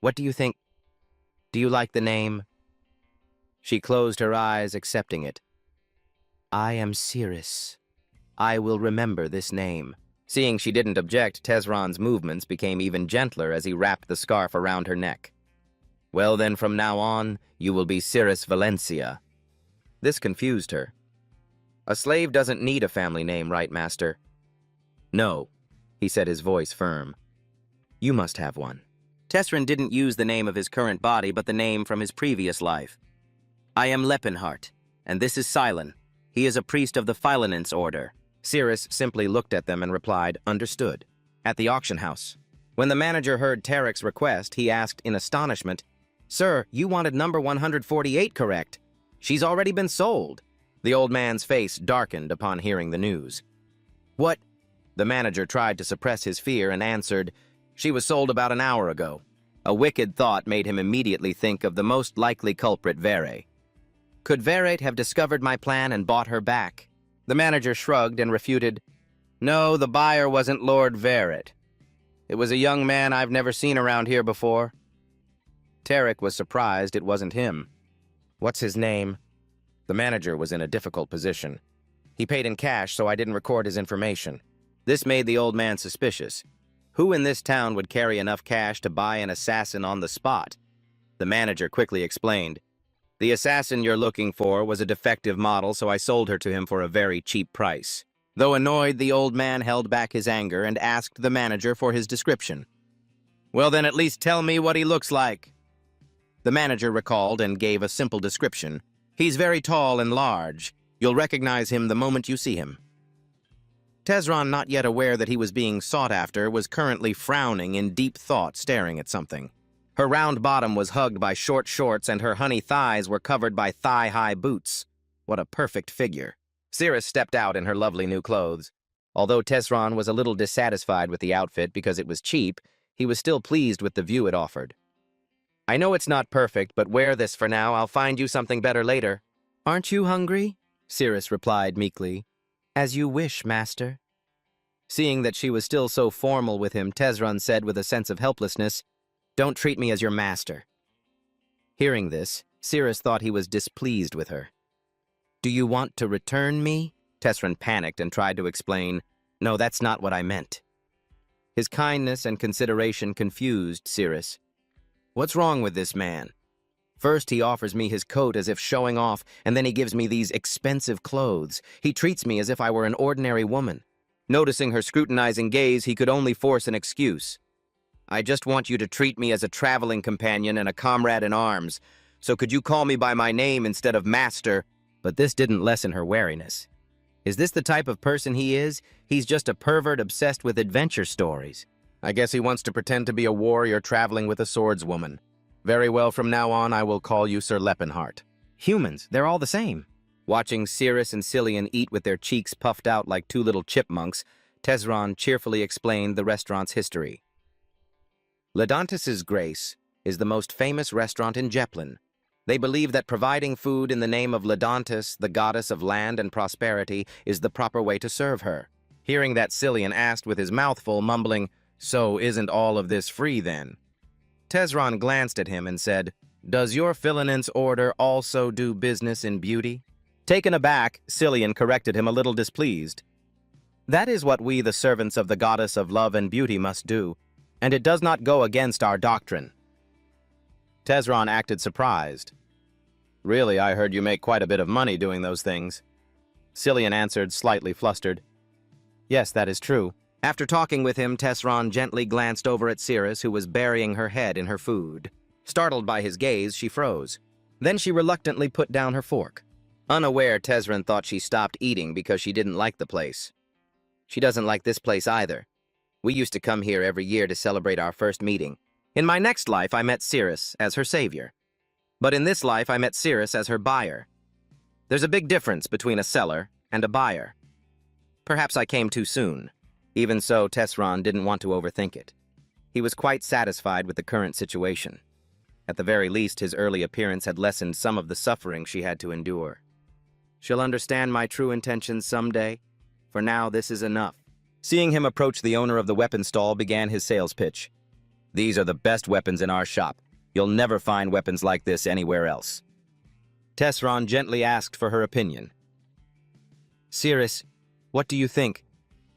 "What do you think? Do you like the name?" She closed her eyes, accepting it. "I am Cirrus. I will remember this name." Seeing she didn't object, Tesron's movements became even gentler as he wrapped the scarf around her neck. "Well then, from now on, you will be Cirrus Valencia." This confused her. "A slave doesn't need a family name, right, master?" "No," he said, his voice firm. "You must have one." Tesrin didn't use the name of his current body, but the name from his previous life. "I am Leppenhart, and this is Silen. He is a priest of the Philanence order." Cirrus simply looked at them and replied, "Understood." At the auction house. When the manager heard Tarek's request, he asked in astonishment, "Sir, you wanted number 148 correct. She's already been sold." The old man's face darkened upon hearing the news. "What?" The manager tried to suppress his fear and answered, "She was sold about an hour ago." A wicked thought made him immediately think of the most likely culprit, Vere. Could Verate have discovered my plan and bought her back? The manager shrugged and refuted, "No, the buyer wasn't Lord Verate. It was a young man I've never seen around here before." Tarek was surprised it wasn't him. "What's his name?" The manager was in a difficult position. "He paid in cash, so I didn't record his information." This made the old man suspicious. Who in this town would carry enough cash to buy an assassin on the spot? The manager quickly explained. The assassin you're looking for was a defective model, so I sold her to him for a very cheap price. Though annoyed, the old man held back his anger and asked the manager for his description. Well, then at least tell me what he looks like. The manager recalled and gave a simple description. He's very tall and large. You'll recognize him the moment you see him. Tesron, not yet aware that he was being sought after, was currently frowning in deep thought, staring at something. Her round bottom was hugged by short shorts and her honey thighs were covered by thigh-high boots. What a perfect figure. Cirrus stepped out in her lovely new clothes. Although Tesron was a little dissatisfied with the outfit because it was cheap, he was still pleased with the view it offered. I know it's not perfect, but wear this for now. I'll find you something better later. Aren't you hungry? Cirrus replied meekly. As you wish, master. Seeing that she was still so formal with him, Tesron said with a sense of helplessness, Don't treat me as your master. Hearing this, Cirrus thought he was displeased with her. Do you want to return me? Tesron panicked and tried to explain, No, that's not what I meant. His kindness and consideration confused Cirrus. What's wrong with this man? First, he offers me his coat as if showing off, and then he gives me these expensive clothes. He treats me as if I were an ordinary woman. Noticing her scrutinizing gaze, he could only force an excuse. I just want you to treat me as a traveling companion and a comrade in arms. So could you call me by my name instead of master? But this didn't lessen her wariness. Is this the type of person he is? He's just a pervert obsessed with adventure stories. I guess he wants to pretend to be a warrior traveling with a swordswoman. Very well, from now on I will call you Sir Leppenheart. Humans, they're all the same. Watching Cirrus and Cillian eat with their cheeks puffed out like two little chipmunks, Tesron cheerfully explained the restaurant's history. Ledantis's Grace is the most famous restaurant in Jeplin. They believe that providing food in the name of Ledantis, the goddess of land and prosperity, is the proper way to serve her. Hearing that, Cillian asked with his mouth full, mumbling, So isn't all of this free then? Tesron glanced at him and said, Does your Philinen's order also do business in beauty? Taken aback, Cillian corrected him a little displeased. That is what we, the servants of the goddess of love and beauty, must do, and it does not go against our doctrine. Tesron acted surprised. Really, I heard you make quite a bit of money doing those things. Cillian answered, slightly flustered. Yes, that is true. After talking with him, Tesron gently glanced over at Cirrus, who was burying her head in her food. Startled by his gaze, she froze. Then she reluctantly put down her fork. Unaware, Tesron thought she stopped eating because she didn't like the place. She doesn't like this place either. We used to come here every year to celebrate our first meeting. In my next life, I met Cirrus as her savior. But in this life, I met Cirrus as her buyer. There's a big difference between a seller and a buyer. Perhaps I came too soon. Even so, Tesron didn't want to overthink it. He was quite satisfied with the current situation. At the very least, his early appearance had lessened some of the suffering she had to endure. She'll understand my true intentions someday. For now, this is enough. Seeing him approach, the owner of the weapon stall began his sales pitch. These are the best weapons in our shop. You'll never find weapons like this anywhere else. Tesron gently asked for her opinion. Cirrus, what do you think?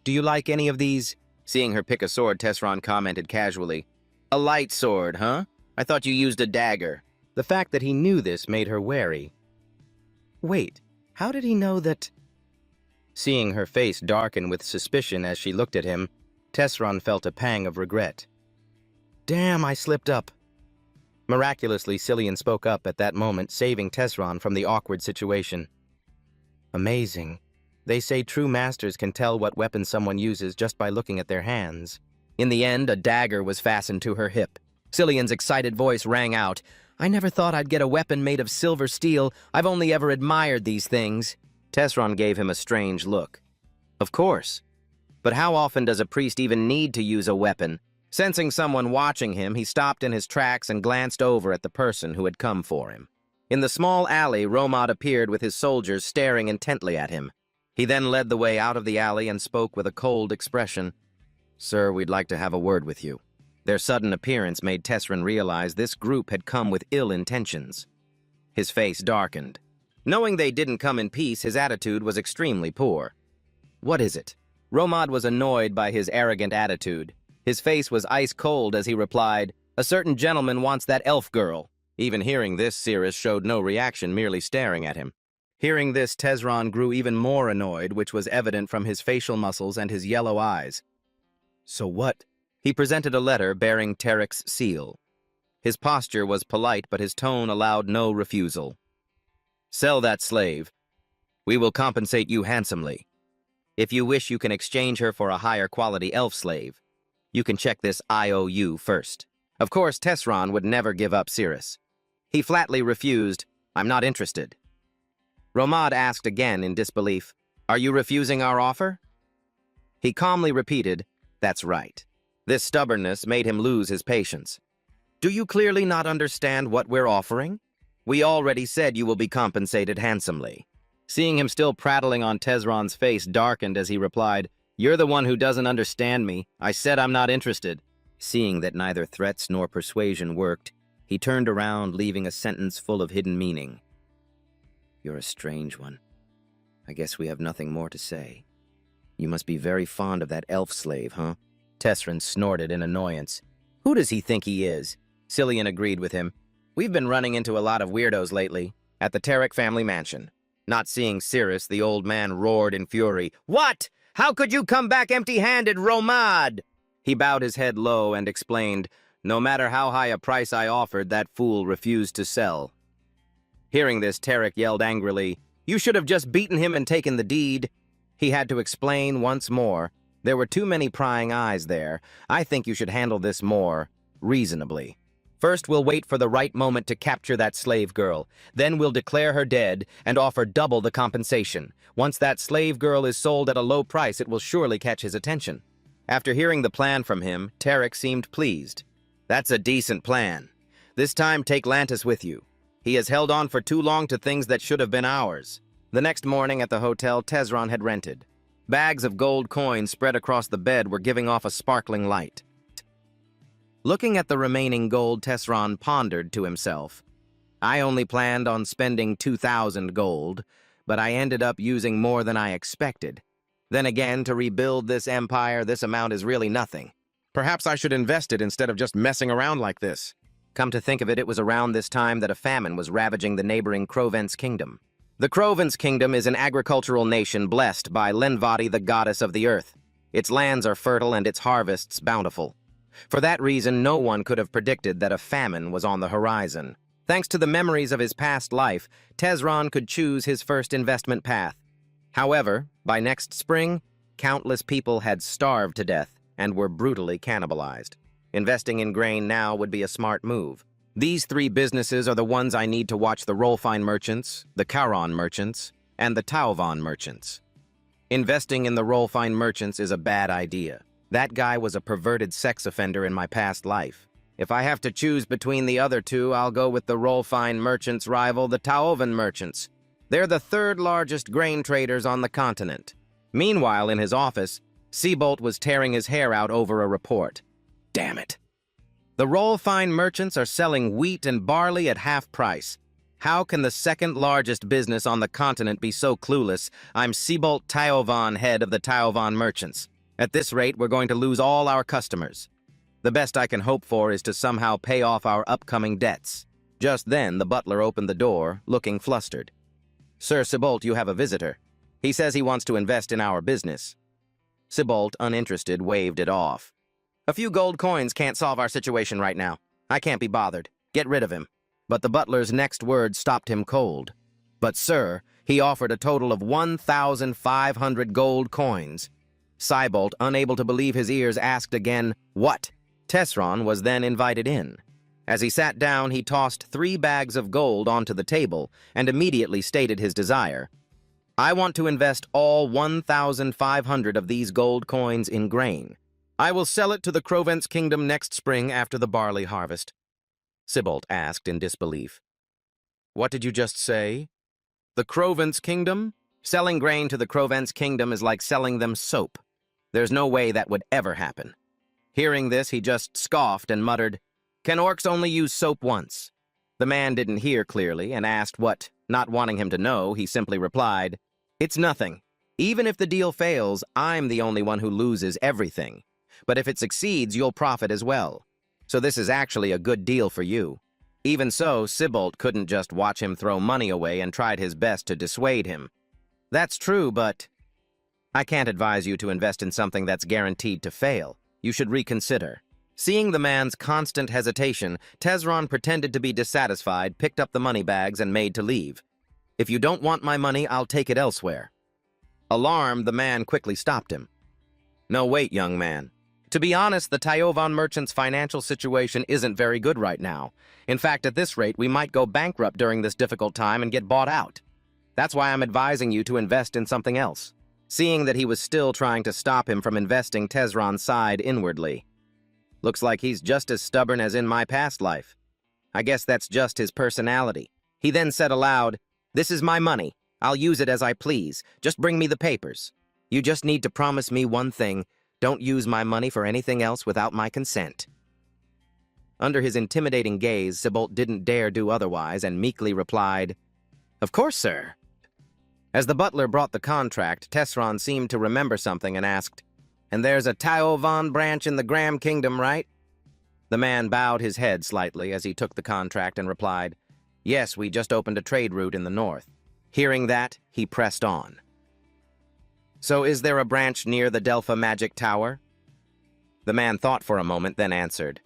Do you like any of these? Seeing her pick a sword, Tesron commented casually. A light sword, huh? I thought you used a dagger. The fact that he knew this made her wary. Wait, how did he know that? Seeing her face darken with suspicion as she looked at him, Tesron felt a pang of regret. Damn, I slipped up. Miraculously, Cillian spoke up at that moment, saving Tesron from the awkward situation. Amazing. They say true masters can tell what weapon someone uses just by looking at their hands. In the end, a dagger was fastened to her hip. Cillian's excited voice rang out. I never thought I'd get a weapon made of silver steel. I've only ever admired these things. Tesron gave him a strange look. Of course. But how often does a priest even need to use a weapon? Sensing someone watching him, he stopped in his tracks and glanced over at the person who had come for him. In the small alley, Romad appeared with his soldiers staring intently at him. He then led the way out of the alley and spoke with a cold expression. Sir, we'd like to have a word with you. Their sudden appearance made Tesron realize this group had come with ill intentions. His face darkened. Knowing they didn't come in peace, his attitude was extremely poor. What is it? Romad was annoyed by his arrogant attitude. His face was ice cold as he replied, "A certain gentleman wants that elf girl." Even hearing this, Cirrus showed no reaction, merely staring at him. Hearing this, Tesron grew even more annoyed, which was evident from his facial muscles and his yellow eyes. "So what?" He presented a letter bearing Tarek's seal. His posture was polite, but his tone allowed no refusal. "Sell that slave. We will compensate you handsomely. If you wish, you can exchange her for a higher quality elf slave. You can check this IOU first." Of course, Tesron would never give up Cirrus. He flatly refused, "I'm not interested." Romad asked again in disbelief, "Are you refusing our offer?" He calmly repeated, "That's right." This stubbornness made him lose his patience. "Do you clearly not understand what we're offering? We already said you will be compensated handsomely." Seeing him still prattling on Tesron's face darkened as he replied, "You're the one who doesn't understand me. I said I'm not interested." Seeing that neither threats nor persuasion worked, he turned around, leaving a sentence full of hidden meaning. "You're a strange one. I guess we have nothing more to say. You must be very fond of that elf slave, huh?" Tesron snorted in annoyance. "Who does he think he is?" Cillian agreed with him. "We've been running into a lot of weirdos lately, at the Tarek family mansion." Not seeing Cirrus, the old man roared in fury. "What? How could you come back empty-handed, Romad?" He bowed his head low and explained, "No matter how high a price I offered, that fool refused to sell." Hearing this, Tarek yelled angrily, "You should have just beaten him and taken the deed." He had to explain once more. There were too many prying eyes there. "I think you should handle this more reasonably. First, we'll wait for the right moment to capture that slave girl. Then we'll declare her dead and offer double the compensation. Once that slave girl is sold at a low price, it will surely catch his attention." After hearing the plan from him, Tarek seemed pleased. "That's a decent plan. This time take Lantis with you. He has held on for too long to things that should have been ours." The next morning at the hotel Tesron had rented, bags of gold coins spread across the bed were giving off a sparkling light. Looking at the remaining gold, Tesron pondered to himself. "I only planned on spending 2,000 gold, but I ended up using more than I expected. Then again, to rebuild this empire, this amount is really nothing. Perhaps I should invest it instead of just messing around like this." Come to think of it, it was around this time that a famine was ravaging the neighboring Krovence kingdom. The Krovence kingdom is an agricultural nation blessed by Lenvati, the goddess of the earth. Its lands are fertile and its harvests bountiful. For that reason, no one could have predicted that a famine was on the horizon. Thanks to the memories of his past life, Tesron could choose his first investment path. However, by next spring, countless people had starved to death and were brutally cannibalized. Investing in grain now would be a smart move. These three businesses are the ones I need to watch: the Rolfine merchants, the Charon merchants, and the Tauvan merchants. Investing in the Rolfine merchants is a bad idea. That guy was a perverted sex offender in my past life. If I have to choose between the other two, I'll go with the Rolfine merchants' rival, the Tauvan merchants. They're the third largest grain traders on the continent. Meanwhile, in his office, Seabolt was tearing his hair out over a report. Damn it. The Rolfine merchants are selling wheat and barley at half price. How can the second largest business on the continent be so clueless? I'm Seabolt Tauvan, head of the Tauvan merchants. At this rate, we're going to lose all our customers. The best I can hope for is to somehow pay off our upcoming debts. Just then, the butler opened the door, looking flustered. Sir Seabolt, you have a visitor. He says he wants to invest in our business. Seabolt, uninterested, waved it off. A few gold coins can't solve our situation right now. I can't be bothered. Get rid of him. But the butler's next word stopped him cold. But, sir, he offered a total of 1,500 gold coins. Seabolt, unable to believe his ears, asked again, "What?" Tesron was then invited in. As he sat down, he tossed 3 bags of gold onto the table and immediately stated his desire. "I want to invest all 1,500 of these gold coins in grain. I will sell it to the Krovence kingdom next spring after the barley harvest." Seabolt asked in disbelief. "What did you just say? The Krovence kingdom? Selling grain to the Krovence kingdom is like selling them soap. There's no way that would ever happen." Hearing this, he just scoffed and muttered, "Can orcs only use soap once?" The man didn't hear clearly and asked what. Not wanting him to know, he simply replied, "It's nothing. Even if the deal fails, I'm the only one who loses everything. but if it succeeds, you'll profit as well. So this is actually a good deal for you. Even so, Sibolt couldn't just watch him throw money away and tried his best to dissuade him. That's true, but I can't advise you to invest in something that's guaranteed to fail. You should reconsider. Seeing the man's constant hesitation, Tesron pretended to be dissatisfied, picked up the money bags, and made to leave. If you don't want my money, I'll take it elsewhere. Alarmed, the man quickly stopped him. No, wait, young man. To be honest, the Taovan merchant's financial situation isn't very good right now. In fact, at this rate, we might go bankrupt during this difficult time and get bought out. That's why I'm advising you to invest in something else. Seeing that he was still trying to stop him from investing, Tesron sighed inwardly. Looks like he's just as stubborn as in my past life. I guess that's just his personality. He then said aloud, "This is my money. I'll use it as I please. Just bring me the papers. You just need to promise me one thing. Don't use my money for anything else without my consent." Under his intimidating gaze, Sibolt didn't dare do otherwise and meekly replied, "Of course, sir." As the butler brought the contract, Tesron seemed to remember something and asked, "And there's a Taovan branch in the Graham Kingdom, right?" The man bowed his head slightly as he took the contract and replied, "Yes, we just opened a trade route in the north." Hearing that, he pressed on. "So is there a branch near the Delpha Magic Tower?" The man thought for a moment, then answered,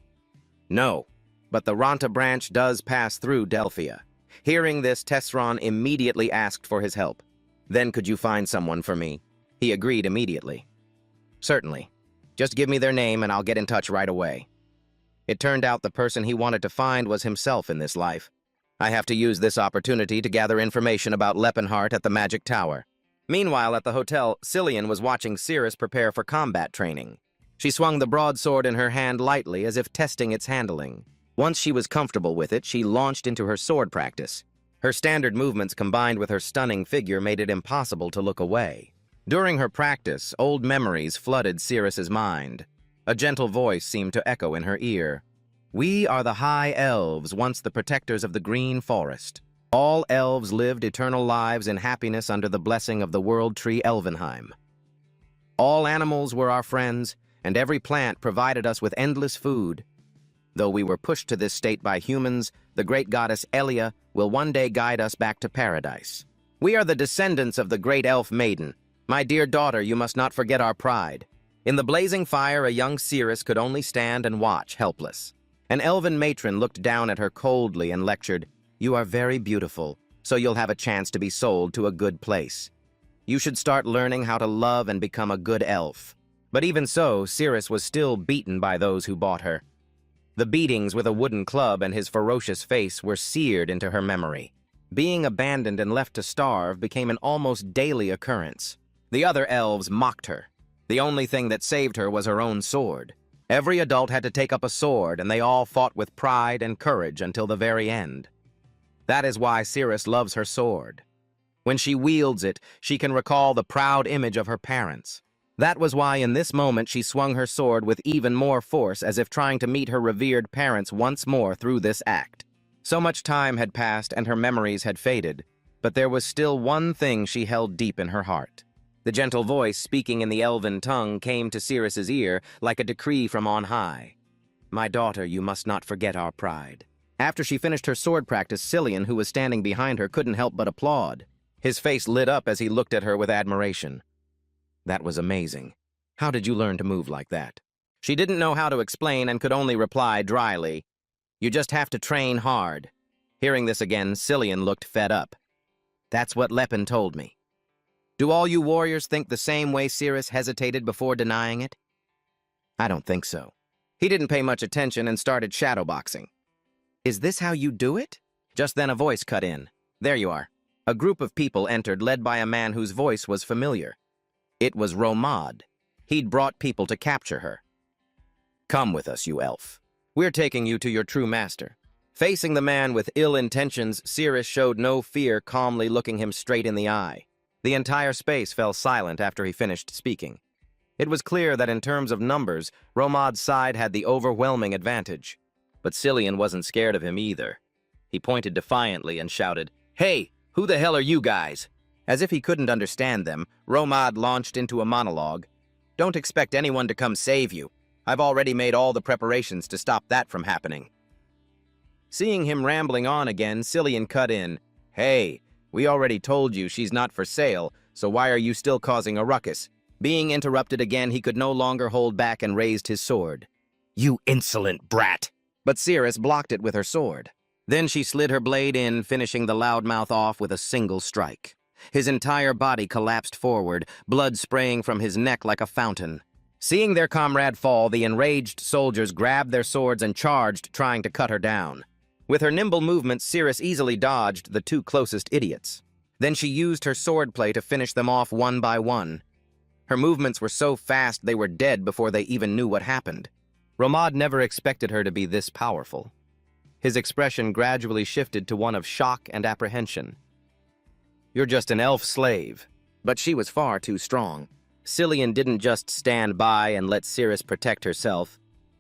"No, but the Ranta branch does pass through Delphia." Hearing this, Tesron immediately asked for his help. "Then could you find someone for me?" He agreed immediately. "Certainly. Just give me their name and I'll get in touch right away." It turned out the person he wanted to find was himself in this life. I have to use this opportunity to gather information about Leppenhart at the Magic Tower. Meanwhile, at the hotel, Cillian was watching Cirrus prepare for combat training. She swung the broadsword in her hand lightly as if testing its handling. Once she was comfortable with it, she launched into her sword practice. Her standard movements combined with her stunning figure made it impossible to look away. During her practice, old memories flooded Cirrus's mind. A gentle voice seemed to echo in her ear. "We are the High Elves, once the protectors of the Green Forest. All elves lived eternal lives in happiness under the blessing of the world tree Elvenheim. All animals were our friends, and every plant provided us with endless food. Though we were pushed to this state by humans, the great goddess Elia will one day guide us back to paradise. We are the descendants of the great elf maiden. My dear daughter, you must not forget our pride." In the blazing fire, a young Cirrus could only stand and watch, helpless. An elven matron looked down at her coldly and lectured, "You are very beautiful, so you'll have a chance to be sold to a good place. You should start learning how to love and become a good elf." But even so, Cirrus was still beaten by those who bought her. The beatings with a wooden club and his ferocious face were seared into her memory. Being abandoned and left to starve became an almost daily occurrence. The other elves mocked her. The only thing that saved her was her own sword. Every adult had to take up a sword, and they all fought with pride and courage until the very end. That is why Cirrus loves her sword. When she wields it, she can recall the proud image of her parents. That was why in this moment she swung her sword with even more force, as if trying to meet her revered parents once more through this act. So much time had passed and her memories had faded, but there was still one thing she held deep in her heart. The gentle voice speaking in the elven tongue came to Cirrus's ear like a decree from on high. "My daughter, you must not forget our pride." After she finished her sword practice, Cillian, who was standing behind her, couldn't help but applaud. His face lit up as he looked at her with admiration. "That was amazing. How did you learn to move like that?" She didn't know how to explain and could only reply dryly, "You just have to train hard." Hearing this again, Cillian looked fed up. "That's what Leppen told me." Do all you warriors think the same way Cirrus hesitated before denying it? I don't think so. He didn't pay much attention and started shadowboxing. "Is this how you do it?" Just then a voice cut in. "There you are." A group of people entered, led by a man whose voice was familiar. It was Romad. He'd brought people to capture her. "Come with us, you elf. We're taking you to your true master." Facing the man with ill intentions, Cirrus showed no fear, calmly looking him straight in the eye. The entire space fell silent after he finished speaking. It was clear that in terms of numbers, Romad's side had the overwhelming advantage. But Cillian wasn't scared of him either. He pointed defiantly and shouted, "Hey, who the hell are you guys?" As if he couldn't understand them, Romad launched into a monologue. "Don't expect anyone to come save you. I've already made all the preparations to stop that from happening." Seeing him rambling on again, Cillian cut in. "Hey, we already told you she's not for sale, so why are you still causing a ruckus?" Being interrupted again, he could no longer hold back and raised his sword. "You insolent brat!" But Cirrus blocked it with her sword. Then she slid her blade in, finishing the loudmouth off with a single strike. His entire body collapsed forward, blood spraying from his neck like a fountain. Seeing their comrade fall, the enraged soldiers grabbed their swords and charged, trying to cut her down. With her nimble movements, Cirrus easily dodged the two closest idiots. Then she used her swordplay to finish them off one by one. Her movements were so fast they were dead before they even knew what happened. Romad never expected her to be this powerful. His expression gradually shifted to one of shock and apprehension. "You're just an elf slave." But she was far too strong. Cillian didn't just stand by and let Cirrus protect herself.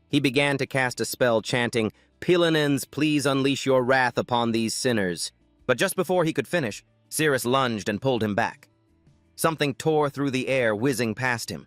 He began to cast a spell chanting, "Pilanins, please unleash your wrath upon these sinners." But just before he could finish, Cirrus lunged and pulled him back. Something tore through the air, whizzing past him.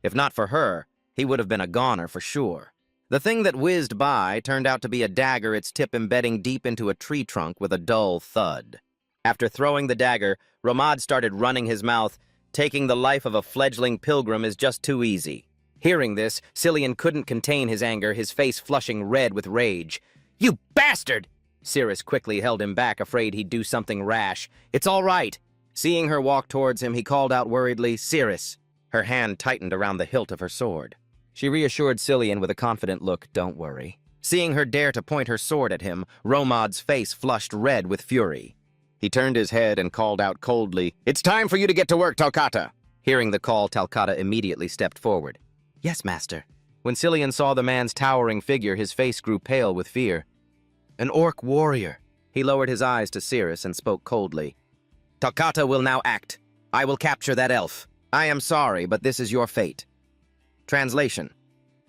If not for her, he would have been a goner for sure. The thing that whizzed by turned out to be a dagger, its tip embedding deep into a tree trunk with a dull thud. After throwing the dagger, Romad started running his mouth. Taking the life of a fledgling pilgrim is just too easy. Hearing this, Cillian couldn't contain his anger, his face flushing red with rage. "You bastard!" Cirrus quickly held him back, afraid he'd do something rash. "It's all right." Seeing her walk towards him, he called out worriedly, "Cirrus." Her hand tightened around the hilt of her sword. She reassured Cillian with a confident look, "Don't worry." Seeing her dare to point her sword at him, Romad's face flushed red with fury. He turned his head and called out coldly, "It's time for you to get to work, Talcata." Hearing the call, Talcata immediately stepped forward. "Yes, master." When Cillian saw the man's towering figure, his face grew pale with fear. "An orc warrior." He lowered his eyes to Cirrus and spoke coldly. "Talcata will now act. I will capture that elf. I am sorry, but this is your fate." Translation: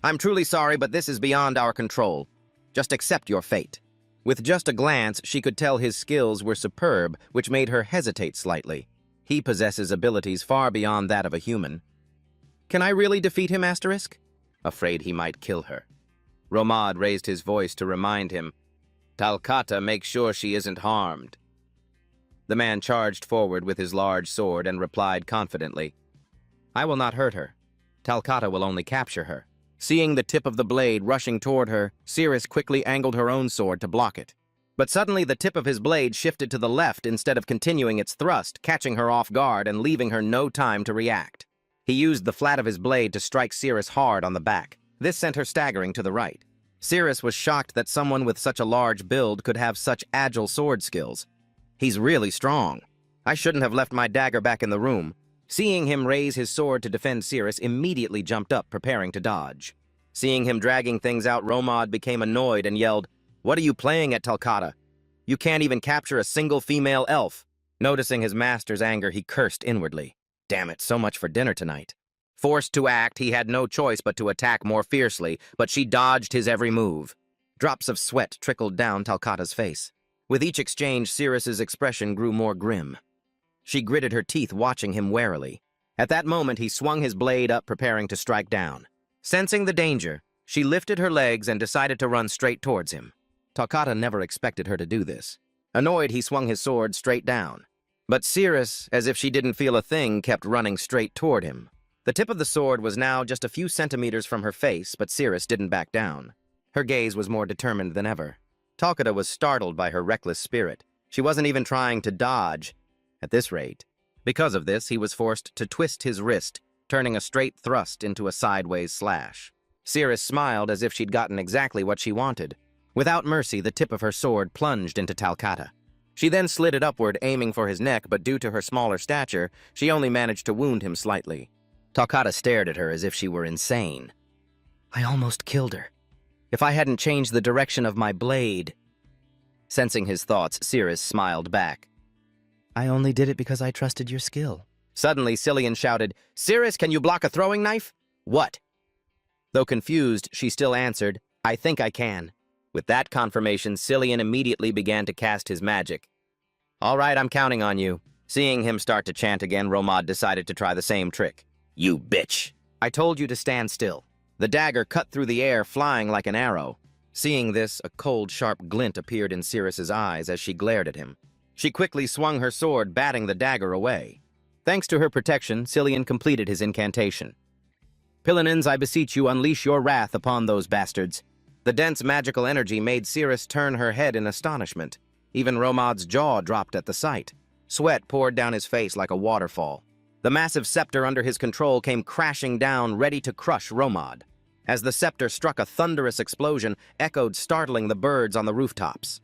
I'm truly sorry, but this is beyond our control. Just accept your fate. With just a glance, she could tell his skills were superb, which made her hesitate slightly. He possesses abilities far beyond that of a human. "Can I really defeat him, asterisk?" Afraid he might kill her. Romad raised his voice to remind him, "Talcata, make sure she isn't harmed." The man charged forward with his large sword and replied confidently, "I will not hurt her. Talcata will only capture her." Seeing the tip of the blade rushing toward her, Cirrus quickly angled her own sword to block it. But suddenly the tip of his blade shifted to the left instead of continuing its thrust, catching her off guard and leaving her no time to react. He used the flat of his blade to strike Cirrus hard on the back. This sent her staggering to the right. Cirrus was shocked that someone with such a large build could have such agile sword skills. "He's really strong. I shouldn't have left my dagger back in the room." Seeing him raise his sword to defend Cirrus, immediately jumped up, preparing to dodge. Seeing him dragging things out, Romad became annoyed and yelled, "What are you playing at, Talcata? You can't even capture a single female elf." Noticing his master's anger, he cursed inwardly. Damn it, so much for dinner tonight. Forced to act, he had no choice but to attack more fiercely, but she dodged his every move. Drops of sweat trickled down Talcata's face. With each exchange, Cirrus's expression grew more grim. She gritted her teeth, watching him warily. At that moment, he swung his blade up, preparing to strike down. Sensing the danger, she lifted her legs and decided to run straight towards him. Talcata never expected her to do this. Annoyed, he swung his sword straight down. But Cirrus, as if she didn't feel a thing, kept running straight toward him. The tip of the sword was now just a few centimeters from her face, but Cirrus didn't back down. Her gaze was more determined than ever. Talcata was startled by her reckless spirit. She wasn't even trying to dodge. At this rate. Because of this, he was forced to twist his wrist, turning a straight thrust into a sideways slash. Cirrus smiled as if she'd gotten exactly what she wanted. Without mercy, the tip of her sword plunged into Talcata. She then slid it upward, aiming for his neck, but due to her smaller stature, she only managed to wound him slightly. Talcata stared at her as if she were insane. "I almost killed her. If I hadn't changed the direction of my blade." Sensing his thoughts, Cirrus smiled back. "I only did it because I trusted your skill." Suddenly, Cillian shouted, "Cirrus, can you block a throwing knife?" "What?" Though confused, she still answered, "I think I can." With that confirmation, Cillian immediately began to cast his magic. "All right, I'm counting on you." Seeing him start to chant again, Romad decided to try the same trick. "You bitch! I told you to stand still." The dagger cut through the air, flying like an arrow. Seeing this, a cold, sharp glint appeared in Cirrus's eyes as she glared at him. She quickly swung her sword, batting the dagger away. Thanks to her protection, Cillian completed his incantation. "Pillanins, I beseech you, unleash your wrath upon those bastards." The dense magical energy made Cirrus turn her head in astonishment. Even Romad's jaw dropped at the sight. Sweat poured down his face like a waterfall. The massive scepter under his control came crashing down, ready to crush Romad. As the scepter struck, a thunderous explosion echoed, startling the birds on the rooftops.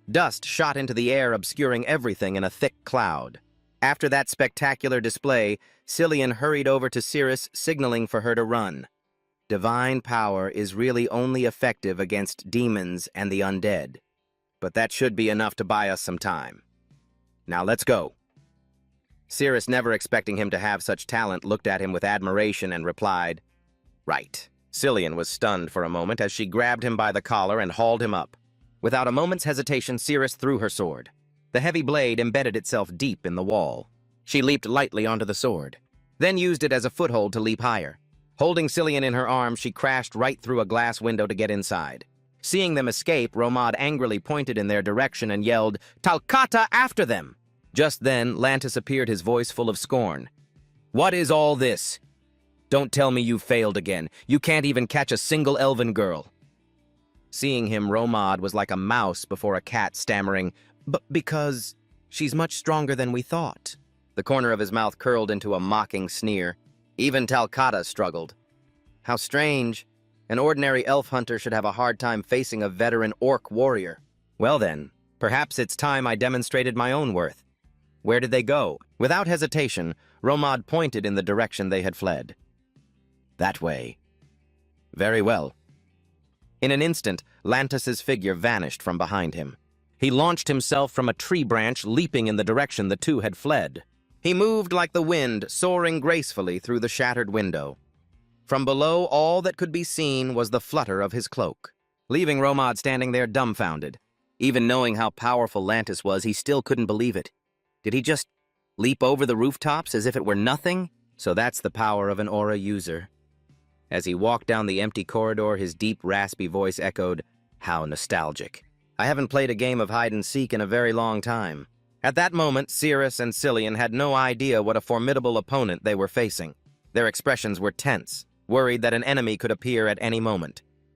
Dust shot into the air, obscuring everything in a thick cloud. After that spectacular display, Cillian hurried over to Cirrus, signaling for her to run. Divine power is really only effective against demons and the undead. But that should be enough to buy us some time. Now let's go. Cirrus, never expecting him to have such talent, looked at him with admiration and replied, "Right." Cillian was stunned for a moment as she grabbed him by the collar and hauled him up. Without a moment's hesitation, Cirrus threw her sword. The heavy blade embedded itself deep in the wall. She leaped lightly onto the sword, then used it as a foothold to leap higher. Holding Cillian in her arms, she crashed right through a glass window to get inside. Seeing them escape, Romad angrily pointed in their direction and yelled, "Talcata, after them!" Just then, Lantis appeared, his voice full of scorn. "What is all this? Don't tell me you failed again. You can't even catch a single elven girl." Seeing him, Romad was like a mouse before a cat, stammering, because she's much stronger than we thought." The corner of his mouth curled into a mocking sneer. Even Talcata struggled. How strange. An ordinary elf hunter should have a hard time facing a veteran orc warrior. Well then, perhaps it's time I demonstrated my own worth. Where did they go? Without hesitation, Romad pointed in the direction they had fled. "That way." "Very well." In an instant, Lantis's figure vanished from behind him. He launched himself from a tree branch, leaping in the direction the two had fled. He moved like the wind, soaring gracefully through the shattered window. From below, all that could be seen was the flutter of his cloak, leaving Romad standing there dumbfounded. Even knowing how powerful Lantis was, he still couldn't believe it. Did he just leap over the rooftops as if it were nothing? So that's the power of an aura user. As he walked down the empty corridor, his deep, raspy voice echoed, "How nostalgic. I haven't played a game of hide-and-seek in a very long time." At that moment, Cirrus and Cillian had no idea what a formidable opponent they were facing. Their expressions were tense, worried that an enemy could appear at any moment.